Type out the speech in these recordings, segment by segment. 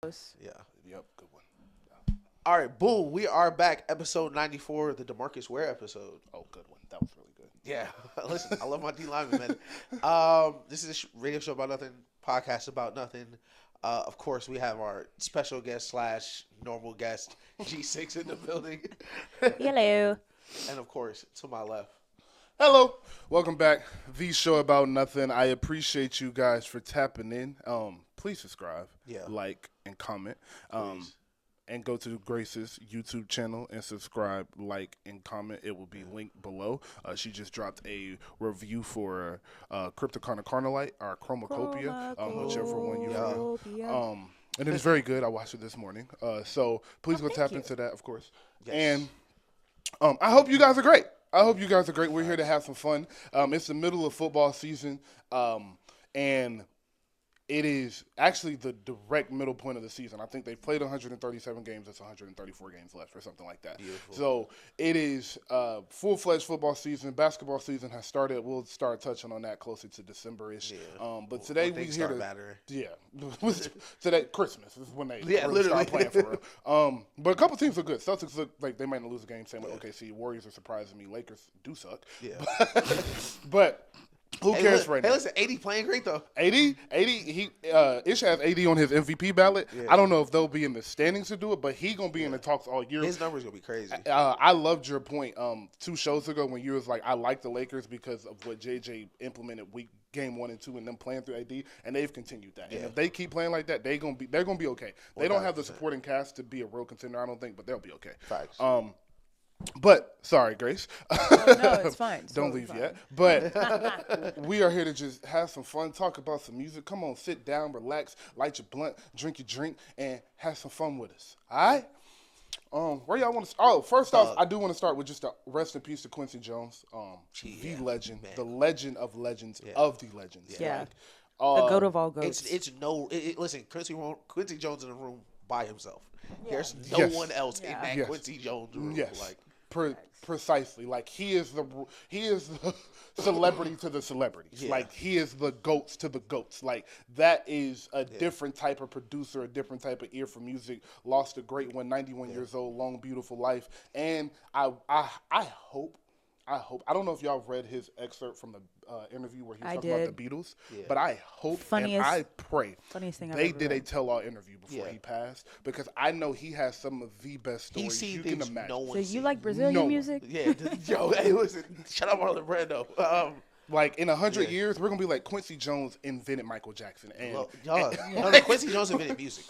Yeah. Yep, good one. All right, boom. We are back. Episode 94, the DeMarcus Ware episode. Oh, good one. That was really good. Yeah. Listen, I love my D lineman, man. This is a radio show about nothing, podcast about nothing. Of course, we have our special guest slash normal guest, G6 in the building. Hello. And of course, to my left. Hello. Welcome back. The show about nothing. I appreciate you guys for tapping in. Please subscribe, like, and comment. And go to Grace's YouTube channel and subscribe, like, and comment. It will be linked below. She just dropped a review for Cryptocarnalite or Chromacopia, whichever one you feel. And it is very good. I watched it this morning. So please go tap into that, of course. Yes. And I hope you guys are great. We're here to have some fun. It's the middle of football season, and it is actually the direct middle point of the season. I think they've played 137 games. It's 134 games left or something like that. Beautiful. So it is full-fledged football season. Basketball season has started. We'll start touching on that closer to December-ish. Yeah. But today we're here to battering. Today Christmas is when they really start playing for real. But a couple teams are good. Celtics look like they might not lose a game. Same with OKC. Warriors are surprising me. Lakers do suck. Yeah. But who cares right now? Hey, listen, 80 playing great, though. 80, Ish has 80 on his MVP ballot. Yeah. I don't know if they'll be in the standings to do it, but he going to be in the talks all year. His numbers going to be crazy. I loved your point 2 shows ago when you was like, I like the Lakers because of what JJ implemented game 1 and 2 and them playing through AD, and they've continued that. Yeah. And if they keep playing like that, they're gonna be okay. They don't have the supporting cast to be a real contender, I don't think, but they'll be okay. Facts. But sorry, Grace. No, it's fine. Don't leave yet. But we are here to just have some fun, talk about some music. Come on, sit down, relax, light your blunt, drink your drink, and have some fun with us. All right? Where y'all want to start? Oh, first off, I do want to start with just a rest in peace to Quincy Jones, the legend, man. The legend of legends of the legends. Yeah. Like, the goat of all goats. Listen, Quincy Jones in the room by himself. Yeah. There's no one else in that Quincy Jones room. Yes. Like precisely. Like he is the celebrity to the celebrities. Yeah. Like he is the goats to the goats. Like that is a different type of producer, a different type of ear for music. Lost a great one, 91 years old, long, beautiful life. And I hope. I don't know if y'all have read his excerpt from the interview where he was talking about the Beatles, but I hope and I pray they did a tell-all interview before he passed, because I know he has some of the best stories you can imagine. So you like Brazilian music? Yeah. Yo, hey, listen. Shout out Marlon Brando. Like in 100 years, we're gonna be like Quincy Jones invented Michael Jackson, and Quincy Jones invented music.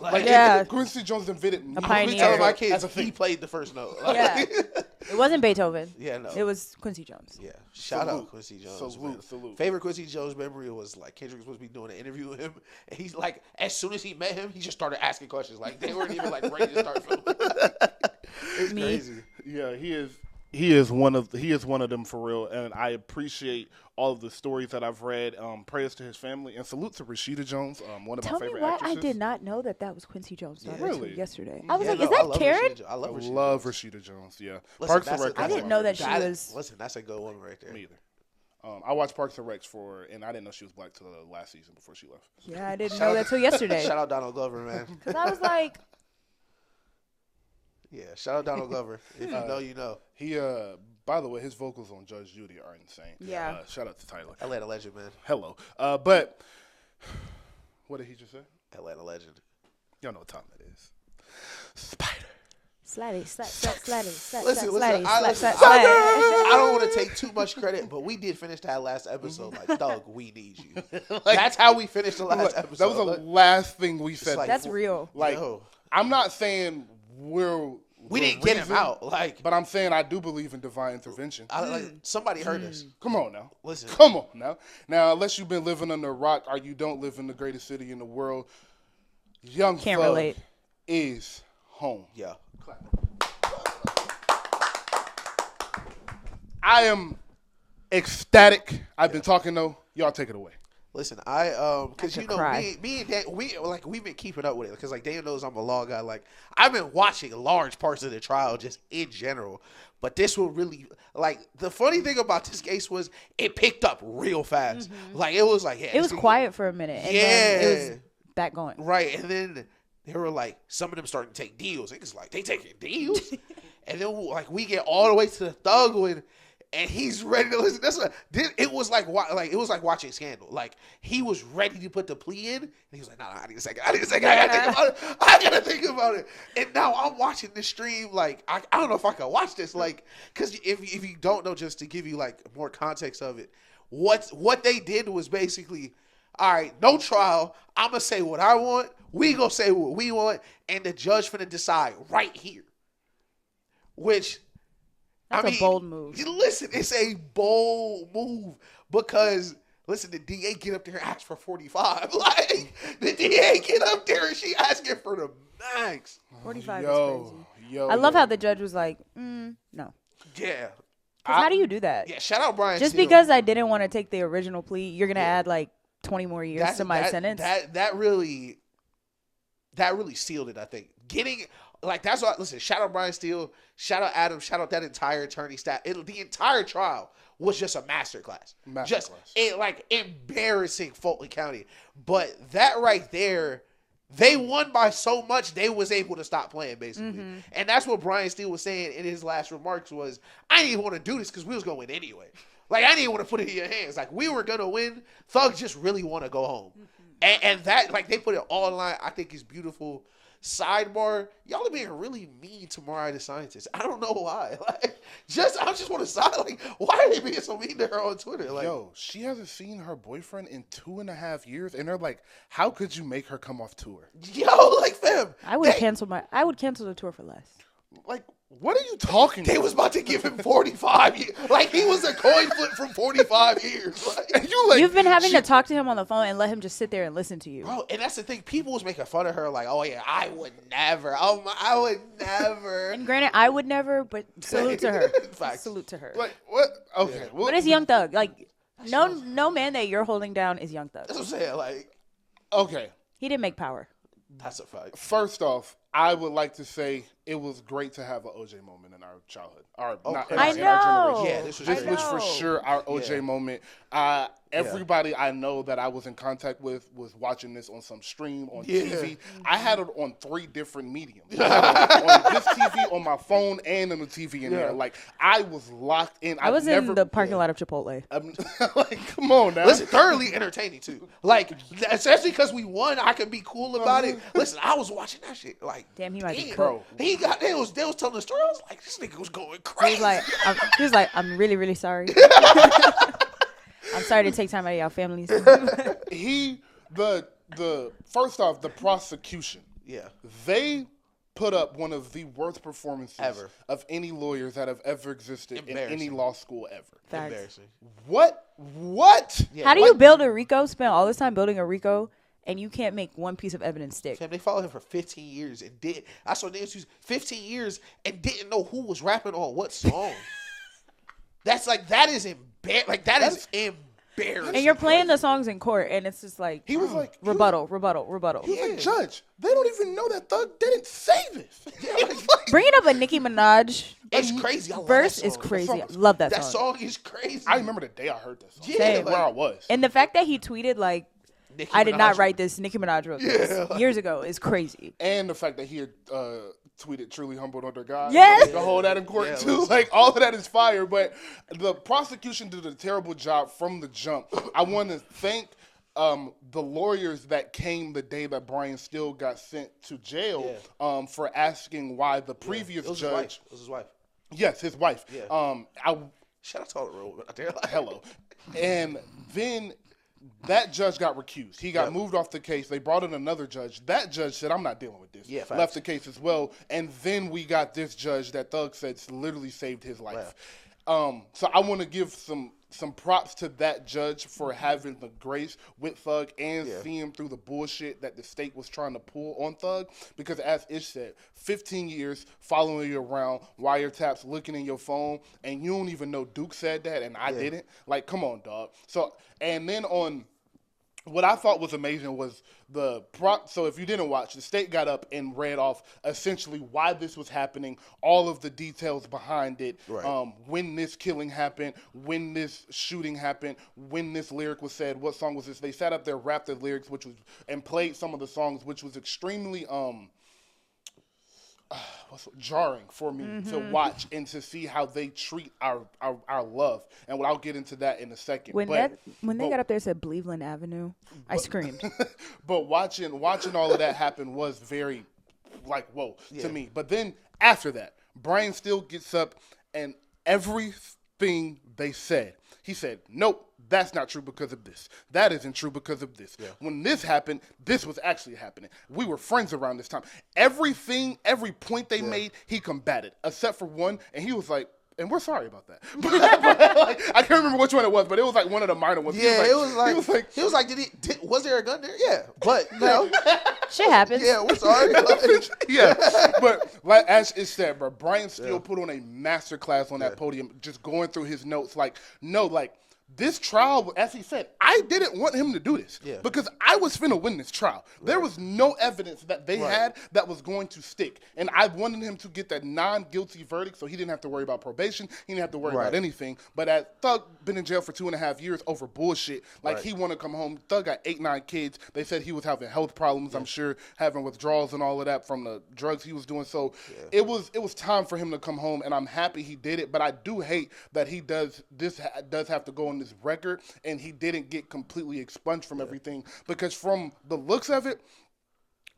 Quincy Jones invented music. A pioneer. We tell my kids he played the first note. It wasn't Beethoven. Yeah, no. It was Quincy Jones. Yeah. Shout out Quincy Jones. Salute. Favorite Quincy Jones memory was like Kendrick was supposed to be doing an interview with him, and he's like, as soon as he met him, he just started asking questions. Like they weren't even like ready to start filming. It's crazy. Yeah, he is one of them for real, and I appreciate all of the stories that I've read. Prayers to his family, and salute to Rashida Jones, one of my favorite actresses. Tell me why I did not know that was Quincy Jones' daughter really? Yesterday. I was like, is that Karen? I love Rashida Jones. Yeah, listen, Parks and Rec. I didn't know that she was. Listen, that's a good one right there. Me either. I watched Parks and Rec and I didn't know she was black till the last season before she left. Yeah, I didn't know that till yesterday. Shout out Donald Glover, man. Because I was like. Yeah, shout out Donald Glover. If you know, you know. He, by the way, his vocals on Judge Judy are insane. Yeah. Shout out to Tyler. Atlanta legend, man. Hello. But what did he just say? Atlanta legend. Y'all know what time it is. Spider. Slidey. Listen. I don't want to take too much credit, but we did finish that last episode. Like, dog, we need you. That's how we finished the last episode. That was the last thing we said. Like, that's real. Like, I'm not saying we didn't get him out, but I'm saying I do believe in divine intervention. Somebody heard us. Come on now. Listen. Come on now. Now, unless you've been living under a rock or you don't live in the greatest city in the world, Young Can't Thug relate. is home. Yeah. I am ecstatic. I've been talking though. Y'all take it away. Listen, because you know me and Dan, we've been keeping up with it because like Dan knows I'm a law guy. Like I've been watching large parts of the trial just in general, but this will really like the funny thing about this case was it picked up real fast. Mm-hmm. Like it was like it was quiet for a minute. And then it was back going right, and then they were like, some of them starting to take deals. Niggas like, they taking deals? And then like we get all the way to the Thug one, and he's ready to listen. It was like watching Scandal. Like he was ready to put the plea in, and he was like, "No, I need a second. I gotta think about it." And now I'm watching this stream. Like I don't know if I can watch this. Like because if you don't know, just to give you like more context of it, what they did was basically, all right, no trial. I'm gonna say what I want. We gonna say what we want, and the judge finna decide right here. Which, That's a bold move. Listen, it's a bold move because, listen, the DA get up there and ask for 45. Like, the DA get up there and she asking for the max. 45 is crazy. I love how the judge was like, no. Yeah. How do you do that? Yeah, shout out Brian Just Steele. because I didn't want to take the original plea, you're going to add like 20 more years to my sentence? That really sealed it, I think. Like, that's why, listen, shout out Brian Steele, shout out Adam, shout out that entire attorney staff. The entire trial was just a masterclass. Just, embarrassing Fulton County. But that right there, they won by so much, they was able to stop playing, basically. Mm-hmm. And that's what Brian Steele was saying in his last remarks was, I didn't even want to do this because we was going to win anyway. Like, I didn't even want to put it in your hands. Like, we were going to win. Thug just really want to go home. Mm-hmm. And that, like, they put it all in line. I think it's beautiful. Sidebar, y'all are being really mean to Mariah the Scientist. I don't know why. Like, I just want to side. Like, why are they being so mean to her on Twitter? Like, yo, she hasn't seen her boyfriend in 2.5 years, and they're like, how could you make her come off tour? Yo, like, fam, I would cancel the tour for less. Like, what are you talking about? They was about to give him 45 years. Like, he was a coin flip from 45 years. Like, you've been having to talk to him on the phone and let him just sit there and listen to you. Bro, and that's the thing. People was making fun of her like, oh, yeah, I would never. Oh, I would never. And granted, I would never, but salute to her. Facts. Salute to her. Like, what? Okay. Yeah. But it's Young Thug. Like, no man that you're holding down is Young Thug. That's what I'm saying. Like, okay. He didn't make power. That's a fact. First off, I would like to say it was great to have an OJ moment in our childhood. I know. In our generation. Yeah, this was for sure our OJ moment. Everybody I know that I was in contact with was watching this on some stream on TV. I had it on 3 different mediums. I had it on this TV, on my phone, and on the TV in there. Like, I was locked in. I was in the parking lot of Chipotle. Like, come on now. Listen, thoroughly entertaining too. Like, especially because we won, I could be cool about it. Listen, I was watching that shit. Like, damn, he might be bro. They was telling the story. I was like, this nigga was going crazy. He was like, I'm really, really sorry. I'm sorry to take time out of y'all families. First off, the prosecution. Yeah. They put up one of the worst performances ever of any lawyers that have ever existed in any law school ever. Facts. Embarrassing. What? Yeah, how do you build a RICO, spend all this time building a RICO, and you can't make one piece of evidence stick? Fam, they followed him for 15 years and I saw niggas 15 years and didn't know who was rapping on what song. That's like, that is embarrassing. And you're playing the songs in court, and it's just like, he was like, rebuttal. He was like, Judge, they don't even know that Thug didn't say this. Bringing up a Nicki Minaj it's crazy. I love verse that is song. crazy. I love that song. That song is crazy. I remember the day I heard that song. Yeah, where I was. And the fact that he tweeted like, Nicki I did not Minaj. write this. Nicki Minaj wrote this years ago is crazy. And the fact that he had tweeted truly humbled under God. Yes. To hold that in court too. Like, all of that is fire. But the prosecution did a terrible job from the jump. I want to thank the lawyers that came the day that Brian Steele got sent to jail for asking why the previous judge. It was his wife. Yes, his wife. Yeah. Shout out to all the road out there. Hello. And then that judge got recused. He got moved off the case. They brought in another judge. That judge said, I'm not dealing with this. Yeah, facts. Left the case as well. And then we got this judge that Thug said literally saved his life. So I want to give some props to that judge for having the grace with Thug and see him through the bullshit that the state was trying to pull on Thug. Because as Ish said, 15 years following you around, wiretaps, looking in your phone, and you don't even know Duke said that and I didn't. Like, come on, dog. So, and then on what I thought was amazing was so if you didn't watch, the state got up and read off essentially why this was happening, all of the details behind it, right. When this killing happened, when this shooting happened, when this lyric was said, what song was this? They sat up there, rapped the lyrics, and played some of the songs, which was extremely jarring for me to watch and to see how they treat our love. And I'll get into that in a second. When they got up there and said Cleveland Avenue, I screamed. But watching all of that happen was very like whoa to me. But then after that, Brian still gets up and everything they said, he said, nope, that's not true because of this. That isn't true because of this. Yeah. When this happened, this was actually happening. We were friends around this time. Every point they made, he combated, except for one, and he was like, and we're sorry about that. But, like, I can't remember which one it was, but it was like one of the minor ones. Yeah, he was like, was there a gun there? Yeah, but no. Shit happens. Yeah, we're sorry. Yeah, but like as it said, bro, Brian still put on a master class on that podium, just going through his notes. Like, no, like this trial, as he said, I didn't want him to do this because I was finna win this trial. Right. There was no evidence that they had that was going to stick. And I wanted him to get that non-guilty verdict so he didn't have to worry about probation. He didn't have to worry about anything. But as Thug been in jail for 2.5 years over bullshit, like he want to come home. Thug got 8-9 kids. They said he was having health problems, I'm sure, having withdrawals and all of that from the drugs he was doing. So it was time for him to come home, and I'm happy he did it. But I do hate that he does have to go on this record, and he didn't get completely expunged from everything, because from the looks of it,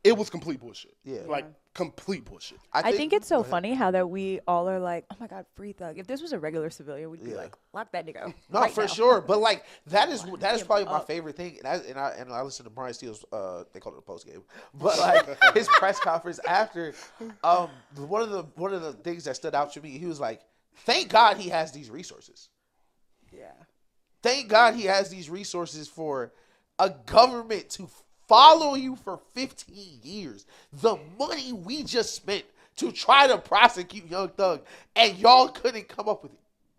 it was complete bullshit. Yeah. Like, complete bullshit. I think it's so funny how that we all are like, oh my God, free Thug. If this was a regular civilian, we'd be like, lock that nigga up. No, right for now. Sure. But like that is probably my favorite thing. And I listen to Brian Steele's they call it a post game. But like his press conference after one of the things that stood out to me, he was like, thank God he has these resources. Yeah. Thank God he has these resources for a government to follow you for 15 years. The money we just spent to try to prosecute Young Thug, and y'all couldn't come up with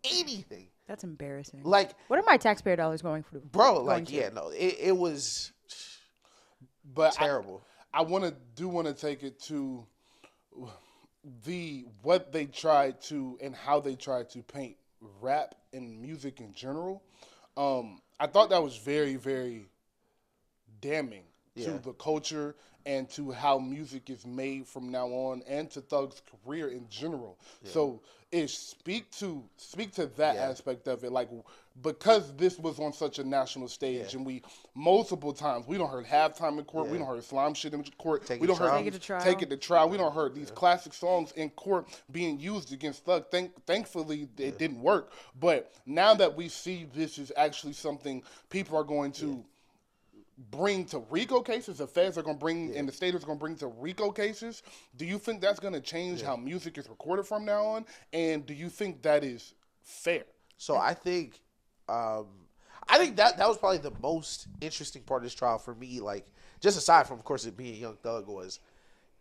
anything. That's embarrassing. Like, what are my taxpayer dollars going for? Bro, like, yeah, no, it was terrible. I want to take it to what they tried to and how they tried to paint rap and music in general. I thought that was very, very damning to the culture and to how music is made from now on, and to Thug's career in general. Yeah. So speak to that aspect of it, like, because this was on such a national stage, and we multiple times we don't heard halftime in court, we don't heard slime shit in court, we don't heard take it to trial, we don't heard these classic songs in court being used against Thug. Thankfully it didn't work, but now that we see this is actually something people are going to bring to RICO cases, the feds are going to bring, and the state is going to bring to RICO cases, do you think that's going to change how music is recorded from now on? And do you think that is fair? So I think that was probably the most interesting part of this trial for me, like, just aside from, of course, it being Young Thug, was,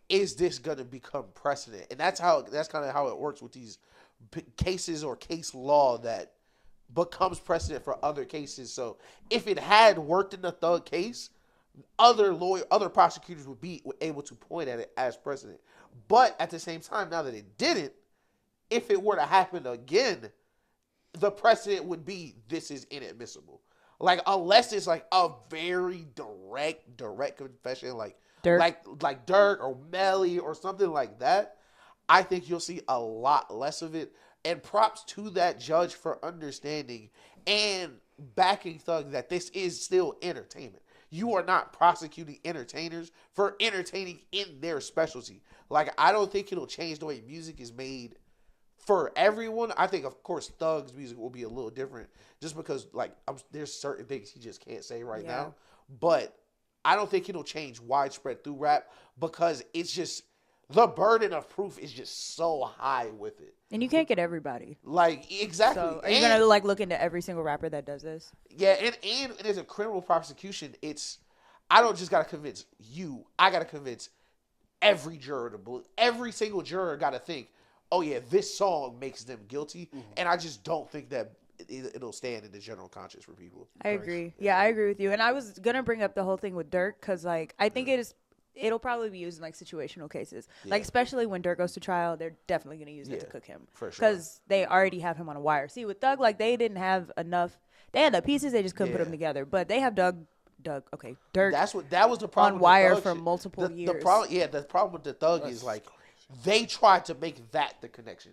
is this going to become precedent? And that's kind of how it works with these cases or case law that becomes precedent for other cases. So if it had worked in the Thug case, other prosecutors would be able to point at it as precedent. But at the same time, now that it didn't, if it were to happen again, the precedent would be this is inadmissible. Like, unless it's like a very direct confession, like Dirk. like Dirk or Melly or something like that, I think you'll see a lot less of it. And props to that judge for understanding and backing Thug that this is still entertainment. You are not prosecuting entertainers for entertaining in their specialty. Like, I don't think it'll change the way music is made for everyone. I think, of course, Thug's music will be a little different just because, like, there's certain things he just can't say right now. But I don't think it'll change widespread through rap because it's just the burden of proof is just so high with it. And you can't get everybody. Like, exactly. So are you going to, like, look into every single rapper that does this? Yeah, and as a criminal prosecution, I don't just got to convince you. I got to convince every juror to believe. Every single juror got to think, oh, yeah, this song makes them guilty. Mm-hmm. And I just don't think that it'll stand in the general conscience for people. I agree. Yeah, I agree with you. And I was gonna bring up the whole thing with Dirk because like I think it'll probably be used in like situational cases, like especially when Dirk goes to trial, they're definitely gonna use it to cook him for sure because they already have him on a wire. See, with Thug, like they didn't have enough. They had the pieces, they just couldn't put them together. But they have Dirk. That was the problem on wire for multiple years. The problem with the Thug is like they tried to make that the connection.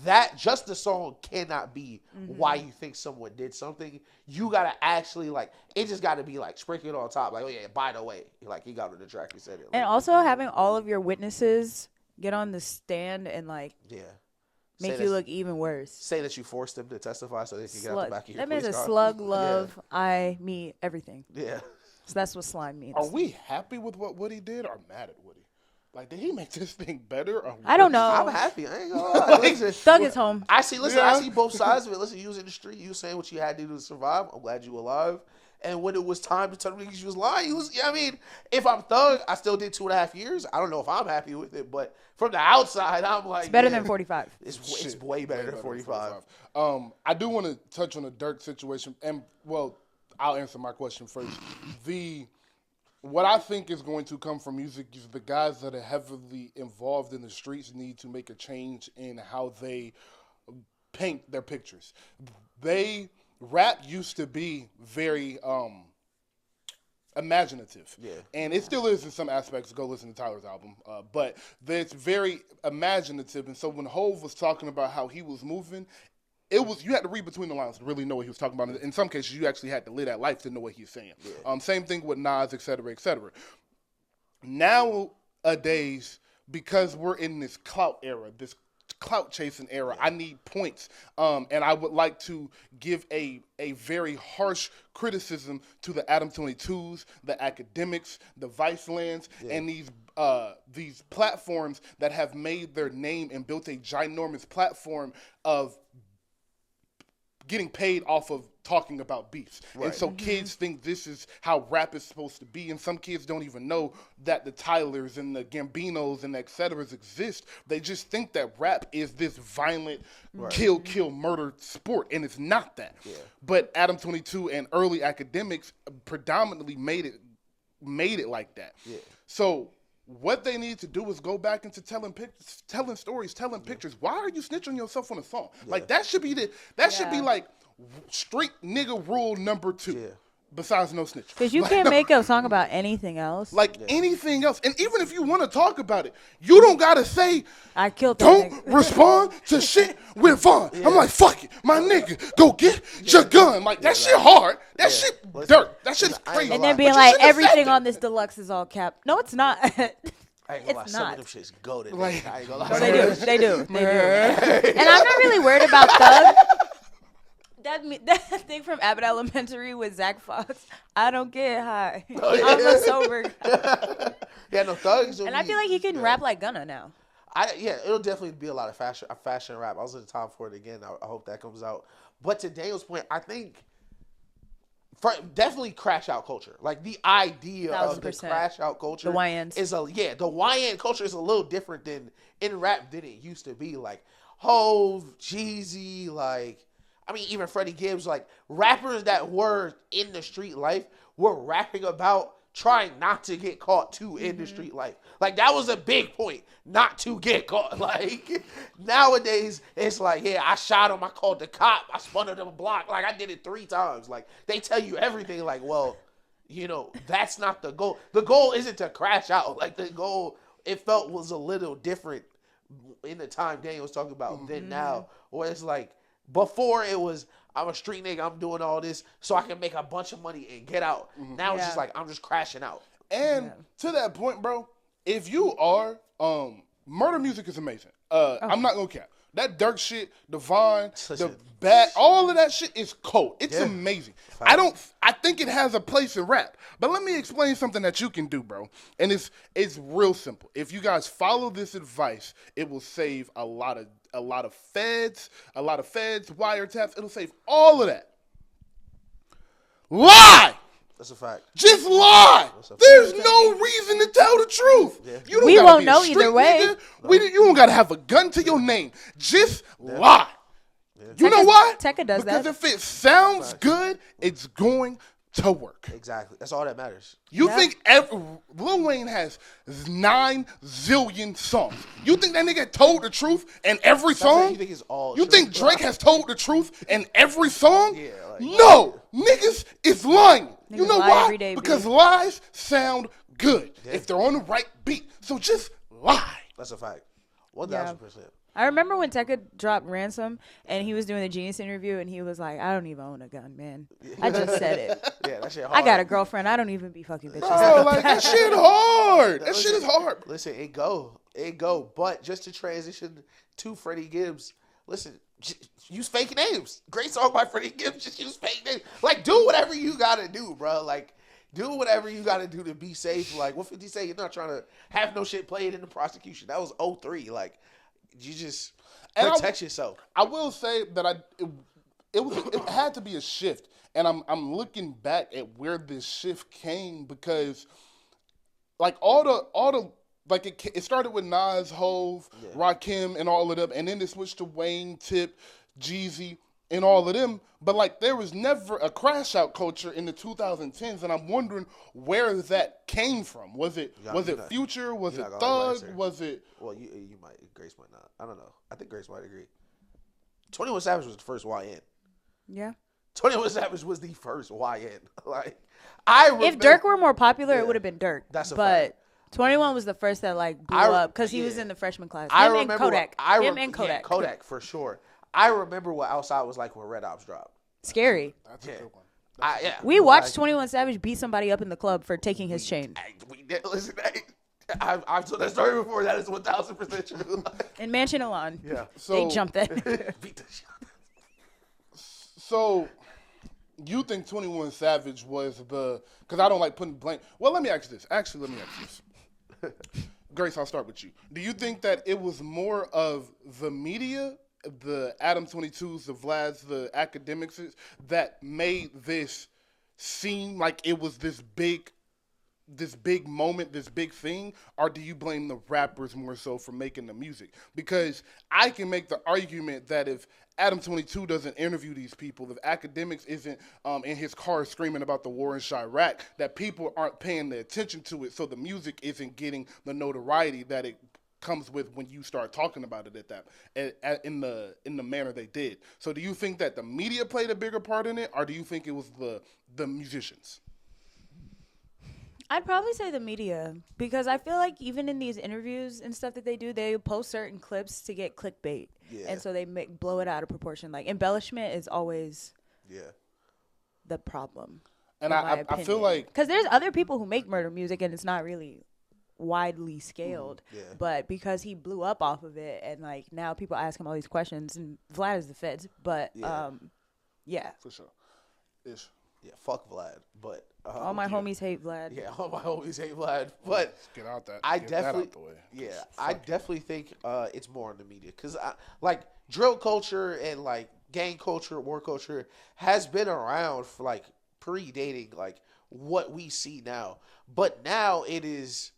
That just the song cannot be why you think someone did something. You gotta actually like it. Just gotta be like sprinkled on top. Like, oh yeah, by the way, like he got on the track, he said it. Like, and also having all of your witnesses get on the stand and like make you look even worse. Say that you forced them to testify so they can get out the back of your That means a slug, love, me, everything. Yeah. So that's what slime means. Are we happy with what Woody did or mad at Woody? Like, did he make this thing better? Or I don't know. I'm happy. I ain't gonna lie. Listen, Thug is home. I see both sides of it. Listen, you was in the street. You was saying what you had to do to survive. I'm glad you were alive. And when it was time to tell niggas you was lying, I mean, if I'm Thug, I still did 2.5 years. I don't know if I'm happy with it, but from the outside, I'm like, it's better than 45. It's way better than 45. I do want to touch on the Dirk situation, and well, I'll answer my question first. What I think is going to come from music is the guys that are heavily involved in the streets need to make a change in how they paint their pictures. Rap used to be very imaginative. Yeah. And it still is in some aspects. Go listen to Tyler's album. But it's very imaginative. And so when Hov was talking about how he was moving, you had to read between the lines to really know what he was talking about. In some cases, you actually had to live that life to know what he's saying. Yeah. Same thing with Nas, et cetera, et cetera. Nowadays, because we're in this clout era, this clout chasing era, I need points. And I would like to give a very harsh criticism to the Adam 22s, the academics, the Vicelands, and these platforms that have made their name and built a ginormous platform of getting paid off of talking about beefs. Right. And so kids think this is how rap is supposed to be, and some kids don't even know that the Tylers and the Gambinos and et ceteras exist. They just think that rap is this violent kill, murder sport, and it's not that. Yeah. But Adam 22 and early academics predominantly made it like that. Yeah. So what they need to do is go back into telling stories, telling pictures. Why are you snitching yourself on a song? Yeah. Like that should be should be like straight nigga rule number 2. Yeah. Besides no snitch. Because you can't make a song about anything else. Anything else. And even if you want to talk about it, you don't got to say, I killed don't respond to shit with Vaughn. Yeah. I'm like, fuck it. My nigga, go get your gun. Like, that shit hard. That shit dirt. That shit's crazy. And then being like, everything on this deluxe is all cap. No, it's not. I ain't gonna lie, some of them shit's goated. Like, I ain't gonna lie. They do. And I'm not really worried about Thug. That thing from Abbott Elementary with Zach Fox, I don't get high. I'm a sober guy. Thugs. And I feel like he can rap like Gunna now. It'll definitely be a lot of fashion rap. I was in the time for it again. I hope that comes out. But to Daniel's point, I think definitely crash out culture. Like the idea 1,000%. Of the crash out culture, the YNs the YN culture is a little different than in rap than it used to be. Like Hov, Jeezy, like. I mean, even Freddie Gibbs, like, rappers that were in the street life were rapping about trying not to get caught, too, in the street life. Like, that was a big point, not to get caught. Like, nowadays, it's like, yeah, I shot him, I called the cop, I spun him a block. Like, I did it 3 times. Like, they tell you everything, like, well, you know, that's not the goal. The goal isn't to crash out. Like, the goal, it felt was a little different in the time Daniel was talking about than now, where it's like, before it was, I'm a street nigga, I'm doing all this so I can make a bunch of money and get out. Now it's just like, I'm just crashing out. And to that point, bro, if you are, murder music is amazing. I'm not gonna cap. That Dirk shit, the Vaughn, the Bat, all of that shit is cold. It's amazing. I think it has a place in rap. But let me explain something that you can do, bro. And it's real simple. If you guys follow this advice, it will save a lot of feds, wiretaps. It'll save all of that. Lie! That's a fact. Just lie. There's no reason to tell the truth. Yeah. We won't know either way. You don't got to have a gun to your name. Just lie. Yeah. You know why? Tekka does because that. If it sounds good, it's going to work. Exactly. That's all that matters. You think Lil Wayne has 9 zillion songs? You think that nigga told the truth in every song? You think it's all You true? think Drake has told the truth in every song? Yeah, no, niggas is lying. Niggas You know lie why? every day, Because baby. lies sound good if they're on the right beat. So just lie. That's a fact. 1,000%. I remember when Tekka dropped Ransom and he was doing the Genius interview and he was like, I don't even own a gun, man. I just said it. Yeah, that shit hard. I got a girlfriend. I don't even be fucking bitches. Oh, like that shit hard. That shit is hard. Listen, it go. But just to transition to Freddie Gibbs, listen, use fake names. Great song by Freddie Gibbs. Just use fake names. Like, do whatever you gotta do, bro. Like, do whatever you gotta do to be safe. Like, what 50 say? You're not trying to have no shit played in the prosecution. That was 03. Like, you just protect yourself. I will say that it had to be a shift, and I'm looking back at where this shift came because, like it started with Nas, Hove, Rakim, and all of them, and then it switched to Wayne, Tip, Jeezy, and all of them. But like there was never a crash out culture in the 2010s, and I'm wondering where that came from. Was it Future? Was it Thug? Was it? Well, you might. Grace might not. I don't know. I think Grace might agree. 21 Savage was the first YN. Yeah. 21 Savage was the first YN. Like I remember, if Dirk were more popular, it would have been Dirk. That's a but fact. 21 was the first that like blew up because he was in the freshman class. And Kodak. Kodak for sure. I remember what Outside was like when Red Ops dropped. Scary. That's a good one. We watched 21 Savage beat somebody up in the club for taking his chain. Listen, I've told that story before. That is 1,000% true. In Mansion Alon. Yeah. So, they jumped that. Beat the shit. So, you think 21 Savage was because I don't like putting blame. Well, let me ask you this. Actually, let me ask you this. Grace, I'll start with you. Do you think that it was more of the media, the Adam 22s, the Vlads, the academics that made this seem like it was this big moment, this big thing, or do you blame the rappers more so for making the music? Because I can make the argument that if Adam 22 doesn't interview these people, if academics isn't in his car screaming about the war in Chirac, that people aren't paying the attention to it, so the music isn't getting the notoriety that it comes with when you start talking about it in the manner they did. So do you think that the media played a bigger part in it, or do you think it was the musicians? I'd probably say the media because I feel like even in these interviews and stuff that they do, they post certain clips to get clickbait. Yeah. And so they blow it out of proportion. Like embellishment is always the problem. And I feel like... Because there's other people who make murder music and it's not really widely scaled. But because he blew up off of it and like now people ask him all these questions and Vlad is the feds. But For sure. Ish. Yeah, fuck Vlad. But all my homies hate Vlad. Yeah, all my homies hate Vlad. But let's get out that. I get definitely, that out the way. Yeah, I definitely think it's more in the media because like drill culture and like gang culture, war culture has been around for like predating like what we see now. But now it is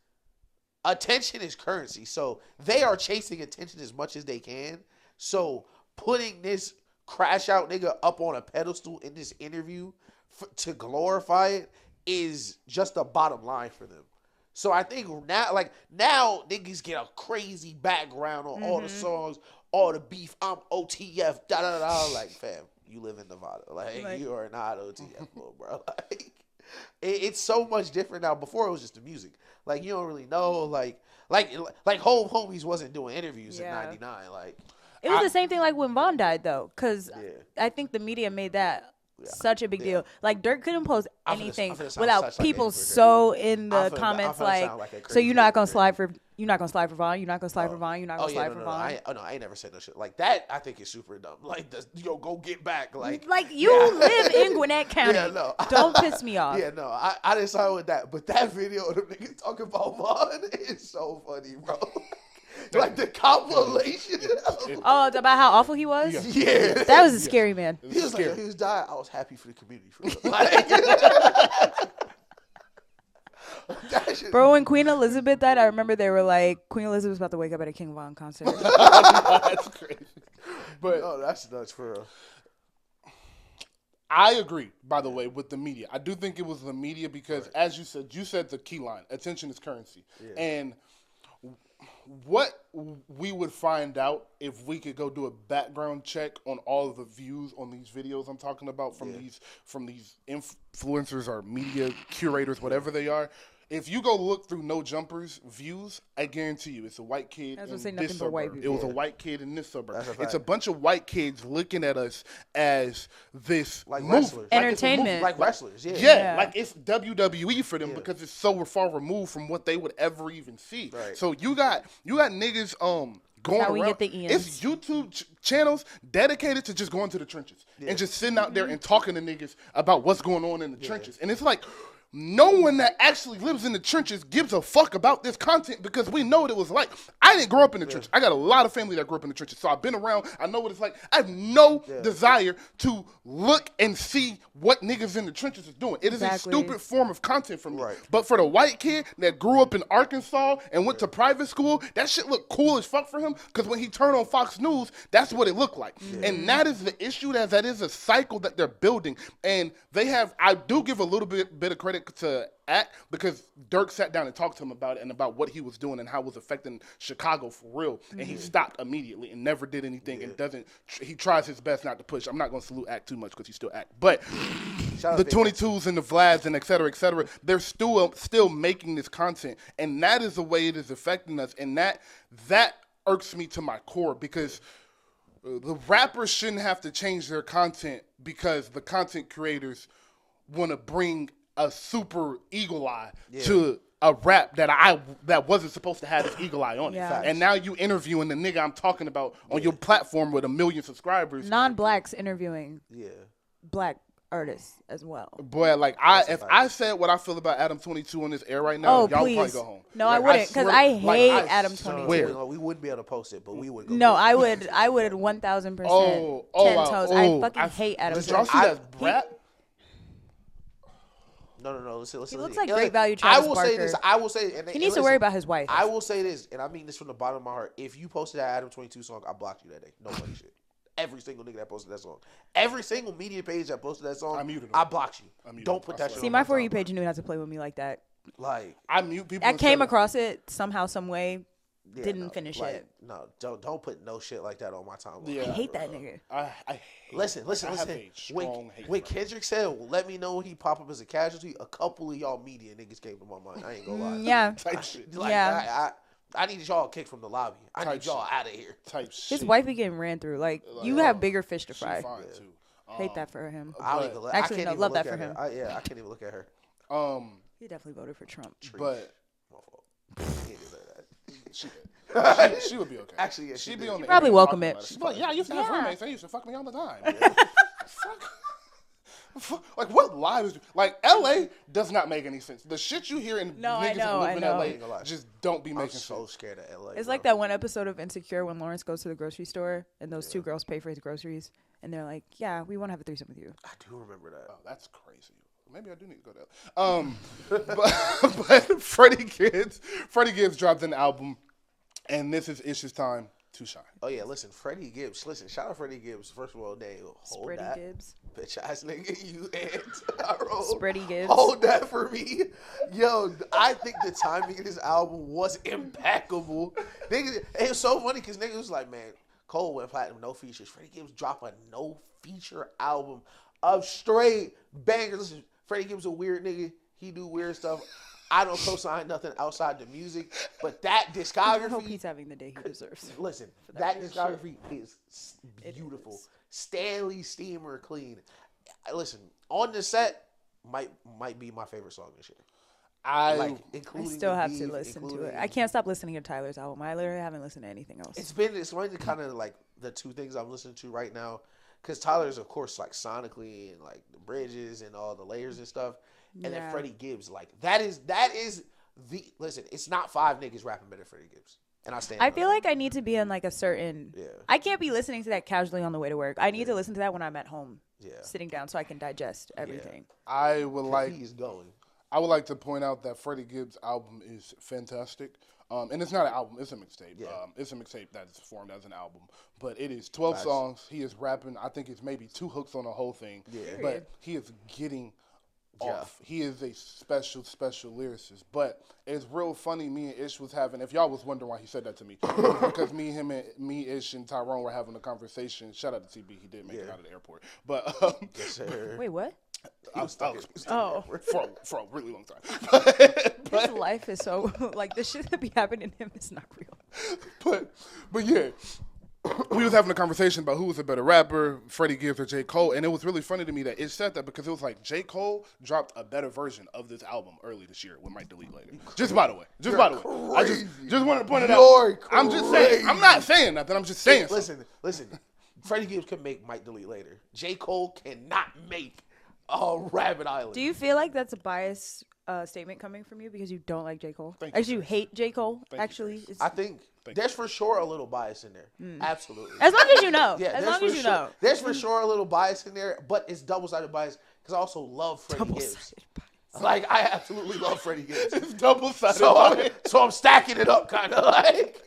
attention is currency, so they are chasing attention as much as they can. So putting this crash out nigga up on a pedestal in this interview to glorify it is just the bottom line for them. So I think now niggas get a crazy background on all the songs, all the beef. I'm OTF, da da da. Like, fam, you live in Nevada. Like you are not OTF, little bro. Like, it's so much different now. Before it was just the music. Like you don't really know. Like Hove Homies wasn't doing interviews in '99. Like it was the same thing like when Von died though, because I think the media made that such a big deal. Like Dirk couldn't post anything without people so in the comments like so you're not gonna slide for Von, you're not gonna slide for Von, you're not gonna slide for Von. I ain't never said no shit like that. I think it's super dumb. Like go get back. Like you live in Gwinnett County. Don't piss me off. Yeah, no, I didn't side with that. But that video of them niggas talking about Von is so funny, bro. Like the compilation. Oh, about how awful he was? Yeah. That was a scary man. He was like, he was dying. I was happy for the community. Bro, when Queen Elizabeth died, I remember they were like, Queen Elizabeth was about to wake up at a King Von concert. That's crazy. But no, that's nuts for real. I agree, by the way, with the media. I do think it was the media because, as you said the key line, attention is currency. Yeah. And what we would find out if we could go do a background check on all of the views on these videos I'm talking about from these influencers or media curators, whatever they are. If you go look through No Jumpers views, I guarantee you it's a white kid in this suburb. It was a white kid in this suburb. It's a bunch of white kids looking at us as this like movie. Wrestlers. Entertainment. Like wrestlers, Yeah, like it's WWE for them because it's so far removed from what they would ever even see. Right. So you got niggas going around. Get the ends. It's YouTube channels dedicated to just going to the trenches and just sitting out there and talking to niggas about what's going on in the trenches. And it's like, no one that actually lives in the trenches gives a fuck about this content because we know what it was like. I didn't grow up in the trenches. I got a lot of family that grew up in the trenches, so I've been around. I know what it's like. I have no desire to look and see what niggas in the trenches is doing. It is a stupid form of content for me. Right. But for the white kid that grew up in Arkansas and went to private school, that shit looked cool as fuck for him because when he turned on Fox News, that's what it looked like. And that is the issue, that is a cycle that they're building. And they have, I do give a little bit of credit to Act because Dirk sat down and talked to him about it and about what he was doing and how it was affecting Chicago for real. And he stopped immediately and never did anything and he tries his best not to push. I'm not going to salute Act too much because he still Act. But the 22s and the Vlads and et cetera, they're still making this content. And that is the way it is affecting us. And that irks me to my core because the rappers shouldn't have to change their content because the content creators want to bring a super eagle eye to a rap that wasn't supposed to have this eagle eye on it. And now you interviewing the nigga I'm talking about on your platform with 1 million subscribers. Non-blacks interviewing black artists as well. Boy, like I said what I feel about Adam 22 on this air right now, y'all would probably go home. No, I wouldn't because I hate Adam 22. We wouldn't be able to post it, but we would go. No, I would 1,000%. 10 toes. I fucking hate Adam 22. Did y'all see that rap? No. Listen. He looks like great value. Travis Barker. I will say this. He needs to worry about his wife. I will say this, and I mean this from the bottom of my heart. If you posted that Adam 22 song, I blocked you that day. No funny shit. Every single nigga that posted that song. Every single media page that posted that song, I blocked you. Don't put that shit on. See, my For You page knew not to play with me like that. Like, I mute people. I came across it somehow, some way. Didn't finish it. No, don't put no shit like that on my timeline. Yeah. I hate that nigga. Listen. When Kendrick said, "Let me know when he pop up as a casualty," a couple of y'all media niggas came to my mind. I ain't gonna lie. Yeah. Type shit. I need y'all kicked from the lobby. I need y'all out of here. Type shit. His wife be getting ran through. Like you have bigger fish to fry. Too. Hate that for him. Actually, no, love that for him. I can't even look at her. He definitely voted for Trump. But my fault. He did that. She would be okay. Actually, yeah, she'd be on the probably welcome it. She's like, I used to have roommates. They used to fuck me all the time. Like, what lives? Like, L.A. does not make any sense. The shit you hear in niggas who live in L.A. just don't be making sense. I'm so scared of L.A. It's like that one episode of Insecure when Lawrence goes to the grocery store and those two girls pay for his groceries and they're like, "Yeah, we want to have a threesome with you." I do remember that. Oh, that's crazy. Maybe I do need to go there. But Freddie Gibbs dropped an album, and this is Ish's time to shine. Oh yeah, listen, Freddie Gibbs. Listen, shout out Freddie Gibbs. First of all, hold that. Gibbs. Bitch ass nigga, you and Freddie Gibbs. Hold that for me. Yo, I think the timing of this album was impeccable. Nigga, it was so funny because niggas was like, man, Cole went platinum, no features. Freddie Gibbs dropped a no feature album of straight bangers. Listen, Freddie Gibbs a weird nigga. He do weird stuff. I don't co-sign nothing outside the music, but that discography. I hope he's having the day he deserves. Listen, that discography is beautiful. Stanley Steamer clean. Listen, on the set might be my favorite song this year. I still have to listen to it. I can't stop listening to Tyler's album. I literally haven't listened to anything else. It's one of the kind of like the two things I'm listening to right now. Because Tyler's, of course, like sonically and like the bridges and all the layers and stuff. And then Freddie Gibbs, like that is the listen, it's not 5 niggas rapping better than Freddie Gibbs. And I feel like I need to be in like a certain I can't be listening to that casually on the way to work. I need to listen to that when I'm at home. Sitting down so I can digest everything. I would like he's going. I would like to point out that Freddie Gibbs' album is fantastic. And it's not an album, it's a mixtape. Yeah. It's a mixtape that is formed as an album. But it is 12 songs. He is rapping. I think it's maybe 2 hooks on the whole thing. Yeah. But he is getting off. He is a special lyricist. But it's real funny, me and Ish was having, if y'all was wondering why he said that to me, because me, Ish, and Tyrone were having a conversation. Shout out to TB, he did make it out of the airport. But yes, sir. Wait, what? I was stuck for a really long time. His life is so, like, the shit that be happening to him is not real. But yeah. We was having a conversation about who was a better rapper, Freddie Gibbs or J. Cole, and it was really funny to me that it said that because it was like J. Cole dropped a better version of this album early this year with Might Delete Later. Just by the way. I just wanted to point it out. I'm just saying. I'm not saying nothing. I'm just saying Listen. Freddie Gibbs can make Might Delete Later. J. Cole cannot make Rabbit Island. Do you feel like that's a biased statement coming from you because you don't like J. Cole? Actually, you hate J. Cole, actually? I think there's for sure a little bias in there. Absolutely. As long as you know. Yeah, as long as you know. There's for sure a little bias in there, but it's double-sided bias because I also love Freddie Gibbs. Like, I absolutely love Freddie Gibbs. It's double-sided bias. So I'm stacking it up kind of like.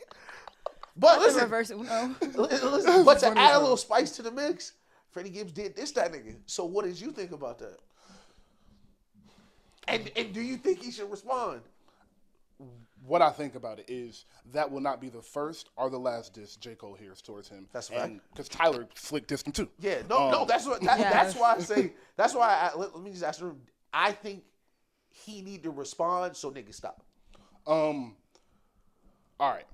But listen, but to add a little spice to the mix, Freddie Gibbs did this, that nigga. So what did you think about that? And do you think he should respond? What I think about it is that will not be the first or the last diss J. Cole hears towards him. That's right. Because Tyler slick dissed him too. Yeah, no, that's what. That's why I say. That's why let me just ask him. I think he need to respond. So niggas stop. All right.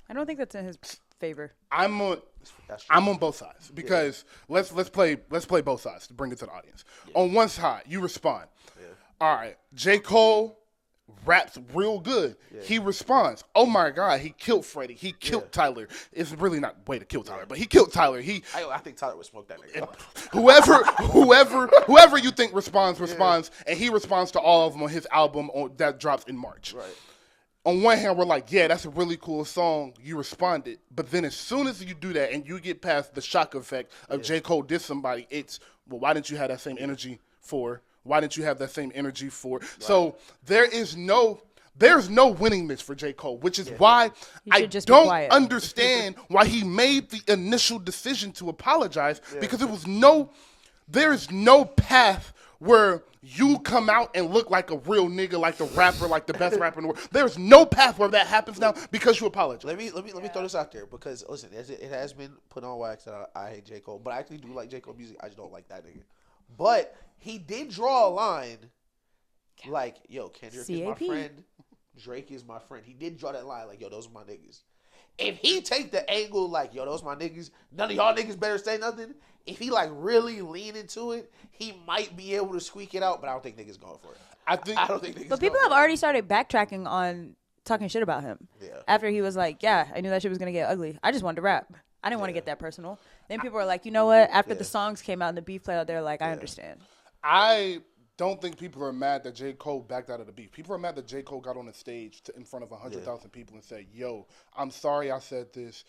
I don't think that's in his favor. I'm on both sides because let's play both sides to bring it to the audience. Yeah. On one side, you respond. Yeah. All right, J. Cole raps real good. Yeah. He responds, "Oh my God, he killed Freddie. He killed Tyler." It's really not way to kill Tyler, but he killed Tyler. I think Tyler would smoke that nigga. Whoever you think responds, and he responds to all of them on his album that drops in March. Right. On one hand, we're like, yeah, that's a really cool song. You responded. But then as soon as you do that and you get past the shock effect of J. Cole diss somebody, it's, well, why didn't you have that same energy for? Why didn't you have that same energy for? Right. So there's no winningness for J. Cole, which is why I don't understand why he made the initial decision to apologize because there's no path where you come out and look like a real nigga, like the rapper, like the best rapper in the world. There's no path where that happens now because you apologize. Let me throw this out there because listen, it has been put on wax that I hate J. Cole, but I actually do like J. Cole music. I just don't like that nigga. But he did draw a line, like, yo, Kendrick is my friend, Drake is my friend. He did draw that line, like, yo, those are my niggas. If he take the angle, like, yo, those my niggas, none of y'all niggas better say nothing. If he, like, really lean into it, he might be able to squeak it out, but I don't think niggas going for it. I don't think niggas. But people have already started backtracking on talking shit about him. Yeah. After he was like, yeah, I knew that shit was going to get ugly. I just wanted to rap. I didn't want to get that personal. Then people were like, you know what? After the songs came out and the beef played out, they're like, I understand. I don't think people are mad that J. Cole backed out of the beef. People are mad that J. Cole got on the stage in front of 100,000 people and said, yo, I'm sorry I said this.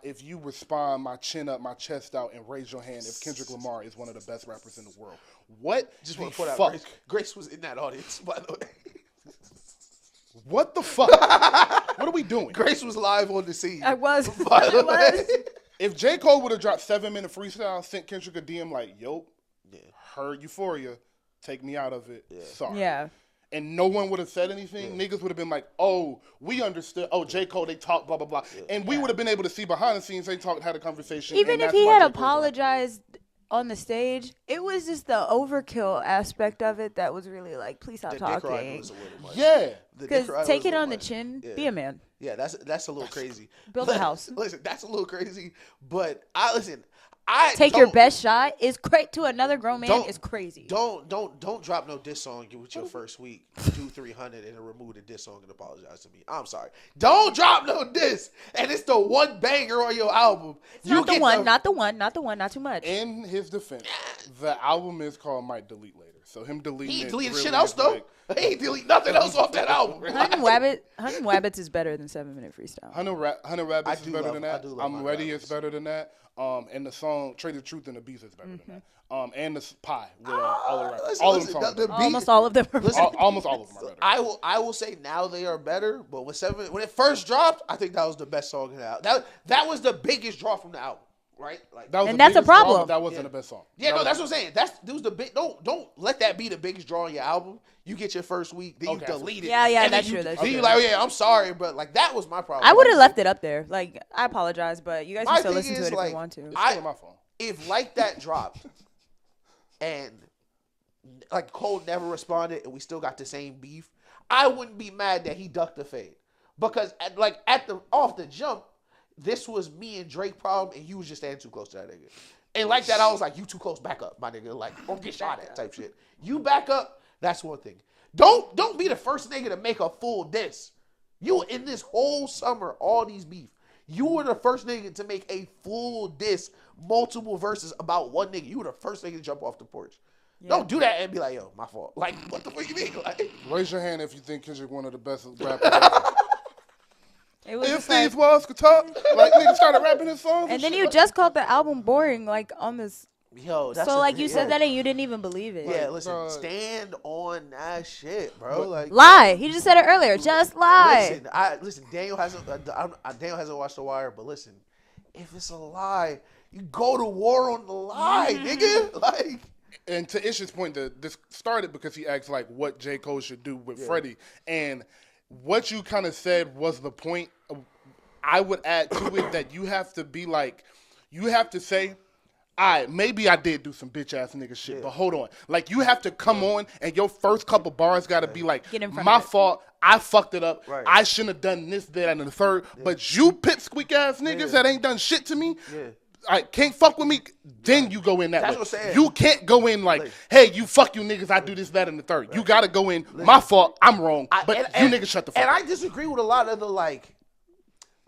If you respond, my chin up, my chest out, and raise your hand if Kendrick Lamar is one of the best rappers in the world. What? Just want to put out Grace was in that audience, by the way. What the fuck? What are we doing? Grace was live on the scene. I was. If J. Cole would have dropped 7-minute freestyle, sent Kendrick a DM like, yo, heard Euphoria, take me out of it. Yeah. Sorry. Yeah. And no one would have said anything. Niggas would have been like, oh, we understood. Oh, J. Cole, they talked, blah, blah, blah. Yeah. And we would have been able to see behind the scenes they had a conversation. Even if he had apologized on the stage, it was just the overkill aspect of it that was really like, please stop talking. Yeah. Because take it on the chin, be a man. Yeah, that's a little crazy. Build a house. Listen, that's a little crazy, but take your best shot is great to another grown man is crazy. Don't drop no diss song with your first week, do 300 and remove the diss song and apologize to me. I'm sorry. Don't drop no diss, and it's the one banger on your album. Not the one, not too much. In his defense, the album is called Might Delete Later. So him deleting he it deleted really shit else though. like, He ain't delete nothing else off that album. Hunting Wabbits is better than 7 Minute Freestyle. Hunter Rabbits is better than that. I'm Ready is Rabbits. better than that. And the song Trade the Truth and the Beast is better than that. And the Pie with all the rappers. All of them songs. Almost all of them are better. Almost all of them are better. I will say now they are better, but when it first dropped, I think that was the best song in the album. That was the biggest draw from the album, right? Like and that's a problem. Draw, that wasn't the best song. Yeah, no, that's what I'm saying. That was the big. Don't let that be the biggest draw on your album. You get your first week, then you delete it. Yeah, that's true. Then you like, I'm sorry, but like that was my problem. I would have left it up there. Like, I apologize, but you guys can still listen to it if you want to. It's still my phone. If like that dropped, and like Cole never responded, and we still got the same beef, I wouldn't be mad that he ducked the fade, because off the jump, this was me and Drake problem, and you was just standing too close to that nigga. And like that, I was like, you too close, back up, my nigga. Like, don't get shot at type shit. You back up, that's one thing. Don't be the first nigga to make a full diss. You in this whole summer, all these beef. You were the first nigga to make a full diss, multiple verses about one nigga. You were the first nigga to jump off the porch. Yeah. Don't do that and be like, yo, my fault. Like, what the fuck you mean? Like, raise your hand if you think Kendrick one of the best rappers ever. If these walls could talk, like niggas started rapping his songs. And then you just called the album boring, like on this. Yo, that's so like you said that and you didn't even believe it. Yeah, listen, stand on that shit, bro. Like, lie. He just said it earlier. Just lie. Listen. Daniel hasn't watched The Wire, but listen, if it's a lie, you go to war on the lie, nigga. Like. And to Ish's point, this started because he asked like what J. Cole should do with Freddie, and what you kind of said was the point. I would add to it that you have to be like, you have to say, maybe I did do some bitch ass nigga shit, but hold on. Like, you have to come on, and your first couple bars got to be like, my fault, I fucked it up, I shouldn't have done this, that, and the third, but you pipsqueak ass niggas that ain't done shit to me, I can't fuck with me, then you go in that way. What I'm saying. You can't go in like, hey, you fuck you niggas, I do this, that, and the third. You got to go in, my fault, I'm wrong, but you niggas shut the fuck up. And I disagree with a lot of the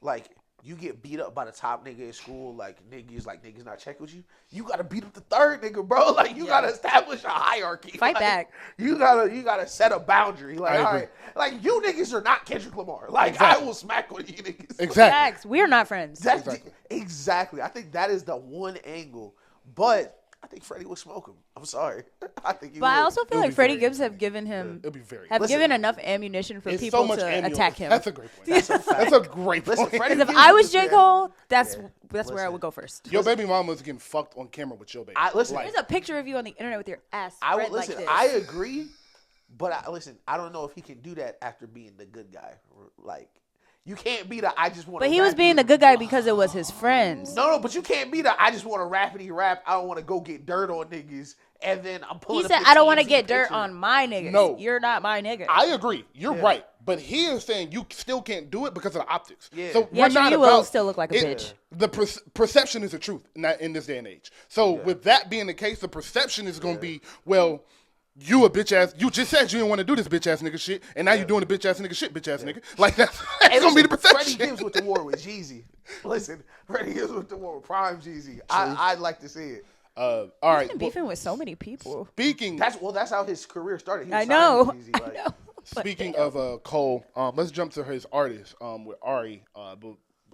like you get beat up by the top nigga in school, like niggas not check with you. You gotta beat up the third nigga, bro. Like you gotta establish a hierarchy. Fight like, back. You gotta set a boundary. Like, all right, like you niggas are not Kendrick Lamar. Like I will smack one of you niggas. Exactly. We're not friends. Exactly. I think that is the one angle, but I think Freddie would smoke him. I'm sorry. I think he would. I also feel like Freddie Gibbs have given him given enough ammunition for people to attack him. That's a great point. That's a great point. Because if I was J. Cole, that's where I would go first. Your baby mama was getting fucked on camera with your baby. There's a picture of you on the internet with your ass spread like this. I agree, but I don't know if he can do that after being the good guy. Like, you can't be the I just want to. But he was being the good guy because it was his friends. No, but you can't be the I just want to rappity rap. I don't want to go get dirt on niggas. And then I'm pulling. He said, I don't want to get dirt on my niggas. No. You're not my nigga. I agree. You're right. But he is saying you still can't do it because of the optics. Yeah. So you will still look like a bitch. The perception is the truth in this day and age. So with that being the case, the perception is going to be, well, you a bitch ass. You just said you didn't want to do this bitch ass nigga shit, and now you're doing the bitch ass nigga shit, bitch ass nigga. Like that's gonna be the perception. Freddie Gibbs with the war with Jeezy. Listen, Freddie Gibbs with the war with Prime Jeezy. I'd like to see it. All right. He's been beefing with so many people. Speaking, that's how his career started. I know. Speaking of Cole, let's jump to his artist with Ari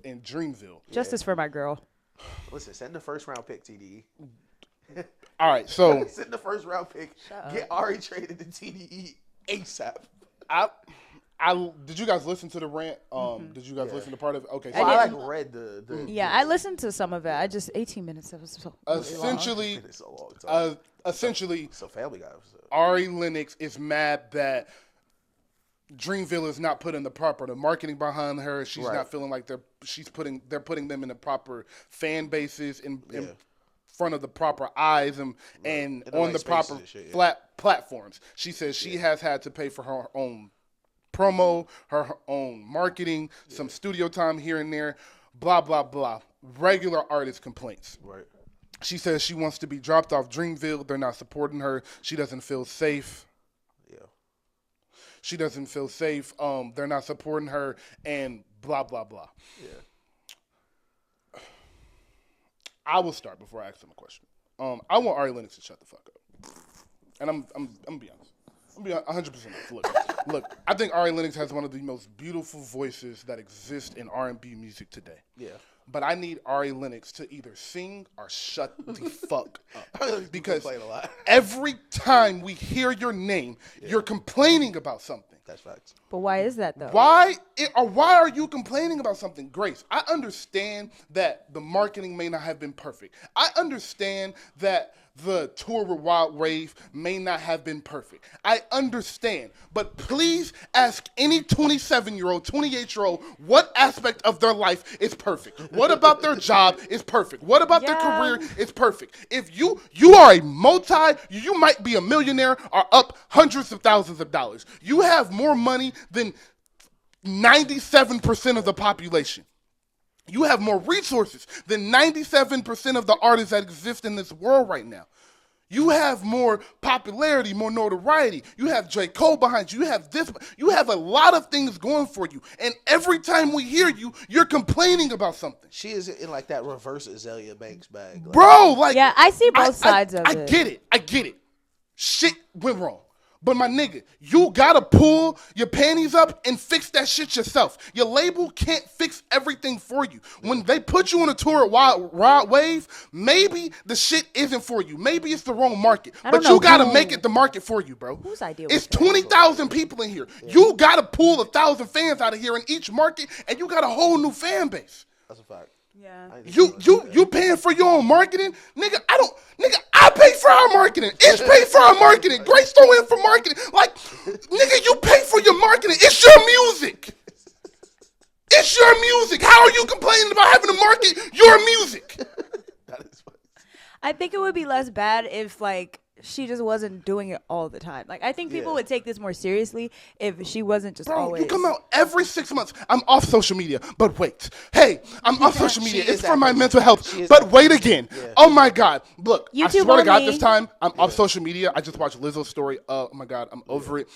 in Dreamville. Justice for my girl. Listen, send the first round pick, TDE. All right, so send the first round pick. Get Ari traded to TDE ASAP. Did you guys listen to the rant? Did you guys listen to part of it? Okay, so I read the I listened to some of it. I just 18 minutes. That was so essentially it's a long time. Essentially, so Family Guy. Ari Lennox is mad that Dreamville is not putting the marketing behind her. She's not feeling like they're putting them in the proper fan bases in front of the proper eyes and on the proper flat platforms. She says she has had to pay for her own promo, her own marketing, some studio time here and there, blah, blah, blah. Regular artist complaints. Right. She says she wants to be dropped off Dreamville. They're not supporting her. She doesn't feel safe. Yeah. She doesn't feel safe. They're not supporting her and blah, blah, blah. Yeah. I will start before I ask him a question. I want Ari Lennox to shut the fuck up. and I'm gonna be honest. I'm gonna be 100% honest. Look. I think Ari Lennox has one of the most beautiful voices that exist in R&B music today. Yeah. But I need Ari Lennox to either sing or shut the fuck up. Because every time we hear your name, you're complaining about something. That's facts. But why is that, though? Why are you complaining about something? Grace, I understand that the marketing may not have been perfect. I understand that the tour with Wild Wave may not have been perfect. I understand. But please ask any 27-year-old, 28-year-old what aspect of their life is perfect. What about their job is perfect? What about their career is perfect? If you are you might be a millionaire or up hundreds of thousands of dollars. You have more money than 97% of the population. You have more resources than 97% of the artists that exist in this world right now. You have more popularity, more notoriety. You have J. Cole behind you. You have this. You have a lot of things going for you. And every time we hear you, you're complaining about something. She is in like that reverse Azalea Banks bag. Like, bro, like. Yeah, I see both sides of it. I get it. Shit went wrong. But my nigga, you gotta pull your panties up and fix that shit yourself. Your label can't fix everything for you. When they put you on a tour at Wild Wave, maybe the shit isn't for you. Maybe it's the wrong market. But you gotta make it the market for you, bro. Whose idea? It's 20,000 people in here. Yeah. You gotta pull 1,000 fans out of here in each market, and you got a whole new fan base. That's a fact. Yeah. You paying for your own marketing? Nigga, I pay for our marketing. Ish pay for our marketing. Grace throw in for marketing. Like, nigga, you pay for your marketing. It's your music. It's your music. How are you complaining about having to market your music? That is funny. I think it would be less bad if, like, she just wasn't doing it all the time. Like, I think people would take this more seriously if she wasn't just always. You come out every 6 months. I'm off social media, but wait. Hey, I'm off social media. It's for my mental health. But wait again. Yeah. Oh, my God. Look, I swear to God, this time, I'm off social media. I just watched Lizzo's story. Oh, my God. I'm over it.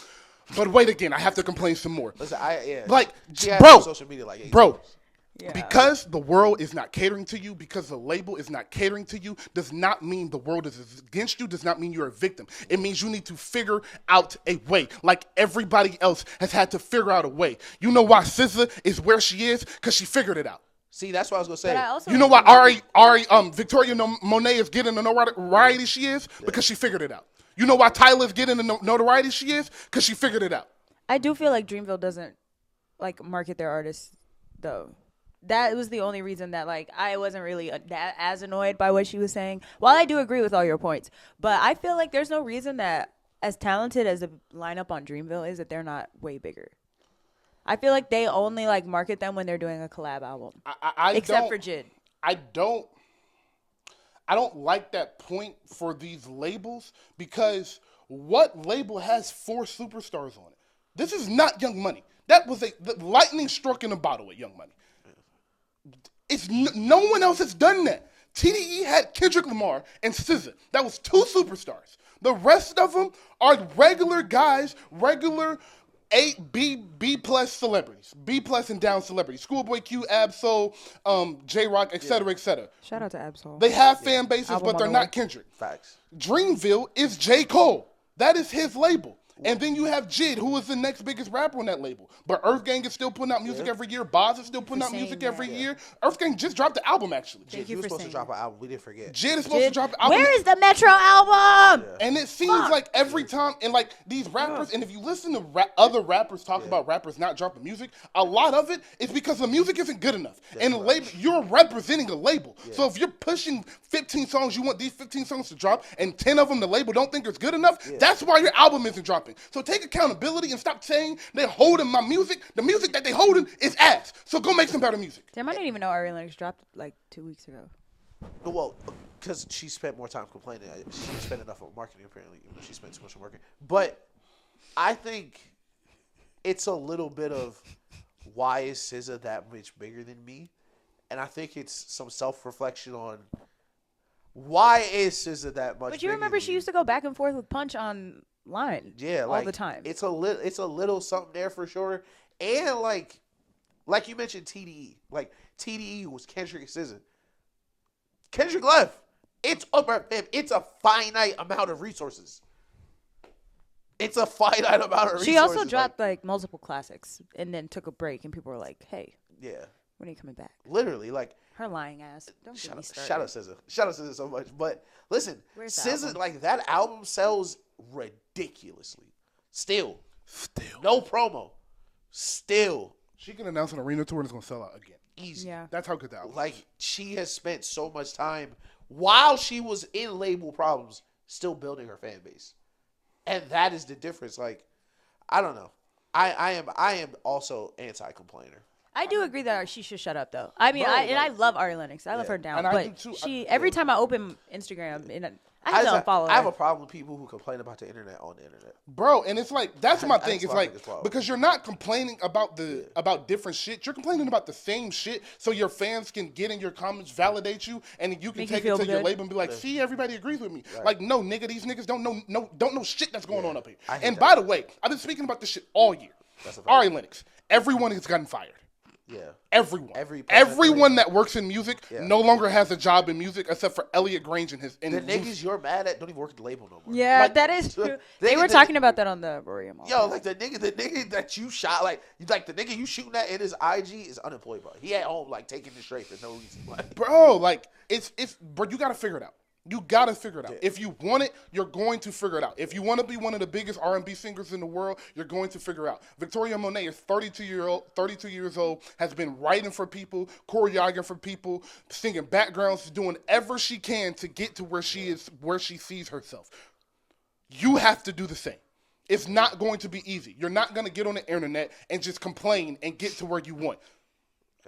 But wait again. I have to complain some more. Listen, like, bro, social media like 8 bro. years. Yeah. Because the world is not catering to you, because the label is not catering to you, does not mean the world is against you, does not mean you're a victim. It means you need to figure out a way, like everybody else has had to figure out a way. You know why SZA is where she is? Because she figured it out. See, that's what I was going to say. You know why Victoria Monet is getting the notoriety she is? Because she figured it out. You know why Tyler's getting the notoriety she is? Because she figured it out. I do feel like Dreamville doesn't, like, market their artists, though. That was the only reason that, like, I wasn't really that as annoyed by what she was saying. While I do agree with all your points, but I feel like there's no reason that, as talented as the lineup on Dreamville is, that they're not way bigger. I feel like they only, like, market them when they're doing a collab album. Except for Jid. I don't like that point for these labels, because what label has 4 superstars on it? This is not Young Money. That was the lightning struck in a bottle with Young Money. No one else has done that. TDE had Kendrick Lamar and SZA. That was 2 superstars. The rest of them are regular guys, regular B plus celebrities, B plus and down celebrities. Schoolboy Q, Absol, J-Rock, et cetera, et cetera. Shout out to Absol. They have fan bases, but they're not Kendrick. Facts. Dreamville is J. Cole. That is his label. And then you have Jid, who is the next biggest rapper on that label. But Earth Gang is still putting out music every year. Boz is still putting out music every year. Earth Gang just dropped the album, actually. Jid was supposed to drop an album. We didn't forget. Jid is supposed to drop an album. Where is the Metro album? Yeah. And it seems like every time, and like these rappers, and if you listen to other rappers talk about rappers not dropping music, a lot of it is because the music isn't good enough. And the label, you're representing a label. So if you're pushing 15 songs, you want these 15 songs to drop, and 10 of them the label don't think it's good enough, that's why your album isn't dropping. So take accountability and stop saying they're holding my music. The music that they holding is ass. So go make some better music. Damn, I didn't even know Ari Lennox dropped like 2 weeks ago. Well, because she spent more time complaining. She didn't spend enough on marketing, apparently. Even though she spent too much on marketing. But I think it's a little bit of, why is SZA that much bigger than me? And I think it's some self-reflection on, why is SZA that much bigger? But you remember she used to go back and forth with Punch on line, all the time. It's a little something there for sure. And like you mentioned, TDE. Like, TDE was Kendrick and SZA. Kendrick left. It's a finite amount of resources. It's a finite amount of resources. She also dropped like multiple classics and then took a break, and people were like, "Hey, when are you coming back?" Literally, like her lying ass. Don't get me started. Shout out SZA. Shout out SZA so much. But listen, SZA, like that album sells ridiculously. Still, no promo. Still, she can announce an arena tour and it's gonna sell out again. Easy. Yeah, that's how good that album. Like she has spent so much time while she was in label problems, still building her fan base. And that is the difference. Like, I don't know. I am also anti-complainer. I do agree that she should shut up, though. I mean, I love Ari Lennox. I love her down. And but every time I open Instagram, I have to unfollow her. I have a problem with people who complain about the internet on the internet. Bro, and it's like, that's my thing. It's like, because you're not complaining about about different shit. You're complaining about the same shit so your fans can get in your comments, validate you, and you can take it to your label and be like, see, everybody agrees with me. Right. Like, no, nigga, these niggas don't know shit that's going on up here. And by the way, I've been speaking about this shit all year. Ari Lennox, everyone has gotten fired. Yeah. Everyone. Everyone that works in music no longer has a job in music except for Elliot Grange and his. The niggas you're mad at don't even work at the label no more. Yeah, like, that is true. They were talking about that on the Rory and Mal. Yo, like the nigga that you shot, like the nigga you shooting at in his IG is unemployed, bro. He at home like taking it straight for no reason. Like, bro, like it's bro, you gotta figure it out. You gotta figure it out. If you want it, you're going to figure it out. If you want to be one of the biggest R&B singers in the world, you're going to figure it out. Victoria Monet is 32 years old, has been writing for people, choreographing for people, singing backgrounds, doing whatever she can to get to where she is, where she sees herself. You have to do the same. It's not going to be easy. You're not going to get on the internet and just complain and get to where you want.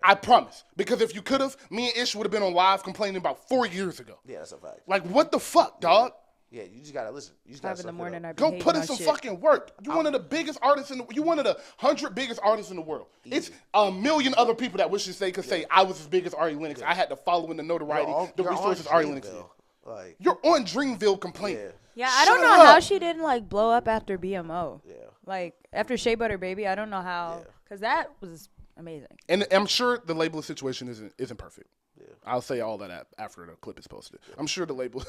I promise. Because if you could have, me and Ish would have been on live complaining about 4 years ago. Yeah, that's a fact. Like, what the fuck, dog? Yeah, you just gotta listen. You just gotta 5 in the morning. Go put in some fucking work. You're one of the biggest artists you one of the 100 biggest artists in the world. Easy. It's a million other people that wish they could say I was as big as Ari Lennox. I had to follow in the notoriety, the resources Ari Lennox did. Like, you're on Dreamville complaining. Yeah, I don't know how she didn't like blow up after BMO. Yeah. Like after Shea Butter Baby, I don't know how, because that was amazing. And I'm sure the label situation isn't perfect. Yeah. I'll say all that after the clip is posted. I'm sure the label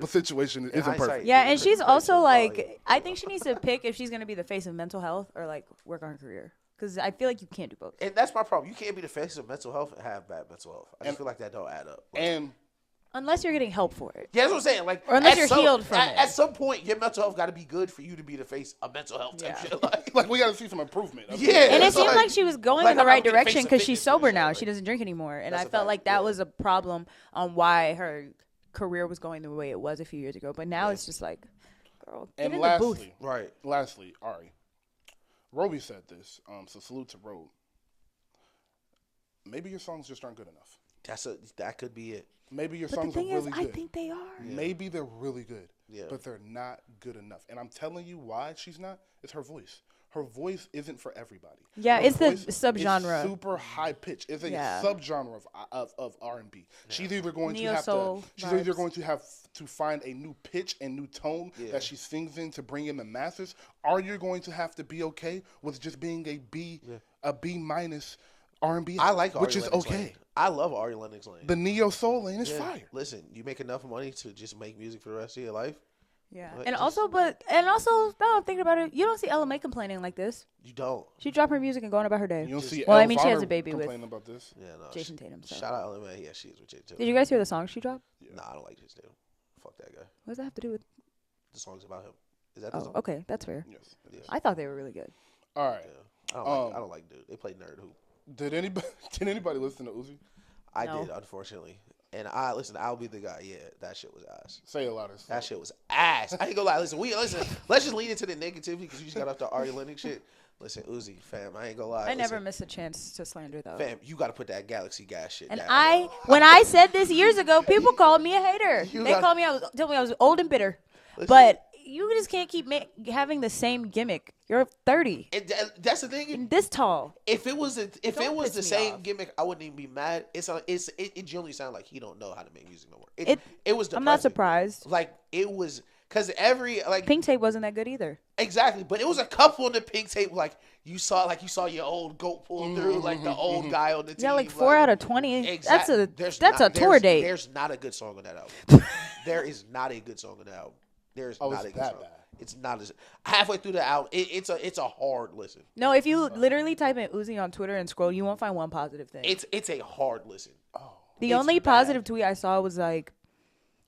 situation isn't perfect. Yeah, and she's also like, I think she needs to pick if she's going to be the face of mental health or like work on her career. Because I feel like you can't do both. And that's my problem. You can't be the face of mental health and have bad mental health. I just feel like that don't add up. And unless you're getting help for it. Yeah, that's what I'm saying. Like, or unless you're healed from it. At some point, your mental health got to be good for you to be the face of mental health type shit. Like we got to see some improvement. Yeah. And it seemed like she was going in the right direction because she's sober now. She doesn't drink anymore. And I felt like that was a problem on why her career was going the way it was a few years ago. But now it's just like, girl, get in the booth. Right. Lastly, Ari. Roby said this. So salute to Rob. Maybe your songs just aren't good enough. That could be it. Maybe your songs are really good. I think they are. Yeah. Maybe they're really good, but they're not good enough. And I'm telling you why she's not. It's her voice. Her voice isn't for everybody. Yeah, it's the subgenre. It's super high pitch. It's a subgenre of R&B. Yeah. She's either going to have to find a new pitch and new tone that she sings in to bring in the masses, or you're going to have to be okay with just being a B minus R&B. I like which Ari is Lennox okay. Lane. I love Ari Lennox Lane. The neo soul lane is fire. Listen, you make enough money to just make music for the rest of your life. Yeah, like, and also now I'm thinking about it. You don't see Ella Mai complaining like this. You don't. She dropped her music and going about her day. You don't see. Well, I mean, she has a baby with about this. Yeah, no, Jason Tatum. So. Shout out Ella Mai. Yeah, she is with Jason Tatum. Did you guys hear the song she dropped? Yeah. Nah, I don't like Jason Tatum. Fuck that guy. What does that have to do with? The song's about him. Is that the song? Okay, that's fair. Yes, it is. I thought they were really good. All right. Yeah. I don't like dude. They play nerd hoop. Did anybody listen to Uzi? I did, unfortunately. And I'll be the guy. Yeah, that shit was ass. Say a lot of stuff. That shit was ass. I ain't gonna lie. Listen. Let's just lean into the negativity because you just got off the Ari Lennox shit. Listen, Uzi, fam, I ain't gonna lie. I never miss a chance to slander though. Fam, you gotta put that Galaxy Gas shit and down. When I said this years ago, people called me a hater. Told me I was old and bitter. Listen, but you just can't keep having the same gimmick. You're 30. That's the thing. And this tall. If it was the same gimmick, I wouldn't even be mad. It generally sounds like he don't know how to make music no more. It was depressing. I'm not surprised. Like it was because Pink Tape wasn't that good either. Exactly, but it was a couple on the Pink Tape like you saw your old goat pull through like the old guy on the team. Yeah, like 4 out of 20. Exactly. That's a tour date. There's not a good song on that album. There is not a good song on that album. There's not a good song. Bad. It's not as halfway through the album. It's a hard listen. No, if you literally type in Uzi on Twitter and scroll, you won't find one positive thing. It's a hard listen. The only positive tweet I saw was like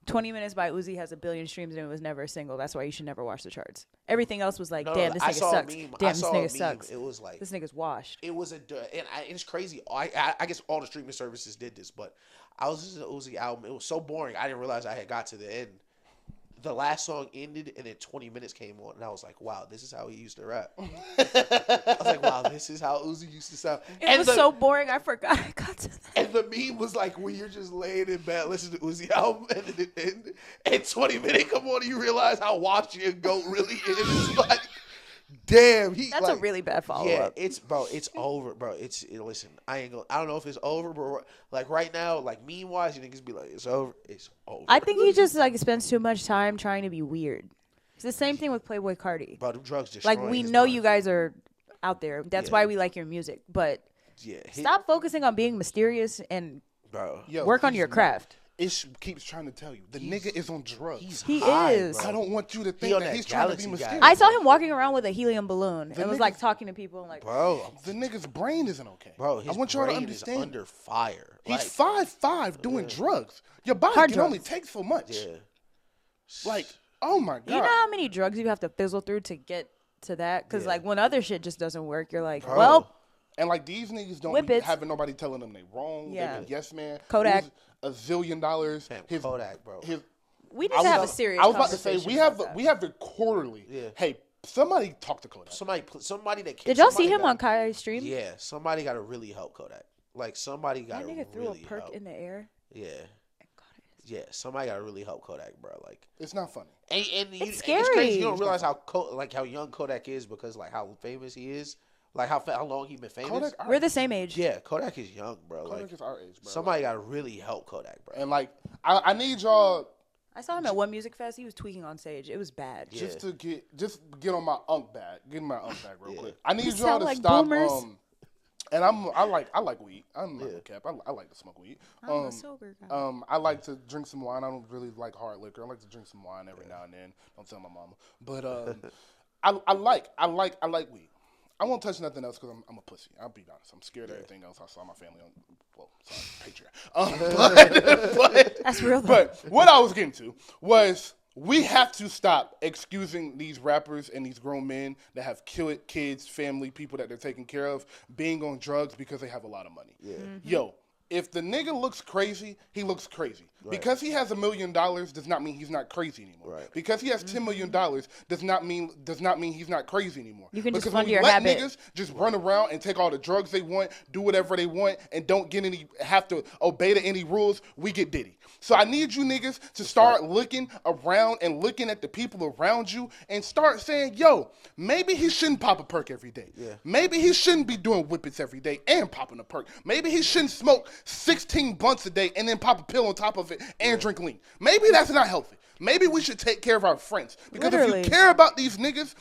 20 Minutes by Uzi has 1 billion streams and it was never a single. That's why you should never watch the charts. Everything else was like, damn, this nigga sucks. Damn, this nigga sucks. It was like, this nigga's washed. It was it's crazy. I guess all the streaming services did this, but I was listening to Uzi album. It was so boring. I didn't realize I had got to the end. The last song ended and then 20 minutes came on and I was like, wow, this is how he used to rap. I was like, wow, this is how Uzi used to sound. It was so boring, I forgot I got to that. And the meme was like, when you're just laying in bed listening to Uzi album and 20 minutes come on and you realize how washed your goat really is. It's like, damn, that's like, a really bad follow-up. Yeah, it's over, bro. Listen, I don't know if it's over, but like right now, like meme-wise, you niggas be like, it's over. It's over. I think he just like spends too much time trying to be weird. It's the same thing with Playboy Cardi. Bro, them drugs just like we know you guys are out there. That's why we like your music. But stop focusing on being mysterious and work on your craft. It keeps trying to tell you the nigga is on drugs. He is. Bro. I don't want you to think that he's trying to be mysterious. I saw him walking around with a helium balloon and was like talking to people and like, bro, the nigga's brain isn't okay. Bro, his I want y'all to brain understand. is under fire. He's 5'5" doing drugs. Your body can only take so much. Yeah. Like, oh my god. You know how many drugs you have to fizzle through to get to that? Because like when other shit just doesn't work, you're like, well. And like these niggas don't be having nobody telling them they wrong. Yeah. They be yes man. Kodak. $1 zillion. Kodak, bro. We need to have a serious I was about to say we have it quarterly. Yeah. Hey, somebody talk to Kodak. Somebody that. Did y'all see him on Kai's stream? Yeah, somebody got to really help Kodak. Like somebody got to really help. That nigga threw a perk in the air. Yeah. Yeah, somebody gotta really help Kodak, bro. Like it's not funny. And it's scary. It's crazy. You don't realize how young Kodak is because like how famous he is. Like how long he been famous. We're the same age. Yeah, Kodak is young, bro. Kodak is our age, bro. Somebody gotta really help Kodak, bro. And like I need y'all. I saw him at one music fest. He was tweaking on stage. It was bad. Just get on my unk bag. Get in my unk bag real quick. I need y'all to like stop. Boomers. And I like weed. I'm not cap. I like to smoke weed. I'm a sober guy. I like to drink some wine. I don't really like hard liquor. I like to drink some wine every now and then. Don't tell my mama. But I like weed. I won't touch nothing else because I'm a pussy. I'll be honest. I'm scared of everything else. I saw my family on, Patreon. But that's real. But what I was getting to was we have to stop excusing these rappers and these grown men that have killed kids, family, people that they're taking care of, being on drugs because they have a lot of money. Yeah. Mm-hmm. Yo, if the nigga looks crazy, he looks crazy. Right. Because he has $1 million does not mean he's not crazy anymore. Right. Because he has $10 million does not mean he's not crazy anymore. You can because just fund your let habit. Niggas just run around and take all the drugs they want, do whatever they want, and don't have to obey to any rules, we get Diddy. So I need you niggas to start looking around and looking at the people around you and start saying, yo, maybe he shouldn't pop a perk every day. Yeah. Maybe he shouldn't be doing whippets every day and popping a perk. Maybe he shouldn't smoke 16 blunts a day and then pop a pill on top of it and drink lean. Maybe that's not healthy. Maybe we should take care of our friends. Because if you care about these niggas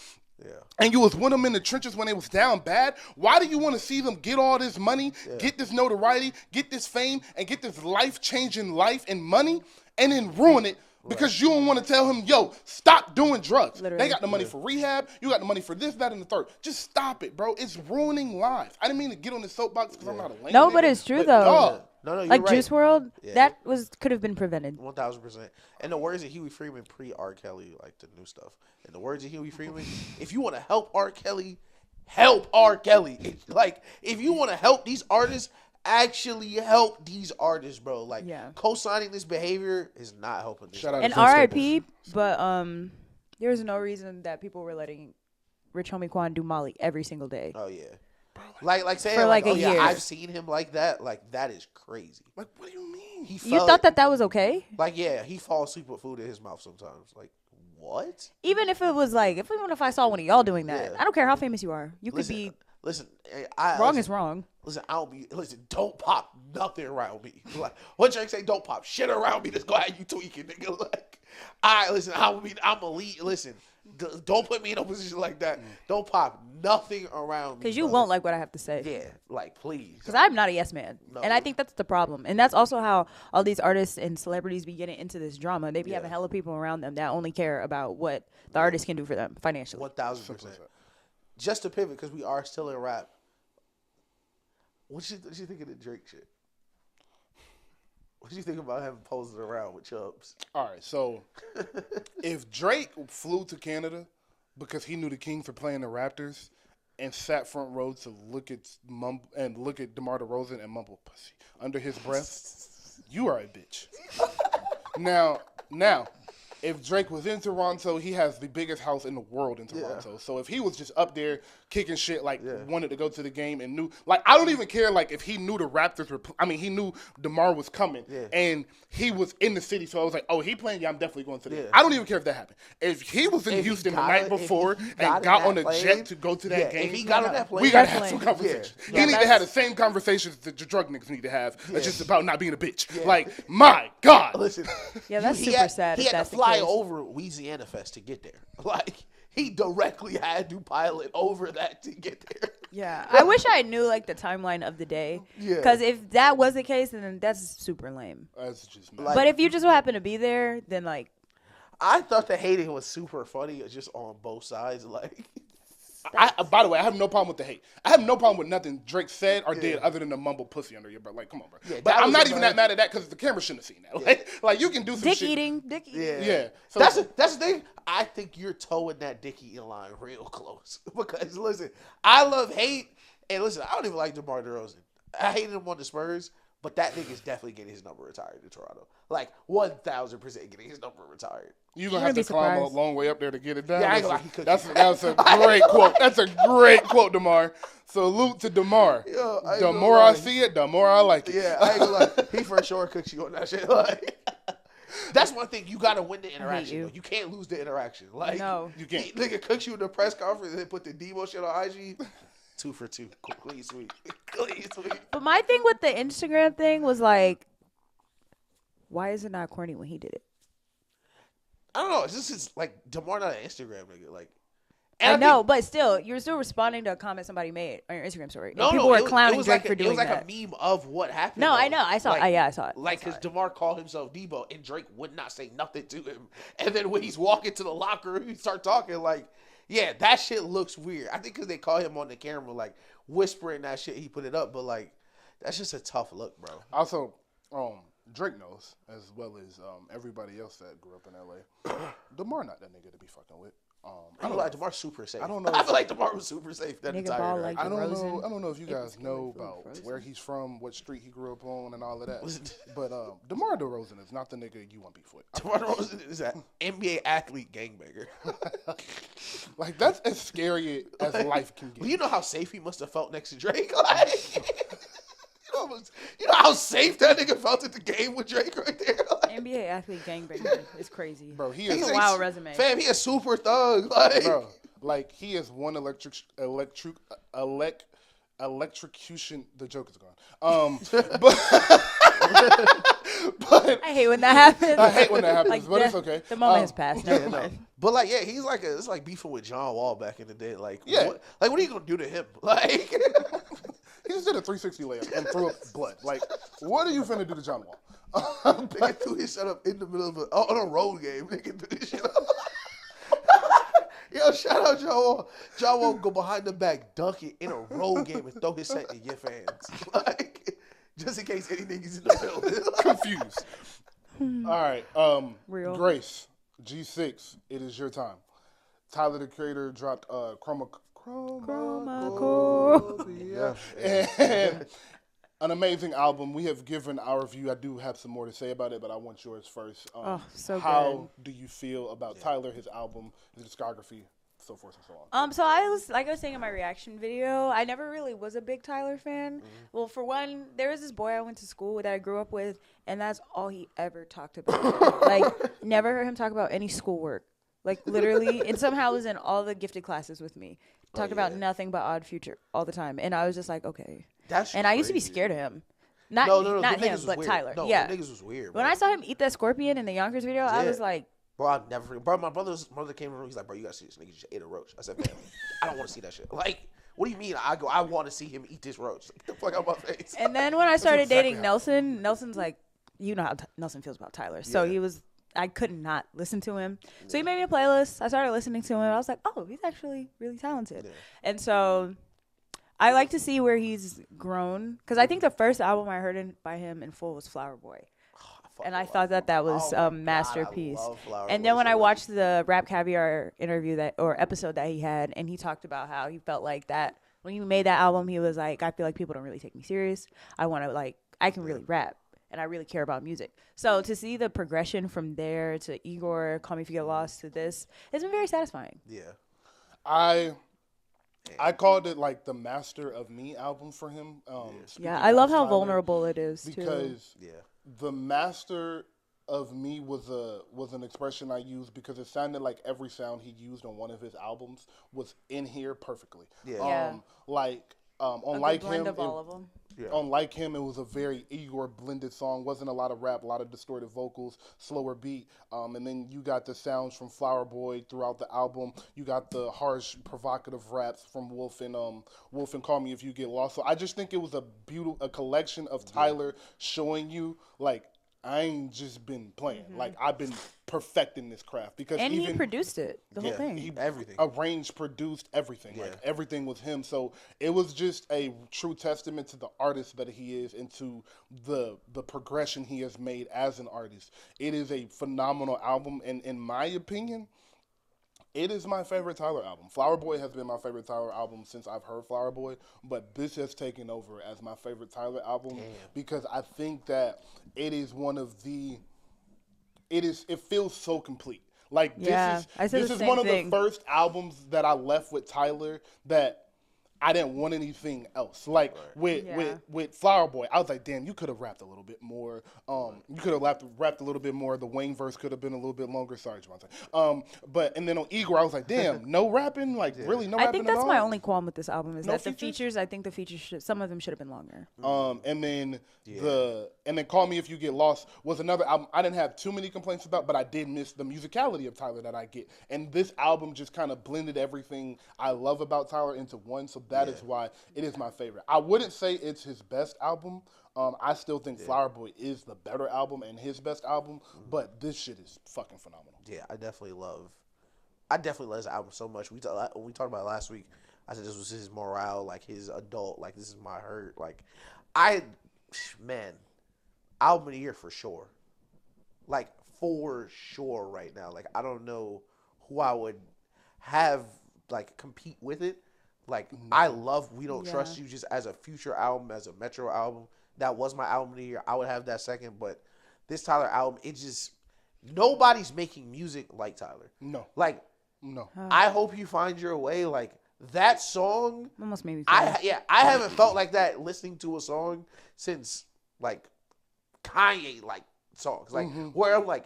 and you was with them in the trenches when they was down bad, why do you want to see them get all this money, get this notoriety, get this fame, and get this life-changing life and money, and then ruin it because you don't want to tell him, yo, stop doing drugs. Literally. They got the money for rehab. You got the money for this, that, and the third. Just stop it, bro. It's ruining lives. I didn't mean to get on this soapbox because I'm not a lame No, but it's true, though. No, you're like right. Juice WRLD, that could have been prevented. 1,000%. And the words of Huey Freeman pre-R. Kelly, like the new stuff. And the words of Huey Freeman, if you want to help R. Kelly, help R. Kelly. Like, if you want to help these artists, actually help these artists, bro. Like, co-signing this behavior is not helping this. And R.I.P., but there's no reason that people were letting Rich Homie Quan do Molly every single day. Oh, yeah. Like saying for like a year. I've seen him like that. Like that is crazy. Like what do you mean? You thought that was okay? Like he falls asleep with food in his mouth sometimes. Like what? Even if it was like, even if I saw one of y'all doing that, I don't care how famous you are. You could be. Listen, wrong is wrong. don't pop nothing around me. Like, what Drake say, don't pop shit around me. Just go ahead, you tweaking, nigga. Like, I'm a lead. Listen, don't put me in a position like that. Don't pop nothing around me. Because you won't like what I have to say. Yeah, like, please. Because I'm not a yes man. No. And I think that's the problem. And that's also how all these artists and celebrities be getting into this drama. They be having hella people around them that only care about what the artist can do for them financially. 1,000%. Just to pivot, because we are still in rap. What you think of the Drake shit? What do you think about him posing around with Chubbs? All right, so if Drake flew to Canada because he knew the Kings were playing the Raptors and sat front row to look at DeMar DeRozan and mumble pussy under his breath, you are a bitch. Now, if Drake was in Toronto, he has the biggest house in the world in Toronto. Yeah. So if he was just up there kicking shit, wanted to go to the game and knew, I don't even care, if he knew the Raptors were, he knew DeMar was coming and he was in the city. So I was like, oh, he playing? Yeah, I'm definitely going to the game. I don't even care if that happened. If he was in Houston the night before and got on a jet to go to that game, if he got on that plane, we got to have some conversations. He need to have the same conversations that the drug niggas need to have. It's just about not being a bitch. Yeah. My God. Listen. Yeah, that's super sad. He had to fly over Louisiana Fest to get there. He directly had to pilot over that to get there. Yeah, I wish I knew the timeline of the day. Yeah, because if that was the case, then that's super lame. That's just. But if you just happen to be there, then I thought the hating was super funny, just on both sides. By the way, I have no problem with the hate. I have no problem with nothing Drake said or did other than the mumble pussy under your breath. Come on, bro. Yeah, but I'm not even that mad at that because the camera shouldn't have seen that. You can do some dick shit. eating. Yeah. So that's the thing. I think you're towing that dick eating line real close. Because, listen, I love hate. And, listen, I don't even like DeMar DeRozan. I hated him on the Spurs. But that nigga's definitely getting his number retired in Toronto. 1,000% getting his number retired. You're going to have to climb a long way up there to get it done. Yeah, I ain't gonna lie. That's a great quote. That's a great quote, DeMar. Salute to DeMar. The more I see it, the more I like it. Yeah, I ain't gonna lie. He for sure cooks you on that shit. That's one thing. You got to win the interaction. You can't lose the interaction. No. You can't. Nigga cooks you in the press conference and then put the Debo shit on IG. 2 for 2. Clean sweep. But my thing with the Instagram thing was why is it not corny when he did it? I don't know. This is DeMar not an Instagram nigga. I know, but still, you're still responding to a comment somebody made on your Instagram story. People were clowning Drake for doing that. It was a meme of what happened. No, I know. I saw it. I saw it. Because DeMar called himself Debo, and Drake would not say nothing to him. And then when he's walking to the locker room, he start talking yeah, that shit looks weird. I think because they call him on the camera, whispering that shit, he put it up. But, that's just a tough look, bro. Also, Drake knows, as well as everybody else that grew up in L.A., DeMar not that nigga to be fucking with. I feel like DeMar's super safe. I don't know. I feel like DeMar was super safe that entire night. I don't know if you guys know about where he's from, what street he grew up on, and all of that. But DeMar DeRozan is not the nigga you want beef with. DeMar DeRozan is an NBA athlete gangbanger. That's as scary as life can get. Well, you know how safe he must have felt next to Drake? You know how safe that nigga felt at the game with Drake right there? NBA athlete gangbanger is crazy. Bro, he's a wild resume. Fam, he a super thug. Bro, he is one electrocution. The joke is gone. But I hate when that happens. But it's okay. The moment has passed. Never mind. But he's it's like beefing with John Wall back in the day. What are you gonna do to him? He just did a 360 layup and threw up blood. What are you finna do to John Wall? Nigga threw his shit up in the middle of on a road game. Nigga threw his shit up. Yo, shout out John Wall. John Wall go behind the back, dunk it in a road game and throw his set in your fans. Just in case anything is in the building. Confused. All right. Grace, G6, it is your time. Tyler, the Creator, dropped Chroma Core. And an amazing album. We have given our view. I do have some more to say about it, but I want yours first. How do you feel about Tyler, his album, his discography, so forth and so on? So I was saying in my reaction video, I never really was a big Tyler fan. Mm-hmm. Well, for one, there was this boy I went to school with that I grew up with, and that's all he ever talked about. Never heard him talk about any schoolwork. Literally, and somehow was in all the gifted classes with me. Talked about nothing but Odd Future all the time. And I was just okay. And I used to be scared of him. Not him, but weird. Tyler. No, yeah, the niggas was weird. When I saw him eat that scorpion in the Yonkers video, I was like, bro, I'll never forget. Bro, my brother came in the room. He's like, bro, you gotta see this nigga just ate a roach. I said, man, I don't want to see that shit. Like, what do you mean? I want to see him eat this roach. Get the fuck out of my face. And then when I started dating Nelson, Nelson's like, you know how Nelson feels about Tyler. So I could not listen to him. So he made me a playlist. I started listening to him. I was like, oh, he's actually really talented. Yeah. And so I like to see where he's grown. Because I think the first album I heard by him in full was Flower Boy. And I thought that was a masterpiece. And then when I watched the Rap Caviar interview episode that he had, and he talked about how he felt like that when he made that album, he was like, I feel like people don't really take me serious. I can really rap. And I really care about music. So to see the progression from there to Igor, Call Me If You Get Lost, to this, it's been very satisfying. Yeah. I called it like the Master of Me album for him. I love how vulnerable it is, because the Master of Me was an expression I used because it sounded like every sound he used on one of his albums was in here perfectly. Yeah. Unlike him, all of them. Yeah. Unlike him, it was a very Igor blended song. Wasn't a lot of rap, a lot of distorted vocals, slower beat. And then you got the sounds from Flower Boy throughout the album. You got the harsh, provocative raps from Wolf and Call Me If You Get Lost. So I just think it was a collection of Tyler showing you like I ain't just been playing. Mm-hmm. Like I've been perfecting this craft because he produced it, the whole thing. He arranged, produced everything. Like everything was him. So it was just a true testament to the artist that he is and to the progression he has made as an artist. It is a phenomenal album, and in my opinion, it is my favorite Tyler album. Flower Boy has been my favorite Tyler album since I've heard Flower Boy, but this has taken over as my favorite Tyler album because I think that it is one of the. It feels so complete. Like this is one of the first albums that I left with Tyler that I didn't want anything else. Like with Flower Boy, I was like, damn, you could have rapped a little bit more. You could have rapped a little bit more. The Wayne verse could have been a little bit longer. Sorry, Javante. And then on Igor, I was like, damn, no rapping? Like really no rapping at all? I think that's my only qualm with this album is that the features, I think the features some of them should have been longer. And then Call Me If You Get Lost was another album I didn't have too many complaints about, but I did miss the musicality of Tyler that I get. And this album just kind of blended everything I love about Tyler into one. So that is why it is my favorite. I wouldn't say it's his best album. I still think Flower Boy is the better album and his best album, but this shit is fucking phenomenal. Yeah, I definitely love this album so much. We talked about it last week. I said this was his morale, like his adult, like this is my hurt. Like album of the year for sure. Like for sure right now. Like I don't know who I would have like compete with it. Like, I love We Don't Trust You just as a future album, as a Metro album. That was my album of the year. I would have that second. But this Tyler album, it just, nobody's making music like Tyler. No. Like, no. I Hope You Find Your Way. Like, that song. Almost made me feel I haven't felt like that listening to a song since, like, Kanye, like, songs. Like, where I'm like,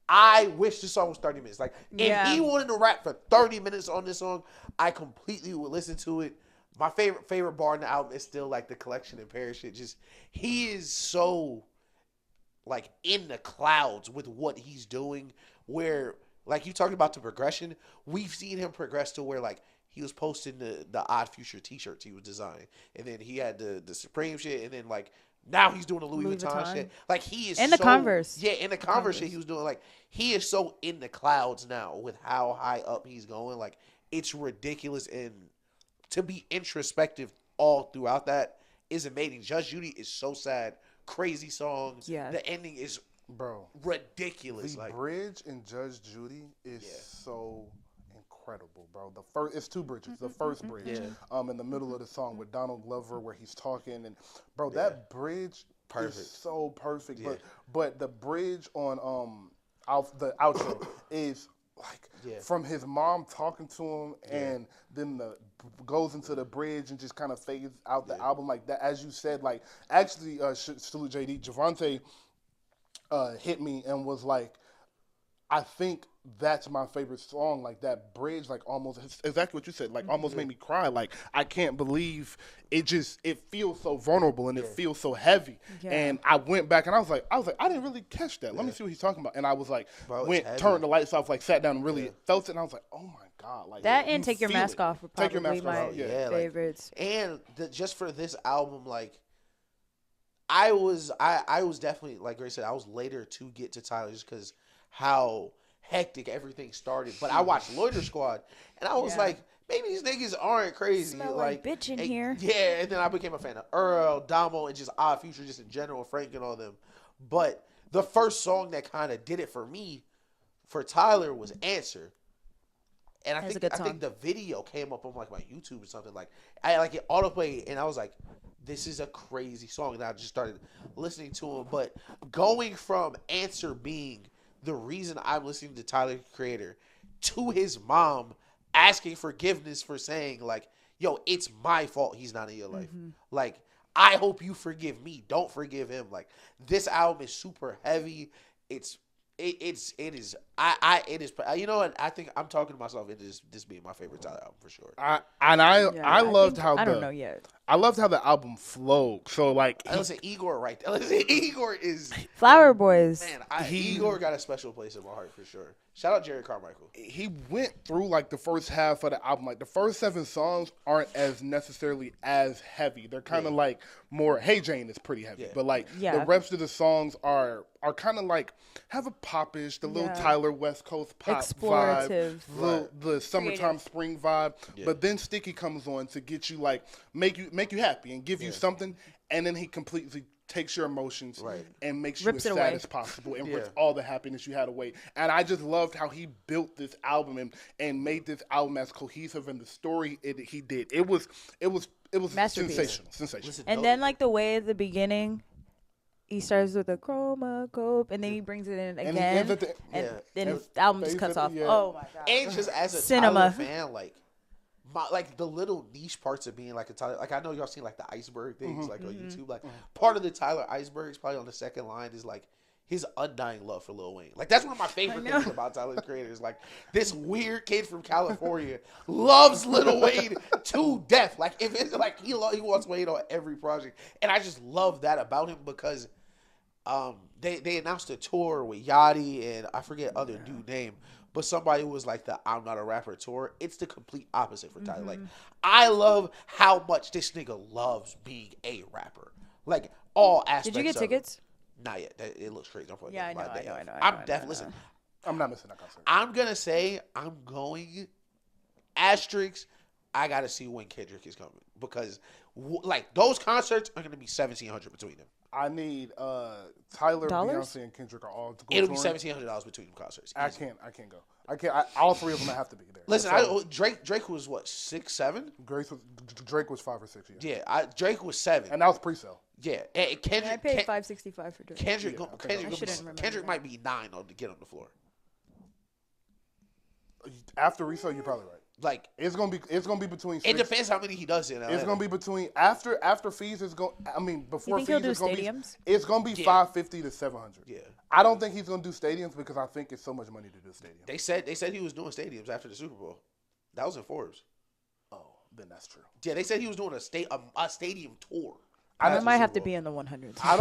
I wish the song was 30 minutes. Like, if he wanted to rap for 30 minutes on this song, I completely would listen to it. My favorite bar in the album is still, like, the Collection and Paris shit. Just, he is so, like, in the clouds with what he's doing. Where, like, you talked about the progression. We've seen him progress to where, like, he was posting the Odd Future t-shirts he was designing. And then he had the Supreme shit. And then, like, now he's doing the Louis Vuitton shit. Like, he is and the Converse. Yeah, and the Converse shit he was doing. Like, he is so in the clouds now with how high up he's going. Like, it's ridiculous. And to be introspective all throughout that is amazing. Judge Judy is so sad. Crazy songs. Yeah. The ending is ridiculous. The bridge in Judge Judy is so incredible, bro. It's two bridges. The first bridge, in the middle of the song with Donald Glover, where he's talking, and bro, that bridge is so perfect. Yeah. But the bridge on the outro is like from his mom talking to him, and then goes into the bridge and just kind of fades out the album like that. As you said, like actually, salute JD. Javante hit me and was like, I think that's my favorite song. Like that bridge, like almost exactly what you said, like almost made me cry. Like I can't believe it feels so vulnerable and it feels so heavy. Yeah. And I went back and I was like, I didn't really catch that. Let me see what he's talking about. And I was like, turned the lights off, like sat down and really felt it. And I was like, oh my God. Like that and Take Your Mask Off were probably my favorites. Like, and just for this album, like I was definitely, like Grace said, I was later to get to Tyler just because how hectic everything started. But I watched Loiter Squad and I was like, maybe these niggas aren't crazy. Smell like bitch in here. Yeah, and then I became a fan of Earl, Damo, and just Odd Future just in general, Frank and all them. But the first song that kind of did it for me, for Tyler, was Answer. And I think the video came up on like my YouTube or something. Like I like it autoplayed and I was like, this is a crazy song. And I just started listening to him. But going from Answer being the reason I'm listening to Tyler, the Creator, to his mom asking forgiveness for saying like, yo, it's my fault he's not in your life. Like, I hope you forgive me. Don't forgive him. Like, this album is super heavy. It is. You know what? I think I'm talking to myself into this being my favorite Tyler album for sure. I loved how I don't know yet. I loved how the album flowed. So like, listen, Igor right there. Listen, Igor is Flower Boys. Man, Igor got a special place in my heart for sure. Shout out Jerry Carmichael. He went through like the first half of the album. Like the first 7 songs aren't as necessarily as heavy. They're kind of like more. Hey Jane is pretty heavy, but like the rest of the songs are kind of like have a popish, the little Tyler West Coast pop explorative vibe, the summertime spring vibe. But then Sticky comes on to get you like make you happy and give you something, and then he completely takes your emotions and makes you as sad as possible and rips all the happiness you had away. And I just loved how he built this album and made this album as cohesive in the story he did. It was sensational. Listen, and then like the way at the beginning, he starts with a chroma cope and then he brings it in again, and then the album just cuts off. Oh my God! And just as a Tyler fan, like the little niche parts of being like a Tyler, like I know y'all seen like the iceberg things like on YouTube. Like part of the Tyler icebergs probably on the second line is like his undying love for Lil Wayne. Like that's one of my favorite things about Tyler the Creator is like this weird kid from California loves Lil Wayne to death. Like if it's like he wants Wayne on every project, and I just love that about him because they announced a tour with Yachty and I forget other dude name. But somebody was like the I'm Not a Rapper tour. It's the complete opposite for Tyler. Like, I love how much this nigga loves being a rapper. Like, all aspects of it. Did you get tickets? Not yet. It looks crazy. I know. I'm definitely, listen. I'm not missing that concert. I'm going to say I'm going, asterisk, I got to see when Kendrick is coming. Because, like, those concerts are going to be $1,700 between them. I need Tyler, Beyonce, and Kendrick are all to go. It'll be $1,700 between them concerts. I can't go. I can't. All 3 of them have to be there. Listen, Drake was what, 6, 7? Drake was 5 or 6. Yeah, Drake was 7, and that was pre-sale. Yeah, and Kendrick. I paid $5.65 for Drake. Kendrick might be $9 to get on the floor. After resale, you're probably right. Like it's gonna be between. It depends how many he does in. It's gonna be between after fees. It's going. I mean, before fees, it's gonna be. It's gonna be $550 to $700. Yeah. I don't think he's gonna do stadiums because I think it's so much money to do stadiums. They said he was doing stadiums after the Super Bowl. That was in Forbes. Oh, then that's true. Yeah, they said he was doing a stadium tour. I might have to be in the 100s. I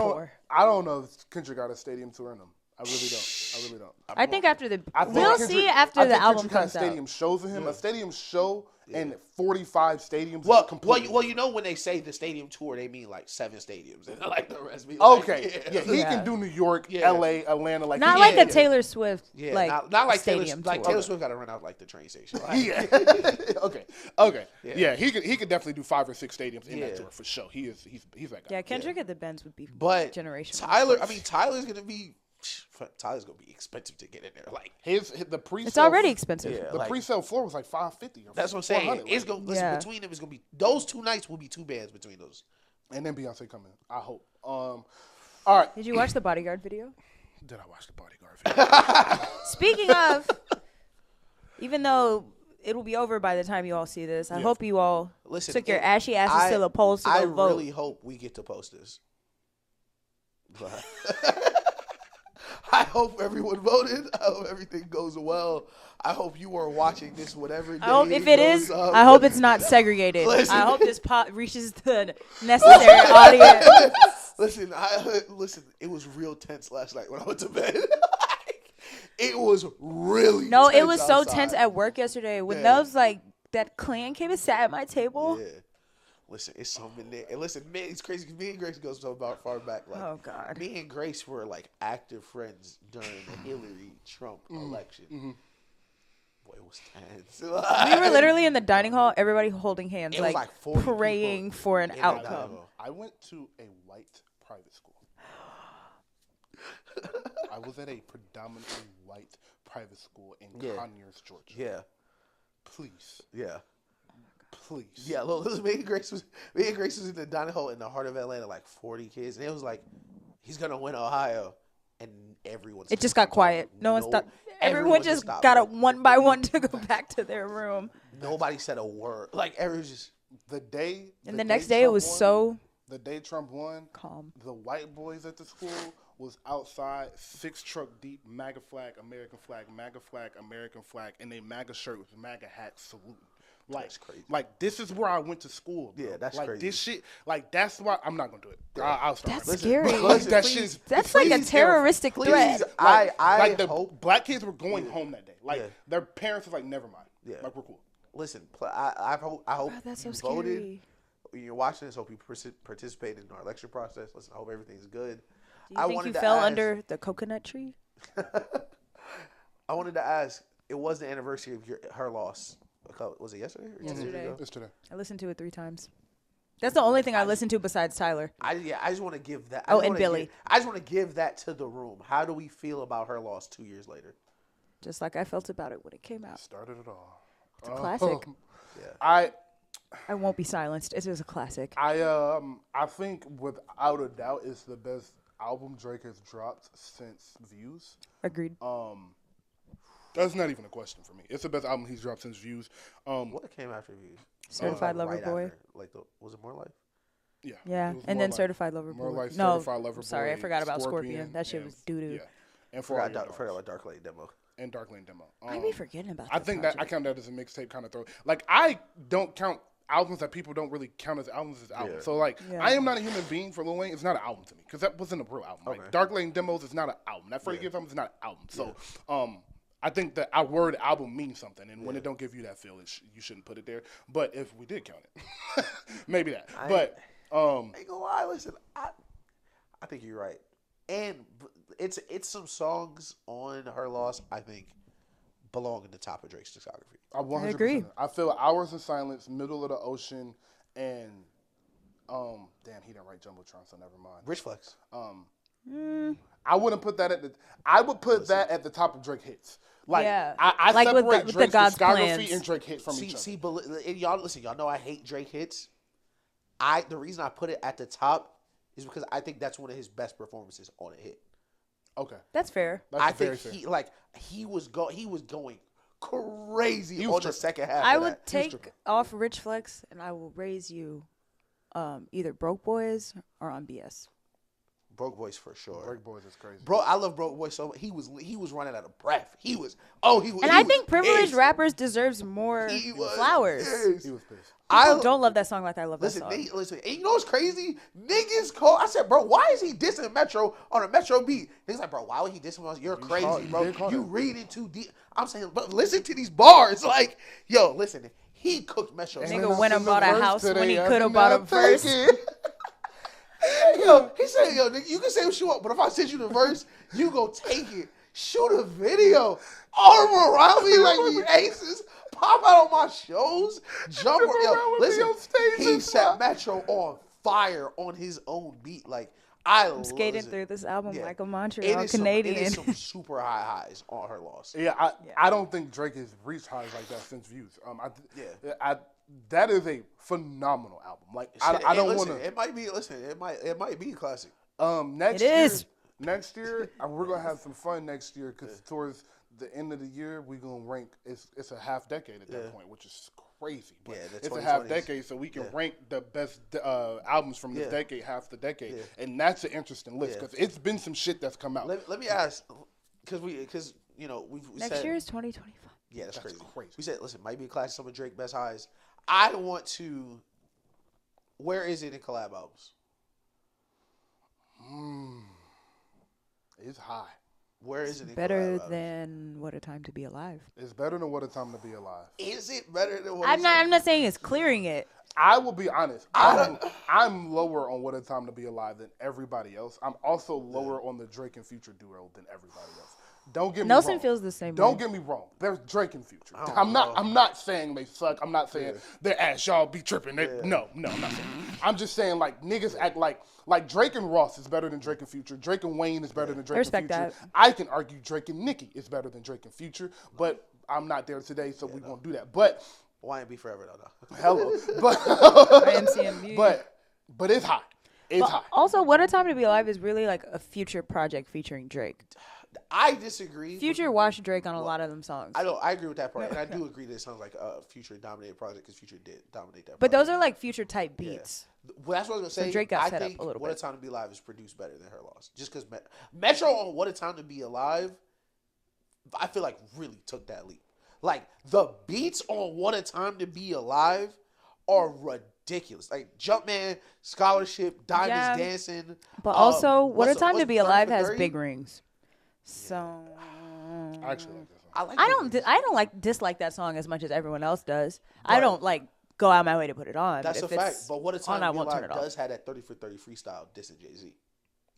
don't know if Kendrick got a stadium tour in him. I really don't. I think after we'll see after the album comes out. Stadium shows for him. Yeah. A stadium show and 45 stadiums. Well, you know when they say the stadium tour, they mean like 7 stadiums, and like the rest. Be like, he can do New York, LA, Atlanta, like not like a Taylor Swift, like not like stadium Taylor. Like Taylor Swift got to run out like the train station. Like, okay. Yeah, he could definitely do 5 or 6 stadiums in that tour for sure. He's that guy. Yeah, Kendrick at the Benz would be generational. Tyler's gonna be. Tyler's gonna be expensive to get in there. Like the pre-sale. It's already expensive. Yeah, the pre-sale floor was like $550. That's what I'm saying. It's gonna between them. It's gonna be those 2 nights will be 2 bands between those. And then Beyonce coming. I hope. All right. Did you watch the Bodyguard video? Did I watch the Bodyguard video? Speaking of, even though it'll be over by the time you all see this, I hope you all took your ashy asses to the polls to go vote. I really hope we get to post this. I hope everyone voted. I hope everything goes well. I hope you are watching this whatever day. I hope if it is, up. I hope it's not segregated. I hope this pot reaches the necessary audience. Listen, it was real tense last night when I went to bed. It was really No, tense it was outside. so tense at work yesterday when those like that Klan came and sat at my table. Yeah. Listen, it's something there. And listen, man, it's crazy because me and Grace goes so about far back. Like, oh God. Me and Grace were like active friends during the Hillary-Trump election. Mm-hmm. Boy, it was tense. We were literally in the dining hall, everybody holding hands, like 40 praying for an outcome. I went to a white private school. I was at a predominantly white private school in Conyers, Georgia. Yeah. Please. Yeah. Please. Yeah, look, me and Grace was in the dining hall in the heart of Atlanta, like 40 kids, and it was like, he's gonna win Ohio, and everyone. It just got quiet. No one stopped. Everyone just got up one by one to go back to their room. Nobody said a word. Like everyone just the day. And the next day it was so. The day Trump won, calm. The white boys at the school was outside, 6 truck deep, MAGA flag, American flag, MAGA flag, American flag, and a MAGA shirt with MAGA hat saluting. Like, that's crazy. Like, this is where I went to school, bro. Yeah, that's like, crazy. This shit, like, that's why I'm not going to do it. I'll start. That's scary. That's like a terroristic threat. Like, I hope black kids were going home that day. Like, their parents was like, never mind. Yeah. Like, we're cool. Listen, I hope that's so you scary. voted. When you're watching this, hope you participated in our election process. Listen, I hope everything's good. Do you think you fell under the coconut tree? I wanted to ask, it was the anniversary of her loss. Was it yesterday? Yesterday. I listened to it 3 times. That's the only thing I listened to besides Tyler. I just want to give that. And Billy. I just want to give that to the room. How do we feel about her loss 2 years later? Just like I felt about it when it came out. Started it all. It's a classic. Yeah. I won't be silenced. It is a classic. I think without a doubt it's the best album Drake has dropped since Views. Agreed. That's not even a question for me. It's the best album he's dropped since Views. What came after Views? Certified Lover Boy. After, was it More Life? Yeah. Yeah, and then Certified Lover Boy. More Life, no, Certified Lover Boy. Sorry, I forgot about Scorpion. That shit was doo-doo. Yeah. And forgot about Dark Lane Demo. And Dark Lane Demo. I be forgetting about that. I think that I count that as a mixtape kind of throw. Like, I don't count albums that people don't really count as albums as albums. Yeah. So, like, I Am Not a Human Being for Lil Wayne is not an album to me because that wasn't a real album. Okay. Like, Dark Lane Demos is not an album. That Freddie Gibbs album is not an album. So, I think that our word album means something, and when it don't give you that feel, you shouldn't put it there. But if we did count it, maybe that. I ain't gonna lie. Listen, I think you're right, and it's some songs on her loss I think belong in the top of Drake's discography. I 100% agree. I feel Hours in Silence, Middle of the Ocean, and damn, he didn't write Jumbotron, so never mind. Rich Flex. I wouldn't put that I would put that at the top of Drake hits. Like, I like separate with Drake's the God's discography plans. and Drake hits from each other. And y'all listen. Y'all know I hate Drake hits. The reason I put it at the top is because I think that's one of his best performances on a hit. Okay, that's fair. I think he was going crazy on the second half. I would take off Rich Flex and I will raise you either Broke Boys or on BS. Broke Boys for sure. Broke Boys is crazy. Bro, I love Broke Boys so much. He was running out of breath. And I think privileged rappers deserves more flowers. He was pissed. I don't love that song like I love that song. Listen, and you know what's crazy? Niggas call. I said, bro, why is he dissing Metro on a Metro beat? He's like, bro, why would he diss him? You're crazy, bro. You read it too deep. I'm saying, but listen to these bars. Like, yo, listen, he cooked Metro. Nigga went and bought a house when he could have bought a verse. Yo, he said, yo, nigga, you can say what you want, but if I send you the verse, you go take it. Shoot a video. Arm around me like we aces. Pop out on my shows. Jump around. Yo, listen, he set Metro on fire on his own beat. Like, I'm skating through this album like a Montreal Canadian. It is some super high highs on her loss. Yeah, I don't think Drake has reached highs like that since Views. That is a phenomenal album. Like, I don't want to. It might be. Listen, it might be a classic. Next year, we're gonna have some fun next year because towards the end of the year, we're gonna rank. It's a half decade at that point, which is crazy. But yeah, it's a half decade, so we can rank the best albums from this decade, half the decade, and that's an interesting list because it's been some shit that's come out. Let me ask, because we next year is 2025. Yeah, that's crazy. We said, listen, might be a classic. Some of Drake best highs. I want to. Where is it in collab albums? It's high. Where is it? Better than What a Time to Be Alive. It's better than What a Time to Be Alive. Is it better than What? I'm not saying it's clearing it. I will be honest. I'm lower on What a Time to Be Alive than everybody else. I'm also lower on the Drake and Future duo than everybody else. Don't get me wrong. Nelson feels the same way. Don't get me wrong. There's Drake and Future. I'm not saying they suck. I'm not saying they're ass. Y'all be tripping. No, I'm not saying. I'm just saying like niggas act like Drake and Ross is better than Drake and Future. Drake and Wayne is better than Drake and Future. That. I can argue Drake and Nicki is better than Drake and Future, but I'm not there today, so we won't do that. But YMB forever though. Hello, but it's high. It's high. Also, What a Time to Be Alive is really like a Future project featuring Drake. I disagree. Future watched Drake on a lot of them songs. I agree with that part, and I do agree that it sounds like a Future dominated project because Future did dominate that. But project. those are like Future type beats. Yeah. Well, that's what I was gonna say. So Drake got I set think up a little What bit. a Time to Be Alive is produced better than Her Loss, just because Metro on What a Time to Be Alive, I feel like really took that leap. Like the beats on What a Time to Be Alive are ridiculous. Like Jumpman, Scholarship, Diamonds Dancing. But also, What a Time to Be Alive has big rings. So I actually like that song. I don't dislike that song as much as everyone else does. I don't like go out my way to put it on. That's a fact. But What a Time to Be Alive does have that 30 for 30 freestyle dissing Jay-Z.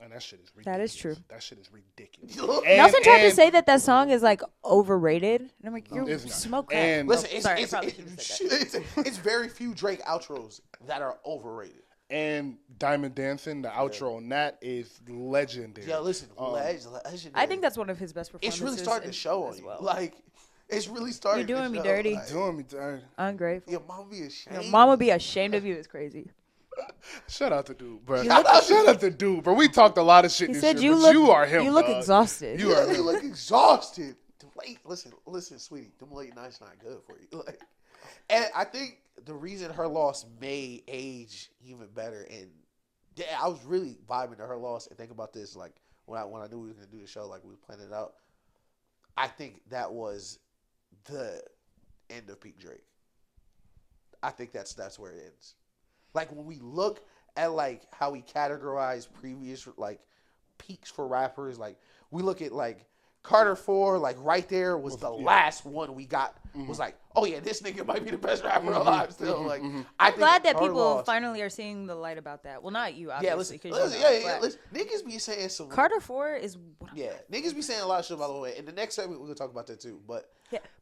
And that shit is ridiculous. That is true. That shit is ridiculous. Nelson tried to say that song is like overrated, and I'm like, you're smoking. And listen, it's very few Drake outros that are overrated. And Diamond Dancing, the outro on that is legendary. Yeah, listen, legendary. I think that's one of his best performances. It's really starting to show on you. Well. Like, it's really starting to show. You're doing me dirty. Like, doing me dirty. Ungrateful. Your mama be ashamed. Your mama be ashamed of you. It's crazy. Shout out to dude, bro. Shout out to dude, bro. We talked a lot of shit this year, but you are him. You look exhausted. You look exhausted. Listen, sweetie, them late nights not good for you. Like, and I think the reason Her Loss may age even better, and I was really vibing to Her Loss. And think about this, like when I knew we were gonna do the show, like we planned it out. I think that was the end of peak Drake. I think that's where it ends. Like when we look at like how we categorize previous like peaks for rappers, like we look at like Carter 4, like right there was the last one we got. Was like, oh yeah, this nigga might be the best rapper alive still. Like, I'm glad that people finally are seeing the light about that. Well, not you, obviously. Listen, niggas be saying some. Carter 4 is. Niggas be saying a lot of shit, by the way. In the next segment, we're gonna talk about that too. But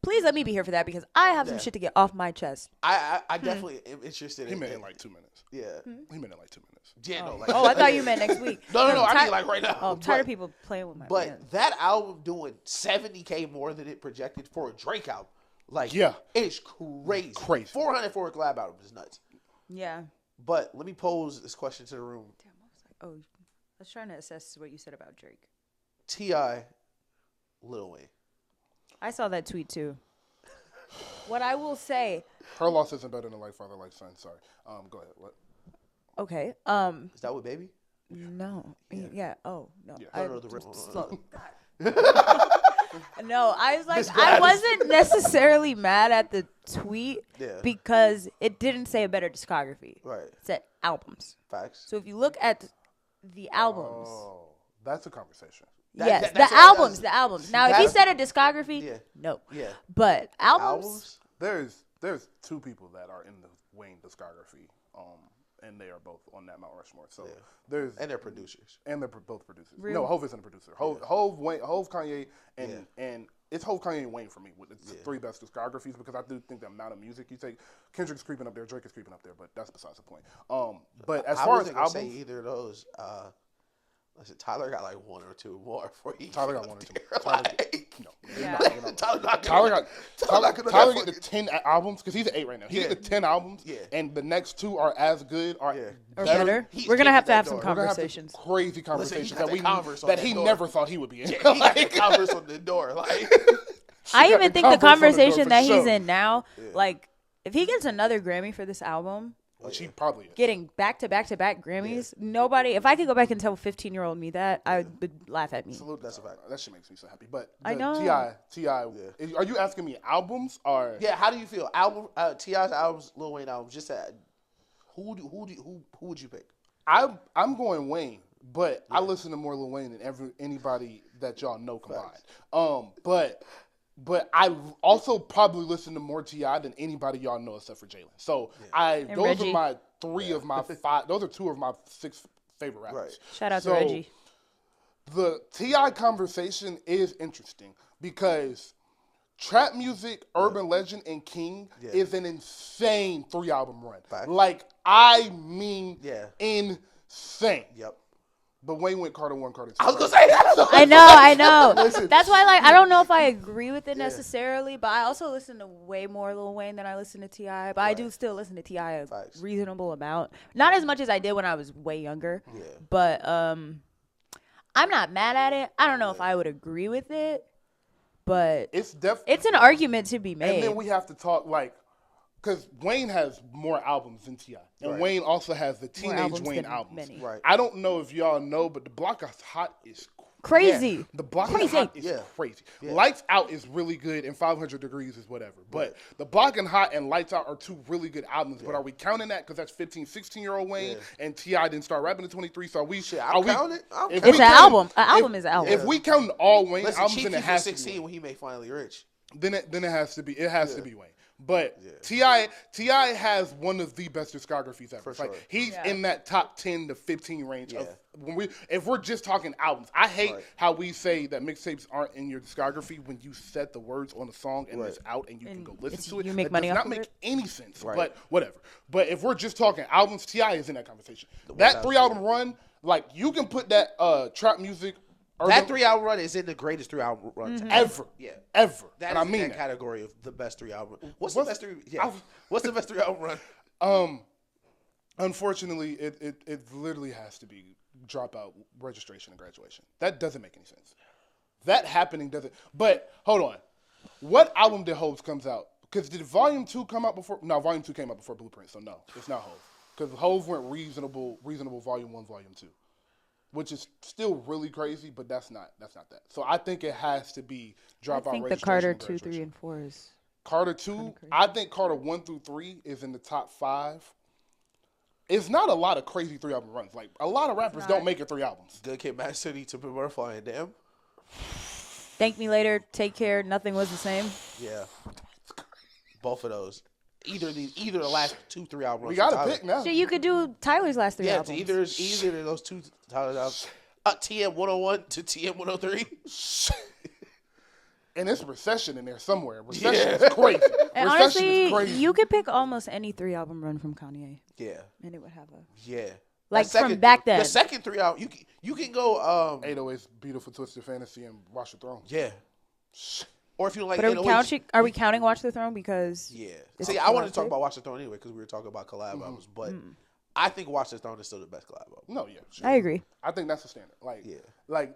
please let me be here for that because I have some shit to get off my chest. I definitely am interested. He made it in like 2 minutes. Yeah, he made it in like 2 minutes. Yeah, no. Like, I thought you meant next week. No. I mean like right now. I'm tired of people playing with my. But that album doing 70K more than it projected for a Drake album. Like, it's crazy. 400 for a collab album is nuts. Yeah. But let me pose this question to the room. Damn, I was trying to assess what you said about Drake. T.I., Lil Wayne. I saw that tweet too. What I will say. Her Loss isn't better than Like Father, Like Son. Sorry. Go ahead. What? Okay. Is that what Baby? No. Yeah. Oh no. Yeah. Slow. No, I was like, I wasn't necessarily mad at the tweet because it didn't say a better discography. Right. It said albums. Facts. So if you look at the albums. Oh, that's a conversation. Yes, the albums. Now, if he said a discography, no. Yeah. But albums? There's two people that are in the Wayne discography, and they are both on that Mount Rushmore. So and they're producers. And they're both producers. Really? No, Hov isn't a producer. Hov, Wayne, Hov, Kanye, and it's Hov, Kanye, and Wayne for me. It's the three best discographies because I do think the amount of music you take, Kendrick's creeping up there, Drake is creeping up there, but that's besides the point. But as far as albums, say either of those. Listen, Tyler got like one or two more for you. Tyler got one or two. Tyler get the 10 albums because he's at 8 right now. He get the 10 albums, and the next two are as good or better. We're gonna have to have some conversations. Crazy conversations that he door. Never thought he would be in. He got the converse on the door. Like I even think the conversation that he's in now, like if he gets another Grammy for this album, which he probably is. Getting back Grammys, nobody. If I could go back and tell 15-year-old me that, I would laugh at me. Salute, that's a fact. That shit makes me so happy. But I know. Ti. Are you asking me albums or? Yeah. How do you feel? Ti's albums, Lil Wayne albums. Just who would you pick? I'm going Wayne, but I listen to more Lil Wayne than anybody that y'all know combined. But I also probably listen to more T.I. than anybody y'all know except for Jalen. So those Reggie. are my 3 of my 5. Those are 2 of my 6 favorite rappers. Right. Shout out to Reggie. The T.I. conversation is interesting because trap music, Urban Legend, and King is an insane 3-album run. Fact. Like, I mean insane. Yep. But Wayne went Carter 1, Carter 2. I was gonna say that. I know. That's why, like, I don't know if I agree with it necessarily, but I also listen to way more Lil Wayne than I listen to T.I. But I do still listen to T.I. a reasonable amount. Not as much as I did when I was way younger. Yeah. But I'm not mad at it. I don't know if I would agree with it, but it's an argument to be made. And then we have to talk, like, because Wayne has more albums than T.I. And Wayne also has the Teenage Wayne albums. Right. I don't know if y'all know, but The Block is Hot is crazy. Yeah. The Block is Hot is crazy. Yeah. Lights Out is really good and 500 Degrees is whatever. But The Block and Hot and Lights Out are 2 really good albums. But are we counting that because that's 15, 16-year-old Wayne and T.I. didn't start rapping at 23? So are we? I'll count it. It's an album. An album is an album. If we count all Wayne albums, then it has 16 to be when he made Finally Rich. Then it has to be. It has to be Wayne. But T.I. has one of the best discographies ever. For like sure. he's in that top 10 to 15 range of if we're just talking albums. I hate how we say that mixtapes aren't in your discography when you set the words on the song and it's out and you can go listen to it. You make that money does off not of make it? any sense. Right. But whatever. But if we're just talking albums, T.I. is in that conversation. That 3-album run, like you can put that trap music. That 3-album run is in the greatest 3-album runs ever. Yeah, ever. That and is I mean in that category of the best 3-album. What's the best 3? Yeah. What's the best 3-album run? Unfortunately, it literally has to be dropout, registration, and graduation. That doesn't make any sense. That happening doesn't. But hold on, what album did Hov comes out? Because did Volume 2 come out before? No, Volume 2 came out before Blueprint. So no, it's not Hov. Because Hov went reasonable Volume 1, Volume 2. Which is still really crazy, but that's not that. So I think it has to be dropout. I think the Carter 2, 3, and 4 is Carter 2. I think Carter 1 through 3 is in the top 5. It's not a lot of crazy 3-album runs. Like a lot of rappers don't make it 3 albums. Good Kid, Mad City, To Be Butterfly, and Damn. Thank Me Later, Take Care, Nothing Was the Same. Yeah, both of those. Either the last 2, 3 albums. We gotta pick now. So you could do Tyler's last 3 albums. Either of those 2 Tyler's albums. TM 101 to TM 103. And there's a recession in there somewhere. Recession is crazy. And honestly, you could pick almost any 3-album run from Kanye. Yeah. And it would have a like from back then. The second 3 album, you can go 808's Beautiful Twisted Fantasy and Watch the Throne. Yeah. Or if you like, but are we counting Watch the Throne because? Yeah. See, I wanted to talk about Watch the Throne anyway because we were talking about collab albums, but I think Watch the Throne is still the best collab album. No, yeah, sure. I agree. I think that's the standard. Like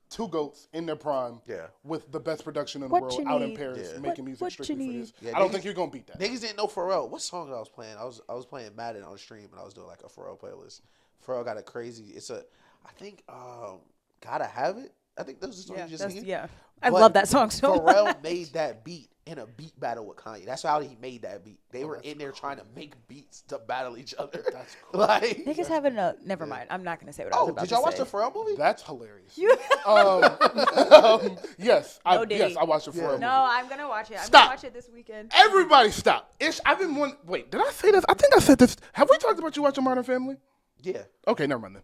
2 GOATs in their prime, with the best production in the world, out in Paris, making music strictly for this. Yeah, I don't think you're gonna beat that. Niggas didn't know Pharrell. What song I was playing? I was playing Madden on the stream and I was doing like a Pharrell playlist. Pharrell got a crazy. I think Gotta Have It. I think those are the songs you just singing. Yeah. I love that song so much. Pharrell made that beat in a beat battle with Kanye. That's how he made that beat. They were in there trying to make beats to battle each other. That's cool. Like niggas having a never mind. I'm not gonna say what I was about to say. Did y'all watch the Pharrell movie? That's hilarious. Yes, I watched the Pharrell movie. No, I'm gonna watch it. Stop. I'm gonna watch it this weekend. Everybody stop. I've been one. Wait, did I say this? I think I said this. Have we talked about you watching Modern Family? Yeah. Okay, never mind then.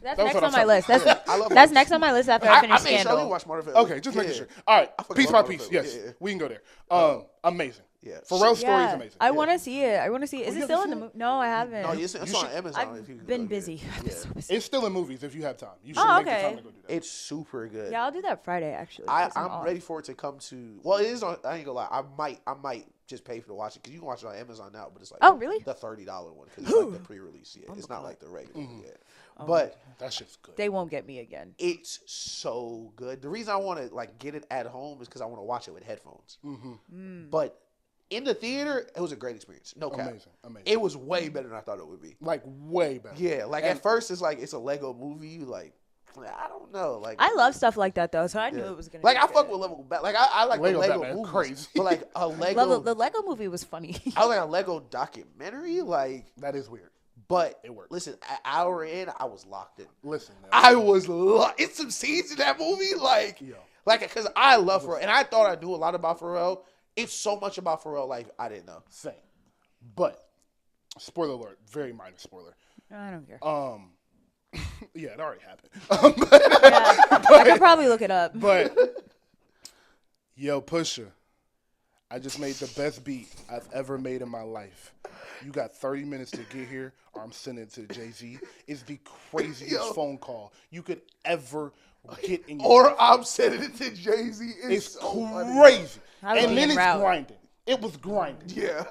That's next on my list. That's next on my list after I finish Scandal. I watch Modern Family. Okay, just making sure. All right, piece by piece. Yes, we can go there. Amazing. Yeah. Pharrell's story is amazing. I want to see it. Is it still in the movie? No, I haven't. No, it's on Amazon. I've been busy. It's still in movies if you have time. You should make the time to go do that. It's super good. Yeah, I'll do that Friday actually. I'm ready for it to come to. Well, it is on. I ain't gonna lie. I might just pay for to watch it because you can watch it on Amazon now, but it's like the $30 one because it's like the pre-release. Yeah, it's not like the regular. Yeah. But that shit's good. They won't get me again. It's so good. The reason I want to like get it at home is because I want to watch it with headphones. But in the theater, it was a great experience. No cap. Amazing. It was way better than I thought it would be. Like, way better. Yeah, like at first it's like it's a Lego movie. Like, I don't know. Like, I love stuff like that though, so I knew it was gonna. Like, be I good. fuck with Lego. Like, I like Lego the Lego Batman, movies, crazy. but like a Lego. The Lego movie was funny. I like a Lego documentary. Like, that is weird. But it worked. Listen, an hour in, I was locked in. Listen, man. I was it's some scenes in that movie, like because I love Pharrell, and I thought I knew a lot about Pharrell. It's so much about Pharrell life I didn't know. Same, but spoiler alert, very minor spoiler. I don't care. Yeah, it already happened. I could probably look it up. But yo, Pusha, I just made the best beat I've ever made in my life. You got 30 minutes to get here, or I'm sending it to Jay-Z. It's the craziest phone call you could ever get in your life. I'm sending it to Jay-Z. It's so crazy. And then it's grinding. It was grinding. Yeah.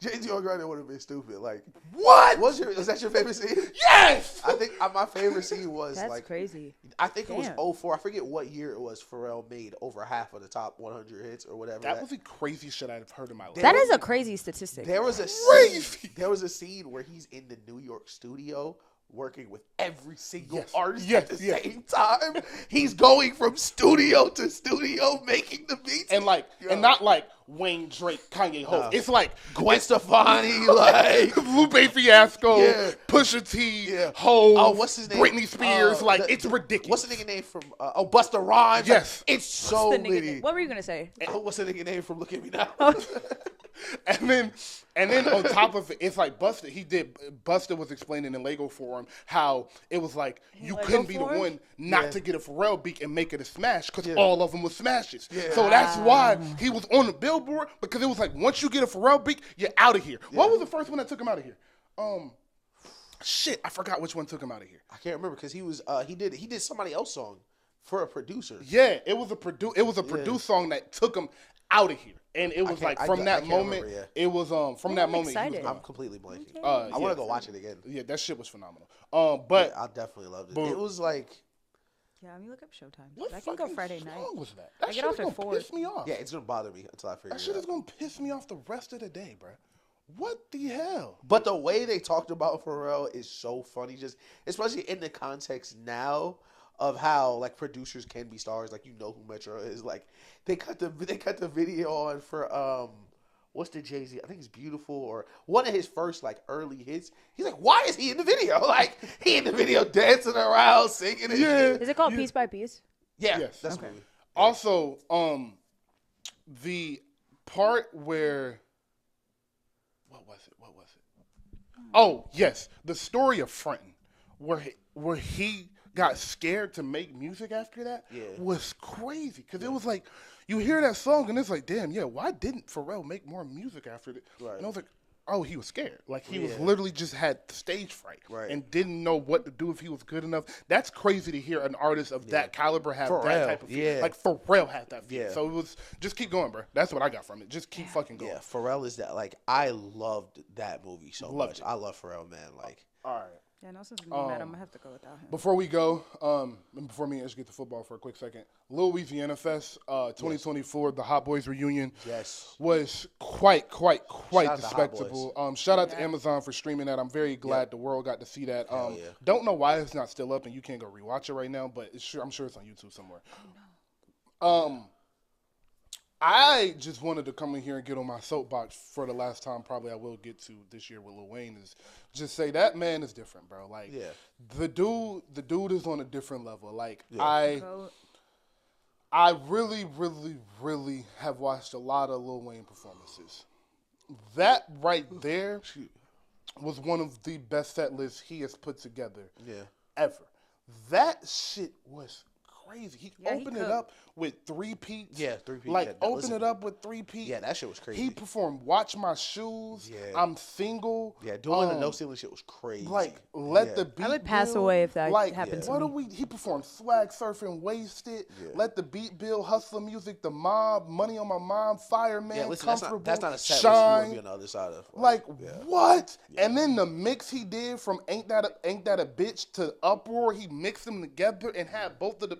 Jay-Z on grinding would have been stupid. Like, what? Was that your favorite scene? Yes! I think my favorite scene was That's crazy. I think it was 04. I forget what year it was. Pharrell made over half of the top 100 hits or whatever. That was the craziest shit I've heard in my life. That is a crazy statistic. There was a scene where he's in the New York studio working with every single artist at the same time. He's going from studio to studio making the beats. And and not like Wayne, Drake, Kanye, Ho. It's like Gwen Stefani, like Lupe Fiasco, Pusha T, Ho. Oh, what's his name? Britney Spears. It's ridiculous. What's the nigga name from? Busta Rhymes. Yes, it's so many. What were you gonna say? What's the nigga name from Look at Me Now? And then on top of it, it's like Busta was explaining in Lego Forum how it was like you couldn't be the one not to get a Pharrell beat and make it a smash because all of them were smashes. Yeah. So that's why he was on the Billboard, because it was like once you get a Pharrell beat, you're out of here. What was the first one that took him out of here? Shit, I forgot which one took him out of here. I can't remember because he was he did somebody else's song for a producer. Yeah, it was a produced song that took him out of here. And it was from that moment, it was from that moment. I'm completely blanking. I want to go watch it again. Yeah, that shit was phenomenal. But I definitely loved it. It was like, let me look up Showtime. What I can go Friday night. What was that? That I shit get is off at 4. Piss me off. Yeah, it's gonna bother me until I figure it out. That shit is gonna piss me off the rest of the day, bro. What the hell? But the way they talked about Pharrell is so funny, just especially in the context now of how like producers can be stars. Like, you know who Metro is. Like, they cut the video on for what's the Jay-Z? I think it's Beautiful, or one of his first like early hits. He's like, why is he in the video? Like, he in the video dancing around, singing and shit. Is it called Piece by Piece? Yeah. Yes. That's okay. Also, the part where what was it? Oh, yes. The story of Frontin', where he got scared to make music after that was crazy. Because it was like, you hear that song and it's like, damn, why didn't Pharrell make more music after that? Right. And I was like, oh, he was scared. Like, he was literally just had stage fright and didn't know what to do if he was good enough. That's crazy to hear an artist of that caliber have that type of fear. Like, Pharrell had that fear. So it was, just keep going, bro. That's what I got from it. Just keep fucking going. Yeah, Pharrell is that. Like, I loved that movie so much. I love Pharrell, man. Like, all right. Yeah, no, since we're mad, I'm gonna have to go without him. Before we go, and before me and Ish get to football for a quick second, Lilweezyana Fest 2024, the Hot Boys reunion, was quite respectable. Shout out to Amazon for streaming that. I'm very glad the world got to see that. Don't know why it's not still up and you can't go rewatch it right now, but I'm sure it's on YouTube somewhere. I just wanted to come in here and get on my soapbox for the last time probably I will get to this year with Lil Wayne, is just say that man is different, bro. Like, the dude is on a different level. Like, I really have watched a lot of Lil Wayne performances. That right there was one of the best set lists he has put together ever. That shit was crazy. He opened it up with 3 peats. Yeah, 3 peats. Like, open it up with 3 peats. Yeah, that shit was crazy. He performed Watch My Shoes. Yeah. I'm Single. Yeah, doing the No Ceiling shit was crazy. Like, Let the Beat I would pass away if that happened to me. He performed Swag Surfing, Wasted, Let the Beat Build, Hustler Music, The Mob, Money on My Mom, Fireman, Comfortable, that's not a set Shine. List on the other side of. Like, what? Yeah. And then the mix he did from Ain't That a Bitch to Uproar, he mixed them together and had both of the...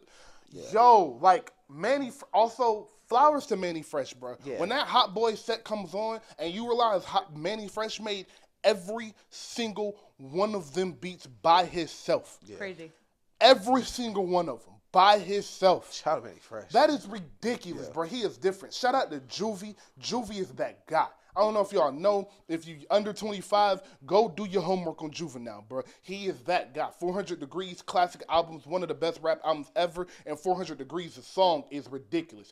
Yo, like, Manny, also flowers to Manny Fresh, bro. Yeah. When that Hot Boy set comes on and you realize Manny Fresh made every single one of them beats by himself. Yeah. Crazy. Every single one of them by himself. Shout out Manny Fresh. That is ridiculous, bro. He is different. Shout out to Juvie. Juvie is that guy. I don't know if y'all know. If you under 25, go do your homework on Juvenile, bro. He is that guy. 400 Degrees, classic albums, one of the best rap albums ever. And 400 Degrees, the song is ridiculous.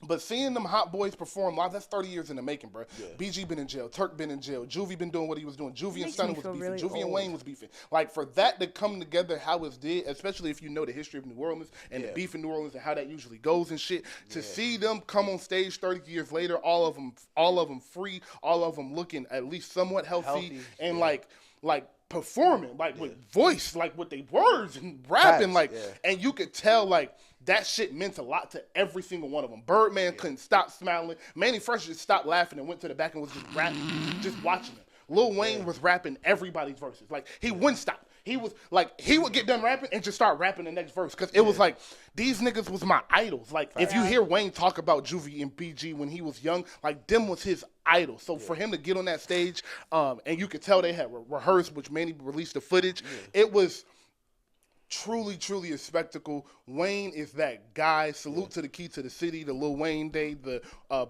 But seeing them Hot Boys perform live, that's 30 years in the making, bro. Yeah. BG been in jail. Turk been in jail. Juvie been doing what he was doing. Juvie and Stunna was beefing. Really Juvie and Wayne was beefing. Like, for that to come together how it did, especially if you know the history of New Orleans and the beef in New Orleans and how that usually goes and shit, to see them come on stage 30 years later, all of them free, all of them looking at least somewhat healthy and like performing, like with voice, like with their words and rapping, and you could tell, like, that shit meant a lot to every single one of them. Birdman couldn't stop smiling. Manny Fresh just stopped laughing and went to the back and was just rapping, just watching them. Lil Wayne was rapping everybody's verses. Like, he wouldn't stop. He was, like, he would get done rapping and just start rapping the next verse. Because it was like, these niggas was my idols. Like, if you hear Wayne talk about Juvie and BG when he was young, like, them was his idols. So for him to get on that stage, and you could tell they had rehearsed, which Manny released the footage, it was truly, truly a spectacle. Wayne is that guy. Salute to the Key to the City, the Lil Wayne Day, the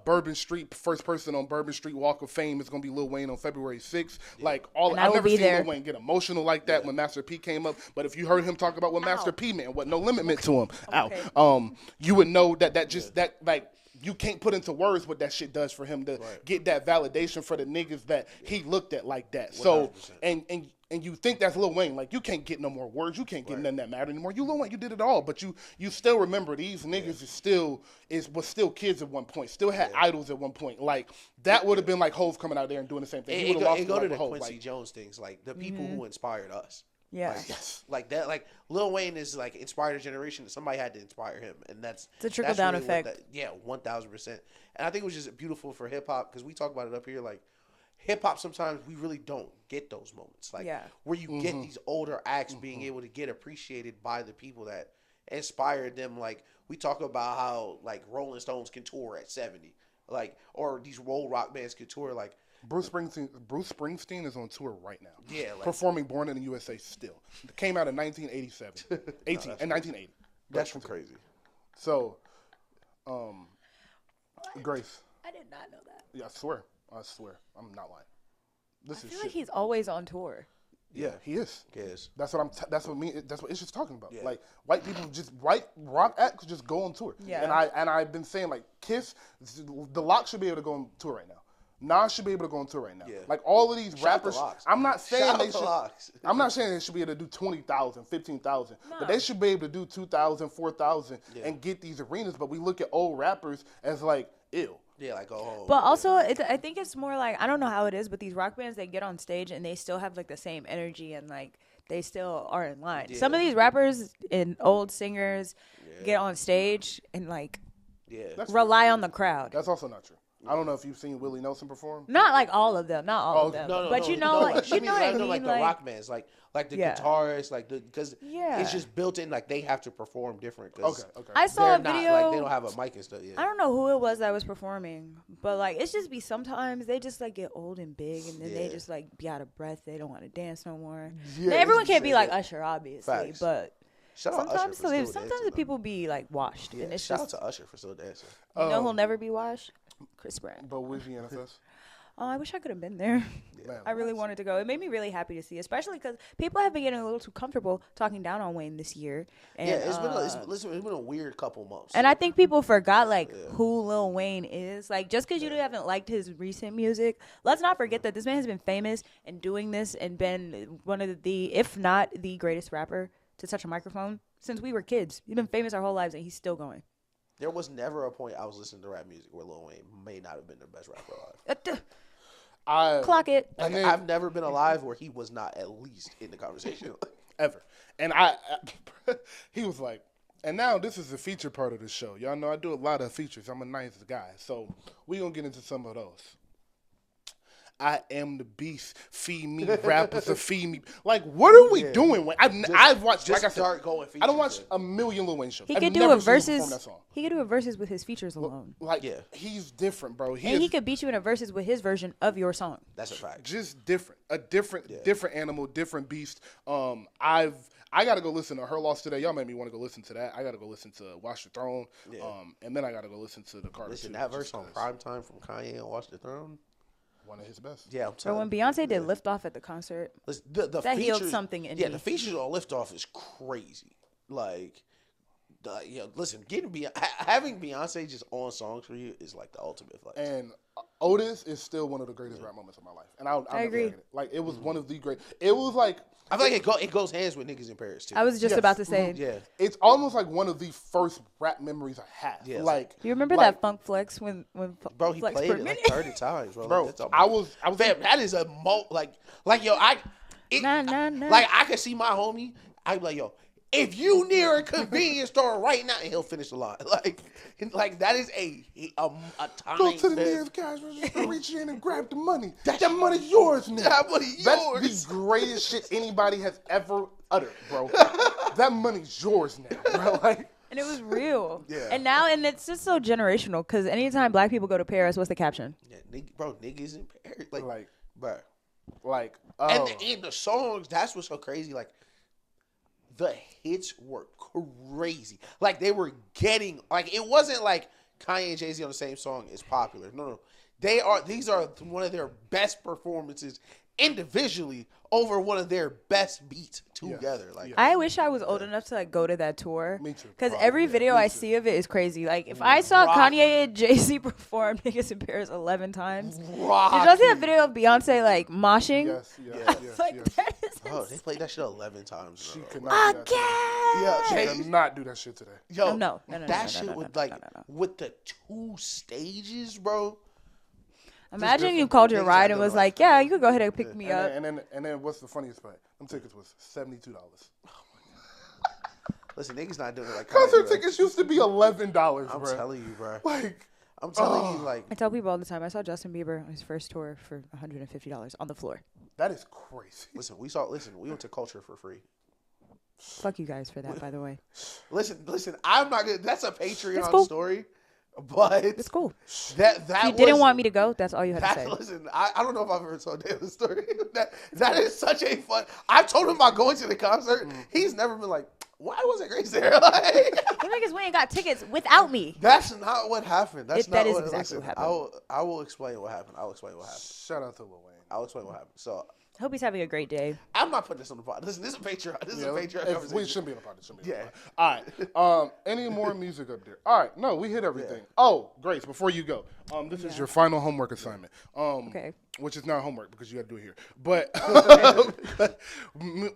Bourbon Street, first person on Bourbon Street Walk of Fame is going to be Lil Wayne on February 6th. Like, I've never seen Lil Wayne get emotional like that when Master P came up. But if you heard him talk about what Master P meant, what No Limit meant to him, you would know that you can't put into words what that shit does for him to get that validation for the niggas that he looked at like that. 100%. So, and you think that's Lil Wayne. Like, you can't get no more words. You can't get nothing that matter anymore. You Lil Wayne, you did it all. But you still remember these niggas was still kids at one point. Still had idols at one point. Like, that would have been like Hov coming out there and doing the same thing. It go to the Quincy Jones things. Like, the people who inspired us. Yeah. Like that. Like, Lil Wayne is like inspired a generation. Somebody had to inspire him, and it's a trickle down effect. 1,000%. And I think it was just beautiful for hip hop because we talk about it up here. Like, hip hop, sometimes we really don't get those moments. Like, where you get these older acts being able to get appreciated by the people that inspired them. Like, we talk about how, like, Rolling Stones can tour at 70, like, or these roll rock bands can tour. Like, Bruce Springsteen is on tour right now. Yeah, like, performing Born in the USA still. It came out in 1987. 1980. That's crazy. So, Grace. I did not know that. Yeah, I swear. I'm not lying. I feel like he's always on tour. Yeah, he is. He is. That's what it's just talking about. Yeah. Like, white rock acts just go on tour. Yeah. And I've been saying, like, Kiss, The Lock should be able to go on tour right now. Nas should be able to go on tour right now. Yeah. Like, all of these rappers, I'm not saying they should be able to do 20,000, 15,000, but they should be able to do 2,000, 4,000 and get these arenas. But we look at old rappers as like, ew. Yeah, like, go home. But also, I think it's more like, I don't know how it is, but these rock bands, they get on stage and they still have, like, the same energy and, like, they still are in line. Yeah. Some of these rappers and old singers get on stage and, like, rely on the crowd. That's also not true. I don't know if you've seen Willie Nelson perform. Not like all of them, not all of them. But you know what I mean? Like the rock bands, like the guitarists, like because it's just built in. Like, they have to perform different. Okay. I saw a video. Like, they don't have a mic and stuff. Yeah. I don't know who it was that was performing, but like, it's just sometimes they just like get old and big, and then they just like be out of breath. They don't want to dance no more. Yeah, now, everyone can't be like Usher, obviously, Facts. But. Sometimes the people be like washed, and it's shout out to Usher for still dancing. You know who'll never be washed? Chris Brown. But with the NFS? Oh, I wish I could have been there. Yeah. I really wanted to go. It made me really happy to see, especially because people have been getting a little too comfortable talking down on Wayne this year. And, it's been a weird couple months. And I think people forgot who Lil Wayne is. Like, just because you haven't liked his recent music, let's not forget that this man has been famous and doing this and been one of the, if not the greatest rapper to touch a microphone since we were kids. He's been famous our whole lives, and he's still going. There was never a point I was listening to rap music where Lil Wayne may not have been the best rapper alive. Clock it. Like, I've never been alive where he was not at least in the conversation. Ever. And he was like, and now this is the feature part of the show. Y'all know I do a lot of features. I'm a nice guy. So we're going to get into some of those. I am the beast. Feed me, rappers to feed me. Like, what are we doing? I've watched, like I said, I don't watch a million Lil Wayne shows. He could do a versus. He could do a versus with his features alone. Like, he's different, bro. He could beat you in a versus with his version of your song. That's a fact. Just different, different animal, different beast. I gotta go listen to Her Loss Today. Y'all made me want to go listen to that. I gotta go listen to Watch the Throne. And then I gotta go listen to the Carter. Listen, that verse on Primetime from Kanye and Watch the Throne. One of his best. Yeah, I'm telling you. But when Beyonce did Lift Off at the concert, that features, healed something in me. Yeah, the features on Lift Off is crazy. Like, listen, having Beyonce just on songs for you is like the ultimate flex. And Otis is still one of the greatest rap moments of my life. And I agree. Like, it was one of the great. It was like. I feel like it goes hands with Niggas in Paris too. I was just about to say. Yeah. It's almost like one of the first rap memories I have. Yeah. Like, you remember that Funk Flex when bro, he Flex played it like 30 times, bro. I was fam, that is a like yo, like I could see my homie. I'd be like, yo, if you near a convenience store right now, and he'll finish the line. Like that is a time. Go to the nearest cash register, reach in and grab the money. That money's yours now. That money's yours. That's the greatest shit anybody has ever uttered, bro. That money's yours now, bro. Like, and it was real. Yeah. And it's just so generational because anytime black people go to Paris, what's the caption? Yeah, niggas in Paris. And the songs, that's what's so crazy. Like, the hits were crazy. Like, they were getting, like, it wasn't like Kanye and Jay-Z on the same song is popular. No. These are one of their best performances individually over one of their best beats together. Like, I wish I was old enough to like go to that tour. Me too. Because every video I see of it is crazy. Like, if I saw Kanye and Jay-Z perform Niggas in Paris 11 times, did y'all see that video of Beyonce like moshing? Yes. That is they played that shit 11 times. She could not do that today. she could not do that shit today. Yo, no, that shit with with the 2 stages, bro. Imagine you called your ride and was like, "Yeah, you could go ahead and pick me up." And then what's the funniest part? Them tickets was $72. Listen, niggas not doing it like concert tickets used to be $11, bro. I'm telling you, bro. Like, I'm telling you, like. I tell people all the time. I saw Justin Bieber on his first tour for $150 on the floor. That is crazy. Listen, we went to Culture for free. Fuck you guys for that, by the way. Listen. I'm not gonna. That's a Patreon story. But it's cool. That you didn't want me to go. That's all you had to say. Listen, I don't know if I've ever told David the story. that is such a fun. I've told him about going to the concert. He's never been like, "Why wasn't Grace there?" Like, you niggas went and got tickets without me. That's not what happened. That is exactly what happened. I will explain what happened. Shout out to Lil Wayne. I'll explain what happened. So. I hope he's having a great day. I'm not putting this on the pod. Listen, this is a Patreon. This is a Patreon conversation. We shouldn't be on the pod. All right. Any more music up there? All right. No, we hit everything. Yeah. Oh, Grace, before you go, this is your final homework assignment. Okay. Which is not homework because you got to do it here. But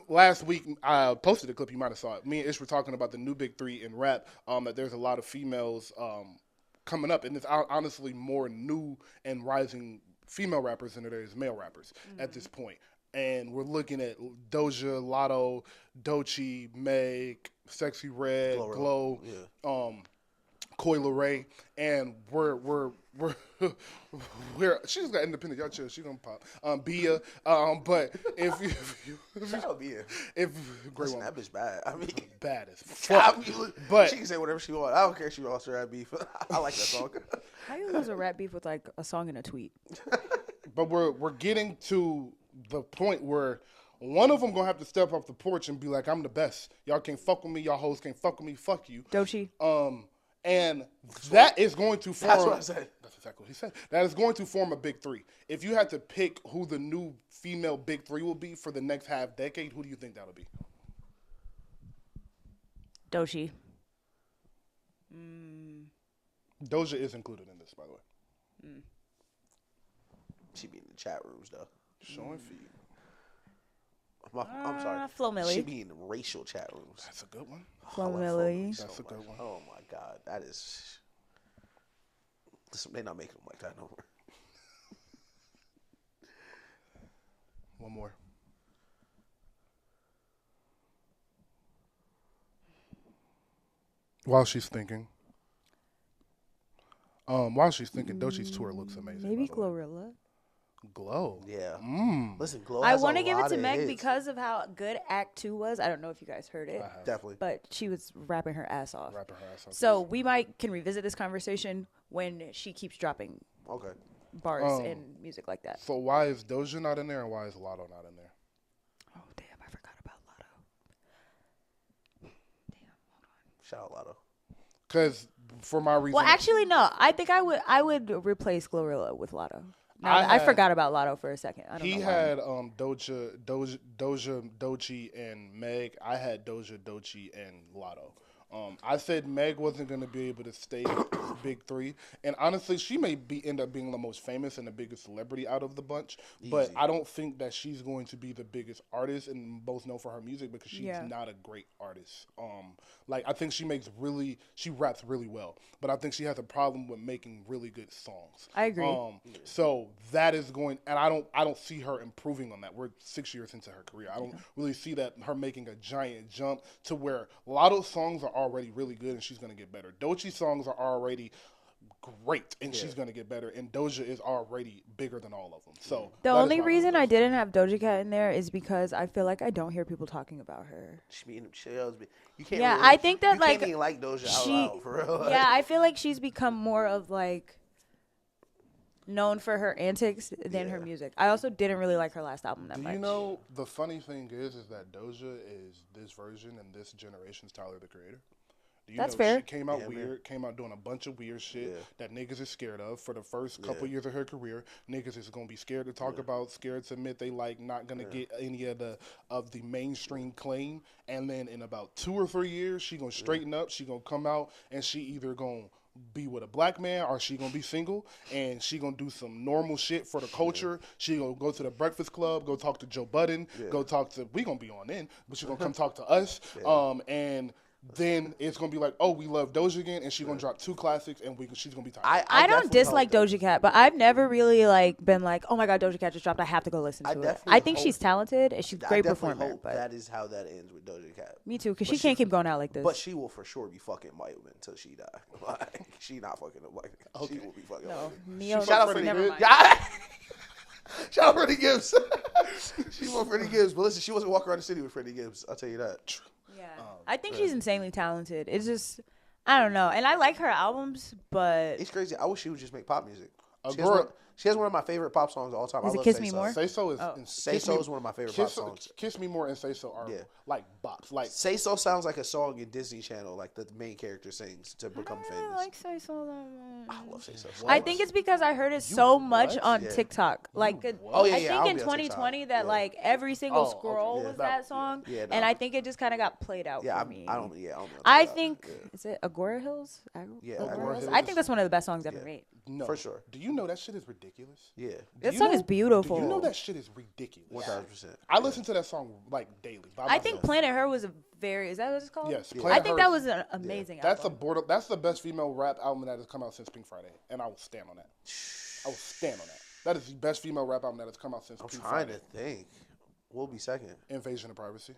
last week, I posted a clip. You might have saw it. Me and Ish were talking about the new big 3 in rap, that there's a lot of females coming up. And it's honestly more new and rising female rappers than there is male rappers at this point. And we're looking at Doja, Lotto, Doechii, Meg, Sexy Red, Glow, Coi Leray, and we're she's got independent. Y'all chill. She's gonna pop. Bia. But if great one, that bitch bad. I mean, bad as fuck. But she can say whatever she wants. I don't care if she lost her rap beef. I like that song. How you lose a rap beef with like a song and a tweet? But we're getting to the point where one of them gonna have to step off the porch and be like, "I'm the best. Y'all can't fuck with me. Y'all hoes can't fuck with me. Fuck you." Doechii. And that is going to form. That's what I said. That's exactly what he said. That is going to form a big 3. If you had to pick who the new female big 3 will be for the next half decade, who do you think that'll be? Doechii. Doja is included in this, by the way. She be in the chat rooms though. Showing feet. I'm sorry. Flo Milli. She be in racial chat rooms. That's a good one. Flo Milli. That's a good one. Oh my God, that is. Listen, they not making them like that no more. One more. While she's thinking, Doechii's tour looks amazing. Maybe Glorilla. Glow. Yeah. Listen, Glow. I want to give it to Meg because of how good Act 2 was. I don't know if you guys heard it. Definitely. But she was rapping her ass off. So we can revisit this conversation when she keeps dropping bars and music like that. So why is Doja not in there and why is Lotto not in there? Oh, damn. I forgot about Lotto. Damn. Hold on. Shout out Lotto. Because for my reason. Well, actually, no. I think I would replace Glorilla with Lotto. I forgot about Lotto for a second. I don't know why. Had Doji, and Meg. I had Doji, and Lotto. I said Meg wasn't going to be able to stay big three, and honestly, she may end up being the most famous and the biggest celebrity out of the bunch. Easy. But I don't think that she's going to be the biggest artist and most known for her music because she's not a great artist. I think she raps really well, but I think she has a problem with making really good songs. I agree. So that is going, and I don't see her improving on that. We're 6 years into her career. I don't really see that her making a giant jump to where a lot of songs are already really good and she's going to get better. Doechie's songs are already great and she's going to get better, and Doja is already bigger than all of them. So the only reason I didn't have Doja Cat in there is because I feel like I don't hear people talking about her. You can't I think that you can't even like Doja out loud, for real. Yeah, I feel like she's become more of known for her antics than her music. I also didn't really like her last album that much. Do you know the funny thing is that Doja is this version and this generation's Tyler the Creator? That's fair. She came out weird, came out doing a bunch of weird shit that niggas is scared of. For the first couple years of her career, niggas is gonna be scared to talk about, scared to admit they not gonna get any of the mainstream claim. And then in about 2 or 3 years, she gonna straighten up. She gonna come out and she either gonna be with a black man or she gonna be single, and she gonna do some normal shit for the culture. She gonna go to the Breakfast Club, go talk to Joe Budden, we gonna be on in, but she gonna come talk to us, and then it's gonna be like, oh, we love Doja again, and she's gonna drop 2 classics, and she's gonna be tired. I don't dislike Doja Cat, but I've never really been like, oh my god, Doja Cat just dropped, I have to go listen to it. I think she's talented and she's a great performer. But that is how that ends with Doja Cat. Me too, because she can't keep going out like this. But she will for sure be fucking Mike until she die. She not fucking him like she will be fucking. No, shout out Freddie Gibbs. Shout out Freddie Gibbs. She want Freddie Gibbs, but listen, she wasn't walking around the city with Freddie Gibbs. I'll tell you that. Yeah, I think she's insanely talented. It's just, I don't know. And I like her albums, but it's crazy. I wish she would just make pop music. She has one of my favorite pop songs of all time. Is it Kiss Me More? Say So is Say So is one of my favorite pop songs. Kiss Me More and Say So are like bops. Like Say So sounds like a song in Disney Channel, like the main character sings to become famous. I like Say So that much. I love Say So. I think it's because I heard it so much on TikTok. I think in 2020 that like every single scroll was that song, and I think it just kind of got played out for me. I think is it Agora Hills? Agora Hills. I think that's one of the best songs ever made. No, for sure. Do you know that shit is ridiculous? Yeah. That song is beautiful. Do you know that shit is ridiculous? 1000%. I listen to that song like daily. I think Planet Her was is that what it's called? Yes. I think that was an amazing album. That's the best female rap album that has come out since Pink Friday, and I will stand on that. I will stand on that. That is the best female rap album that has come out since Pink Friday. I'm trying to think. We'll be second. Invasion of Privacy.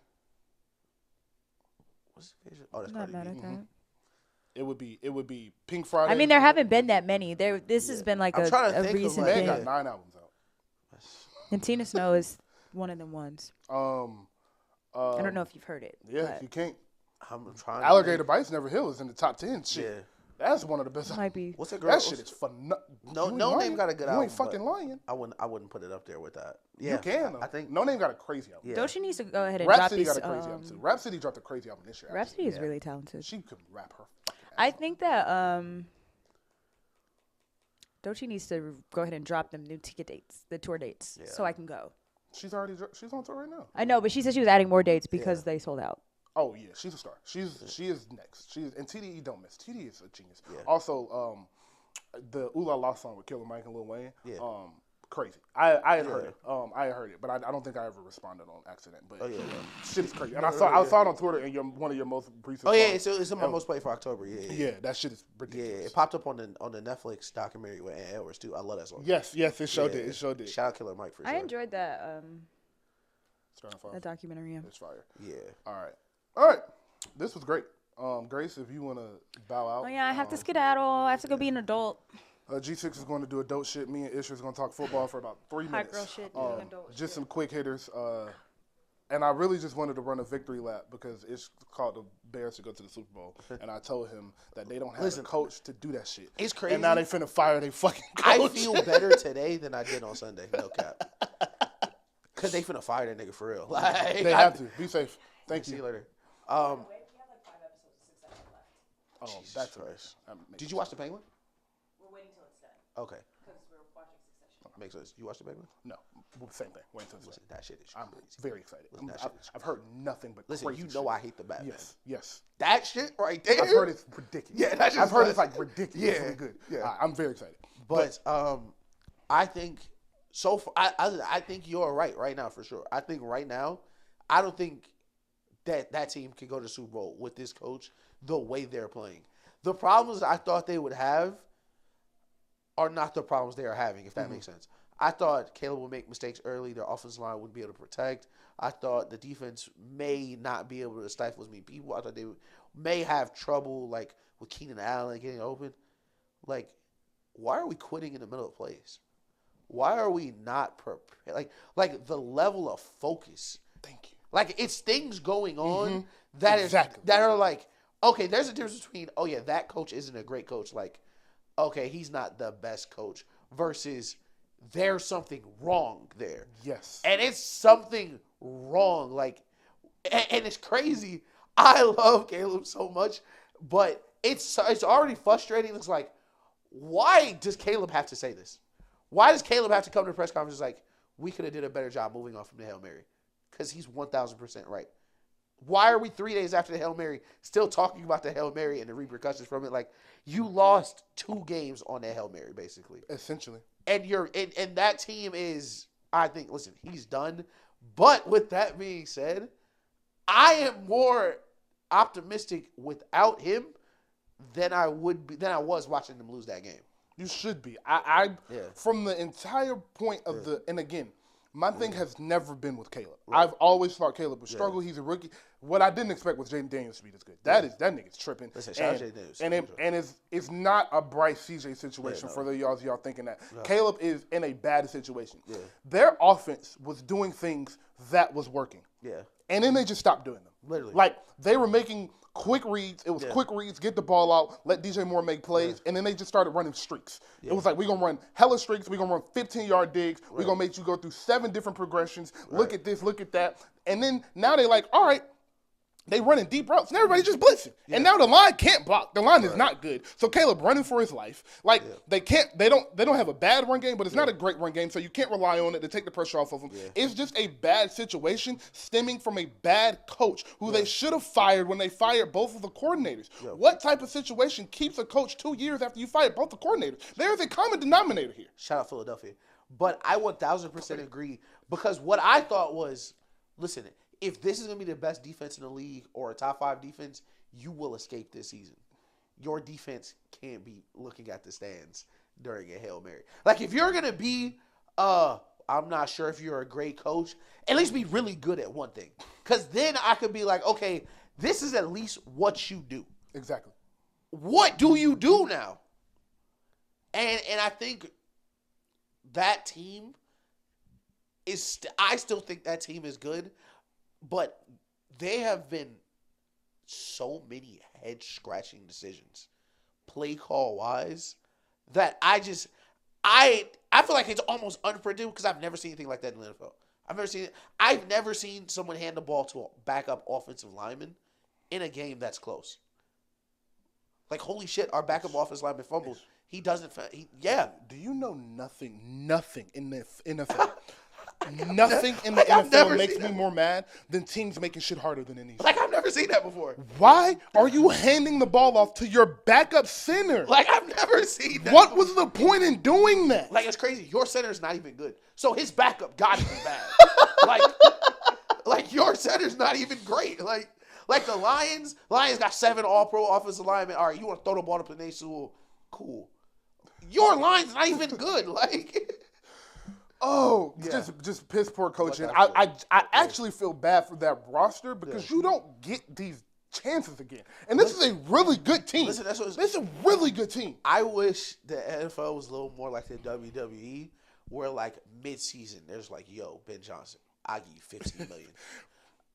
What's Invasion? Oh, that's not Cardi mad B. at that. It would be Pink Friday. I mean, there haven't been that many. This has been like a recent thing. thing. Got 9 albums out. And Tina Snow is one of them ones. I don't know if you've heard it. Yeah, you can't. I'm trying. Alligator Bites Never Heal is in the top 10. Shit. Yeah. That's one of the best. Might be. What's that girl? That shit is fun. No Name got a good album. You ain't fucking lying. I wouldn't put it up there with that. Yeah, you can. I think No Name got a crazy album. Yeah. Don't you need to go ahead and Rhapsody drop got a crazy album too. Rhapsody dropped a crazy album this year. Rhapsody is really talented. She could rap her. I think that Doechii needs to go ahead and drop them new ticket dates, the tour dates, so I can go. She's on tour right now. I know, but she said she was adding more dates because they sold out. Oh yeah, she's a star. She is next. And TDE don't miss. TDE is a genius. Yeah. Also, the Ooh La La song with Killer Mike and Lil Wayne. Yeah. Crazy. I had heard it. I had heard it, but I don't think I ever responded on accident. But shit is crazy. And I saw it on Twitter and one of your most recent. Oh yeah, it's in my most played for October. Yeah, that shit is ridiculous. Yeah, it popped up on the Netflix documentary with Aunt Edwards too. I love that song. Yes, it showed it. It showed it. Shout out Killer Mike for sure. I enjoyed that. That documentary. It's fire. Yeah. All right. This was great. Grace, if you want to bow out. Oh yeah, I have to skedaddle. I have to go be an adult. G6 is going to do adult shit. Me and Isher is going to talk football for about 3 minutes. Hot girl shit, just some quick hitters. And I really just wanted to run a victory lap because it's called the Bears to go to the Super Bowl. And I told him that they don't have a coach to do that shit. It's crazy. And now they finna fire their fucking coach. I feel better today than I did on Sunday. No cap. Because they finna fire that nigga for real. Like, they have to. Be safe. Thank you. See you later. We have like 5 episodes of Succession left. Oh, Jesus that's Christ. right. Did you watch The Penguin? We're waiting till it's done. Okay. Because we're watching Succession. Makes sense. You watch The Penguin? No. Same thing. Wait until Listen, that shit is I'm crazy. very excited. Listen, I've heard nothing but Listen, crazy you know shit. I hate the Batman. Yes. That shit right there. I've heard it's ridiculous. Yeah, that's just I've heard it's like ridiculously good. Yeah. I'm very excited. But I think so far, I think you're right now for sure. I think right now, I don't think that team can go to the Super Bowl with this coach the way they're playing. The problems I thought they would have are not the problems they are having, if that makes sense. I thought Caleb would make mistakes early. Their offensive line wouldn't be able to protect. I thought the defense may not be able to stifle as many people. I thought they may have trouble, like, with Keenan Allen getting open. Like, why are we quitting in the middle of plays? Why are we not prepared? Like the level of focus. Thank you. Like, it's things going on that are like, okay, there's a difference between, oh, yeah, that coach isn't a great coach. Like, okay, he's not the best coach versus there's something wrong there. Yes. And it's something wrong. Like, and it's crazy. I love Caleb so much, but it's already frustrating. It's like, why does Caleb have to say this? Why does Caleb have to come to the press conference like, we could have did a better job moving on from the Hail Mary? Because he's 1,000% right. Why are we 3 days after the Hail Mary still talking about the Hail Mary and the repercussions from it? Like, you lost 2 games on that Hail Mary, basically. Essentially. And and that team is, I think, listen, he's done. But with that being said, I am more optimistic without him than I was watching them lose that game. You should be. I from the entire point of and again, my thing has never been with Caleb. Right. I've always thought Caleb would struggle. He's a rookie. What I didn't expect was Jaden Daniels to be this good. That nigga's tripping. Listen, shout out Jaden Daniels. And it's not a Bryce CJ situation for the y'all thinking that. No. Caleb is in a bad situation. Yeah. Their offense was doing things that was working. Yeah. And then they just stopped doing them. Literally. Like, they were making quick reads. It was quick reads, get the ball out, let DJ Moore make plays, and then they just started running streaks. It was like, we're going to run hella streaks. We're going to run 15-yard digs. We're going to make you go through 7 different progressions. Look at this, look at that. And then now they're like, all right, they running deep routes, and everybody just blitzing. Yeah. And now the line can't block. The line is not good. So Caleb running for his life. Like, they don't have a bad run game, but it's not a great run game, so you can't rely on it to take the pressure off of them. Yeah. It's just a bad situation stemming from a bad coach who they should have fired when they fired both of the coordinators. Yeah. What type of situation keeps a coach 2 years after you fired both the coordinators? There's a common denominator here. Shout out Philadelphia. But I 1,000% agree, because what I thought was, listen, if this is going to be the best defense in the league or a top 5 defense, you will escape this season. Your defense can't be looking at the stands during a Hail Mary. Like, if you're going to be, I'm not sure if you're a great coach, at least be really good at one thing. Because then I could be like, okay, this is at least what you do. Exactly. What do you do now? And I think that team is, I still think that team is good. But they have been so many head-scratching decisions, play call-wise, that I feel like it's almost unpredictable because I've never seen anything like that in the NFL. I've never seen someone hand the ball to a backup offensive lineman in a game that's close. Like, holy shit, our backup offensive lineman fumbles. He doesn't. Do you know nothing in the NFL? Nothing in the NFL makes me more mad than teams making shit harder than any. Like, I've never seen that before. Why are you handing the ball off to your backup center? Like, I've never seen that. What was the point in doing that? Like, it's crazy. Your center's not even good. So his backup got to be bad. like your center's not even great. Like the Lions got 7 all-pro offensive linemen. All right, you want to throw the ball to Penei Sewell? Cool. Your line's not even good. Like... Oh, just piss poor coaching. I actually feel bad for that roster because you don't get these chances again. And this is a really good team. Listen, this is a really good team. I wish the NFL was a little more like the WWE, where like mid-season, there's like, yo, Ben Johnson, I'll give you $15 million.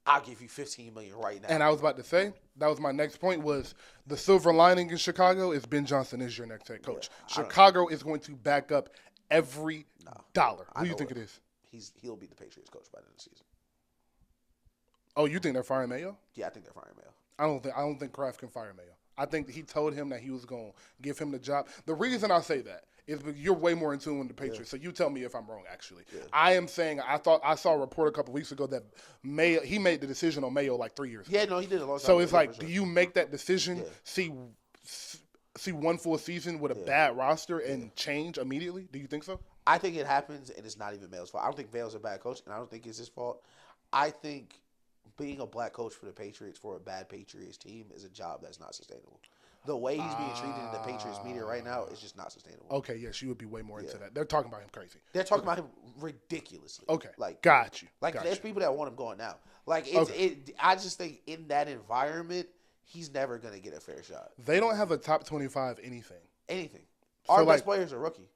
I'll give you $15 million right now. And I was about to say, that was my next point, was the silver lining in Chicago is Ben Johnson is your next head coach. Yeah, Chicago is going to back up every dollar. Who do you think it is? He'll be the Patriots coach by the end of the season. Oh, you think they're firing Mayo? Yeah, I think they're firing Mayo. I don't think Kraft can fire Mayo. I think he told him that he was going to give him the job. The reason I say that is because you're way more in tune with the Patriots, so you tell me if I'm wrong, actually. Yeah. I am saying I saw a report a couple weeks ago that Mayo, he made the decision on Mayo like 3 years ago. Yeah, no, he did a long time So it's like, do you make that decision, see one full season with a bad roster and change immediately? Do you think so? I think it happens, and it's not even Mayo's fault. I don't think Mayo's a bad coach, and I don't think it's his fault. I think being a black coach for the Patriots for a bad Patriots team is a job that's not sustainable. The way he's being treated in the Patriots media right now is just not sustainable. Okay, yes, you would be way more into that. They're talking about him crazy. They're talking about him ridiculously. Okay, like got you. There's people that want him going now. Like I just think in that environment, he's never gonna get a fair shot. They don't have a top 25 anything. Our best player's a rookie.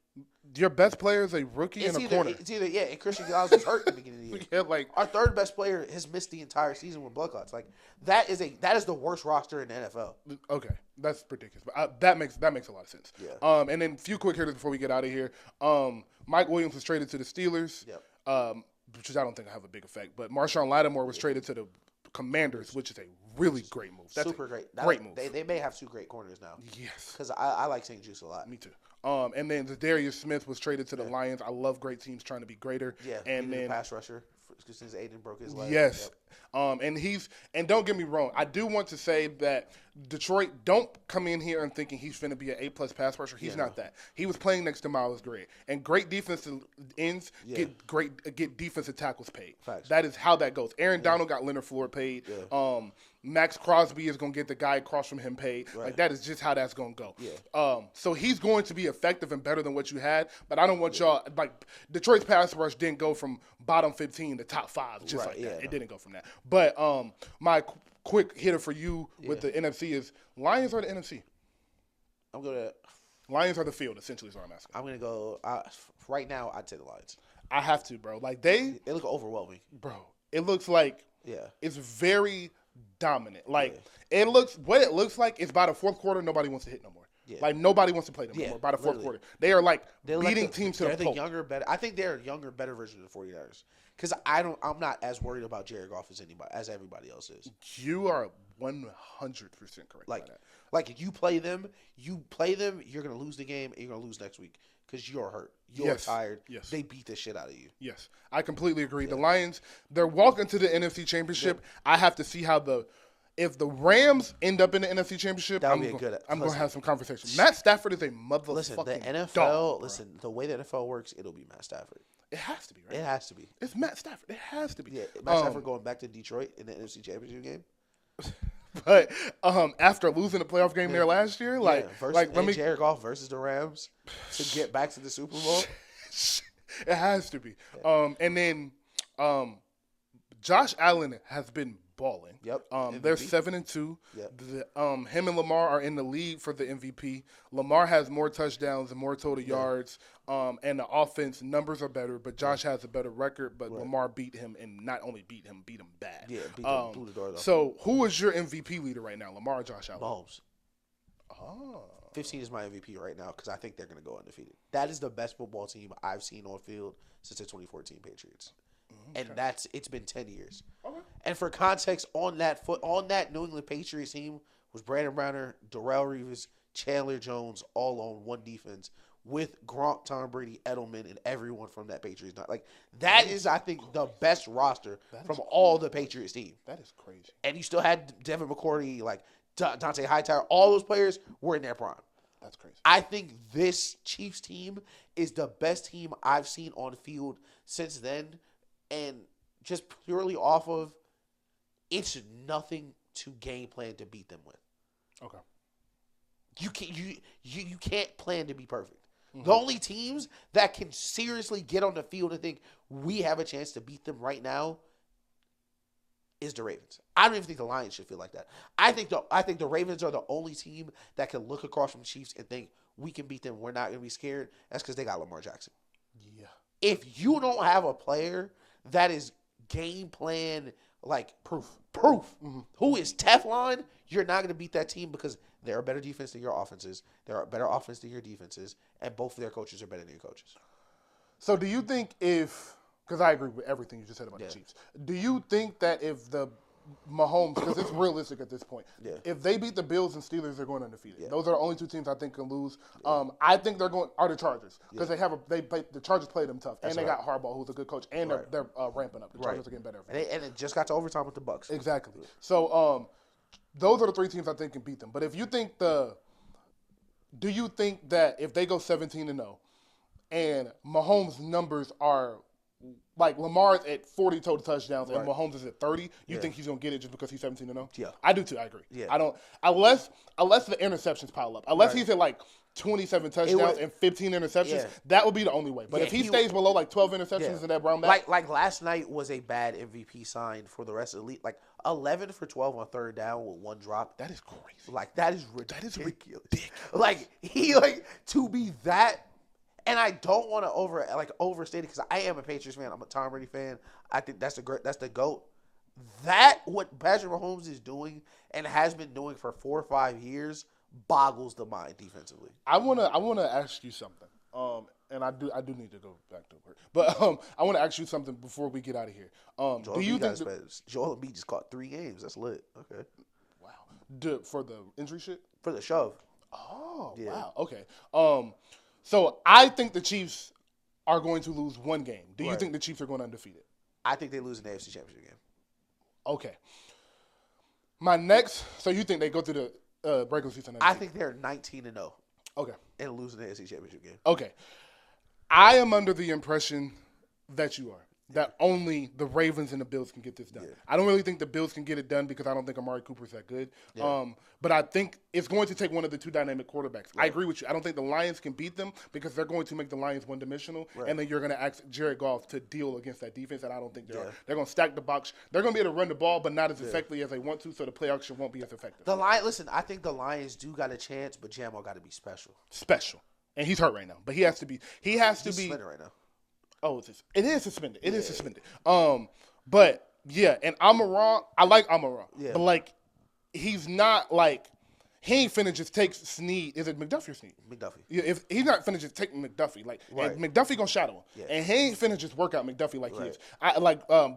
Your best player is a rookie in a corner. It's either and Christian Gonzalez was hurt at the beginning of the year. Yeah, like our third best player has missed the entire season with blood clots. Like that is the worst roster in the NFL. Okay, that's ridiculous, but that makes a lot of sense. Yeah. And then a few quick hitters before we get out of here. Mike Williams was traded to the Steelers. Yep. Which I don't think will have a big effect, but Marshawn Lattimore was traded to the Commanders, which is a really great move. That's super great. Great move. They may have two great corners now. Yes. Because I like St. Juice a lot. Me too. And then Darius Smith was traded to the Lions. I love great teams trying to be greater. Yeah. And then pass rusher since Aiden broke his leg. Yes. Yep. And don't get me wrong, I do want to say that Detroit, don't come in here and thinking he's going to be an A+ pass rusher. He's not that. He was playing next to Miles Garrett, and great defensive ends get defensive tackles paid. Facts. That is how that goes. Aaron Donald got Leonard Floyd paid. Yeah. Max Crosby is going to get the guy across from him paid. Right. Like that is just how that's going to go. Yeah. So he's going to be effective and better than what you had, but I don't want y'all like Detroit's pass rush didn't go from bottom 15 to top 5 just like that. It didn't go from that. But my quick hitter for you with the NFC is Lions or the NFC? I'm gonna Lions or the field essentially is what I'm asking. I'm gonna go right now. I'd say the Lions. I have to, bro. Like they look overwhelming, bro. It looks like it's very dominant. Like it looks like is by the fourth quarter nobody wants to hit no more. Yeah. Like nobody wants to play them anymore by the fourth quarter. They are like beating teams to the pulp. Younger, better. I think they're a younger, better version of the 49ers. Because I'm not as worried about Jared Goff as everybody else is. You are 100% correct. Like you play them, you're gonna lose the game, and you're gonna lose next week because you're hurt. You're tired. Yes. They beat the shit out of you. Yes, I completely agree. The Lions, they're walking to the NFC Championship. I have to see how if the Rams end up in the NFC Championship, I'm going to have some conversation. Matt Stafford is a motherfucking Listen, the NFL, dog, the way the NFL works, it'll be Matt Stafford. It has to be, right? It has to be. It's Matt Stafford. It has to be. Yeah, Matt Stafford going back to Detroit in the NFC Championship game. But after losing the playoff game there last year, Jared Goff versus the Rams to get back to the Super Bowl. It has to be. Yeah. And then Josh Allen has been balling. Yep. They're 7-2. Yep. Him and Lamar are in the league for the MVP. Lamar has more touchdowns and more total yards. And the offense numbers are better, but Josh has a better record. But Lamar beat him, and not only beat him bad. Yeah, beat him through the door. So who is your MVP leader right now, Lamar or Josh Allen? Mahomes. Oh. 15 is my MVP right now because I think they're going to go undefeated. That is the best football team I've seen on field since the 2014 Patriots. Okay. And it's been 10 years. Okay. And for context, on that New England Patriots team was Brandon Browner, Darrelle Revis, Chandler Jones, all on one defense with Gronk, Tom Brady, Edelman, and everyone from that Patriots. Like that is, I think, the best roster from all the Patriots team. That is crazy. And you still had Devin McCourty, like Dante Hightower. All those players were in their prime. That's crazy. I think this Chiefs team is the best team I've seen on field since then. And just purely off of, it's nothing to game plan to beat them with. Okay. You can't plan to be perfect. Mm-hmm. The only teams that can seriously get on the field and think we have a chance to beat them right now is the Ravens. I don't even think the Lions should feel like that. I think the Ravens are the only team that can look across from the Chiefs and think we can beat them. We're not going to be scared. That's because they got Lamar Jackson. Yeah. If you don't have a player that is game plan like proof, who is Teflon, you're not going to beat that team because they're a better defense than your offenses. They're a better offense than your defenses, and both of their coaches are better than your coaches. So do you think because I agree with everything you just said about the Chiefs, do you think that if the Mahomes, because it's realistic at this point, if they beat the Bills and Steelers, they're going undefeated. Those are the only two teams I think can lose. I think they're going are the Chargers because the Chargers played them tough, and they got Harbaugh, who's a good coach, and they're ramping up. The Chargers are getting better. And it just got to overtime with the Bucs. Exactly. So those are the three teams I think can beat them. But if you think do you think that if they go 17-0 and Mahomes' numbers are like Lamar's at 40 total touchdowns and Mahomes is at 30, you think he's going to get it just because he's 17-0? Yeah. I do too. I agree. Yeah. I don't unless the interceptions pile up. Unless he's at like 27 touchdowns and 15 interceptions, that would be the only way. But if he stays below like 12 interceptions in that brown bag. Like last night was a bad MVP sign for the rest of the league. Like 11 for 12 on third down with one drop. That is crazy. Like that is ridiculous. Like he to be that. And I don't want to overstate it because I am a Patriots fan. I'm a Tom Brady fan. I think that's the GOAT. That what Patrick Mahomes is doing and has been doing for 4 or 5 years boggles the mind defensively. I wanna ask you something. And I do need to go back to work. But I want to ask you something before we get out of here. Do you think Joel Embiid just caught 3 games? That's lit. Okay. Wow. For the injury shit? For the shove. Oh, wow. Okay. So I think the Chiefs are going to lose 1 game. Do you think the Chiefs are going undefeated? I think they lose an AFC Championship game. Okay. So you think they go through the regular season? I think they're 19-0. Okay. And losing the AFC Championship game. Okay. I am under the impression that you are. That only the Ravens and the Bills can get this done. Yeah. I don't really think the Bills can get it done because I don't think Amari Cooper's that good. Yeah. But I think it's going to take one of the 2 dynamic quarterbacks. Right. I agree with you. I don't think the Lions can beat them because they're going to make the Lions one-dimensional, and then you're going to ask Jared Goff to deal against that defense, and I don't think they are. They're going to stack the box. They're going to be able to run the ball, but not as effectively as they want to, so the play action won't be as effective. Listen, I think the Lions do got a chance, but Jamo got to be special. Special. And he's hurt right now, but he has to be. He's suspended right now. Oh, it is suspended. It is suspended. But yeah, and Amon-Ra, I like Amon-Ra, but like he's not like he ain't finna just take Snead. Is it McDuffie or Snead? McDuffie. Yeah, if he's not finna just take McDuffie, like and McDuffie gonna shadow him, and he ain't finna just work out McDuffie like he is.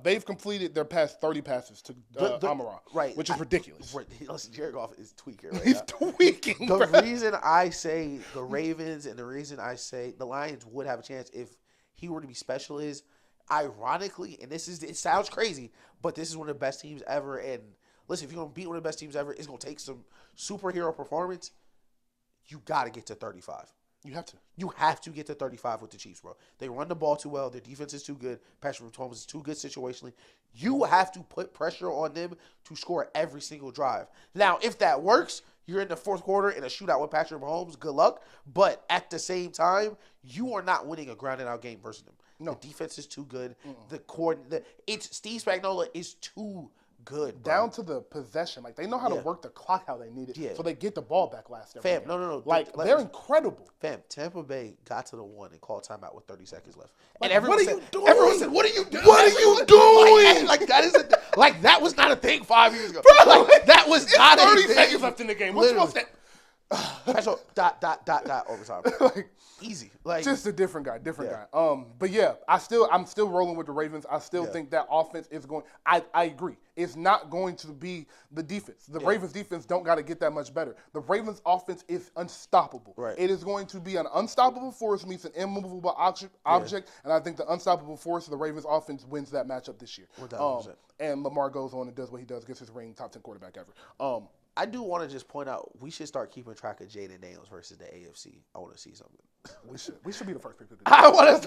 They've completed their past 30 passes to Amon-Ra, which is ridiculous. Listen, Jared Goff is tweaking right He's tweaking. The reason I say the Ravens and the reason I say the Lions would have a chance if he were to be special is, ironically, and it sounds crazy, but this is one of the best teams ever. And listen, if you're gonna beat one of the best teams ever, it's gonna take some superhero performance. You got to get to 35. You have to. You have to get to 35 with the Chiefs, bro. They run the ball too well. Their defense is too good. Patrick Mahomes is too good situationally. You have to put pressure on them to score every single drive. Now, if that works, you're in the 4th quarter in a shootout with Patrick Mahomes. Good luck. But at the same time, you are not winning a grounded out game versus them. No. The defense is too good. Steve Spagnuolo is too good, bro. Down to the possession. Like, they know how to work the clock how they need it. Yeah. So they get the ball back last every game. No. They're incredible. Fam, Tampa Bay got to the 1 and called timeout with 30 seconds left. Like, and everyone said, what are you doing? What are you doing? That was not a thing 5 years ago. Bro, like, that was not 30 a thing. seconds left in the game. What's supposed to Special ... overtime. Easy. Like, just a different guy. But yeah, I'm still rolling with the Ravens. I still think that offense is going. I agree. It's not going to be the defense. The Ravens defense don't got to get that much better. The Ravens offense is unstoppable. Right. It is going to be an unstoppable force meets an immovable object, and I think the unstoppable force of the Ravens offense wins that matchup this year. 100%. And Lamar goes on and does what he does, gets his ring top 10 quarterback ever. I do want to just point out we should start keeping track of Jaden Daniels versus the AFC. I want to see something. We should be the first people to do that. I want to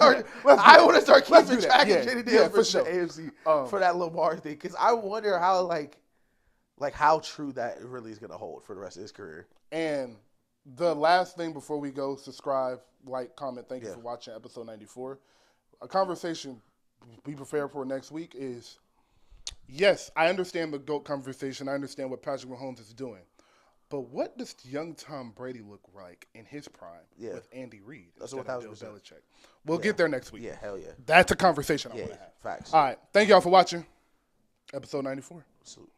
start keeping track of Jaden Daniels versus the AFC for that Lamar thing, because I wonder how how true that really is going to hold for the rest of his career. And the last thing before we go, subscribe, like, comment. Thank you for watching episode 94. A conversation we prepare for next week is yes, I understand the GOAT conversation. I understand what Patrick Mahomes is doing. But what does young Tom Brady look like in his prime with Andy Reid instead of Bill Belichick? We'll get there next week. Yeah, hell yeah. That's a conversation I want to have. Facts. All right. Thank y'all for watching episode 94. Salute.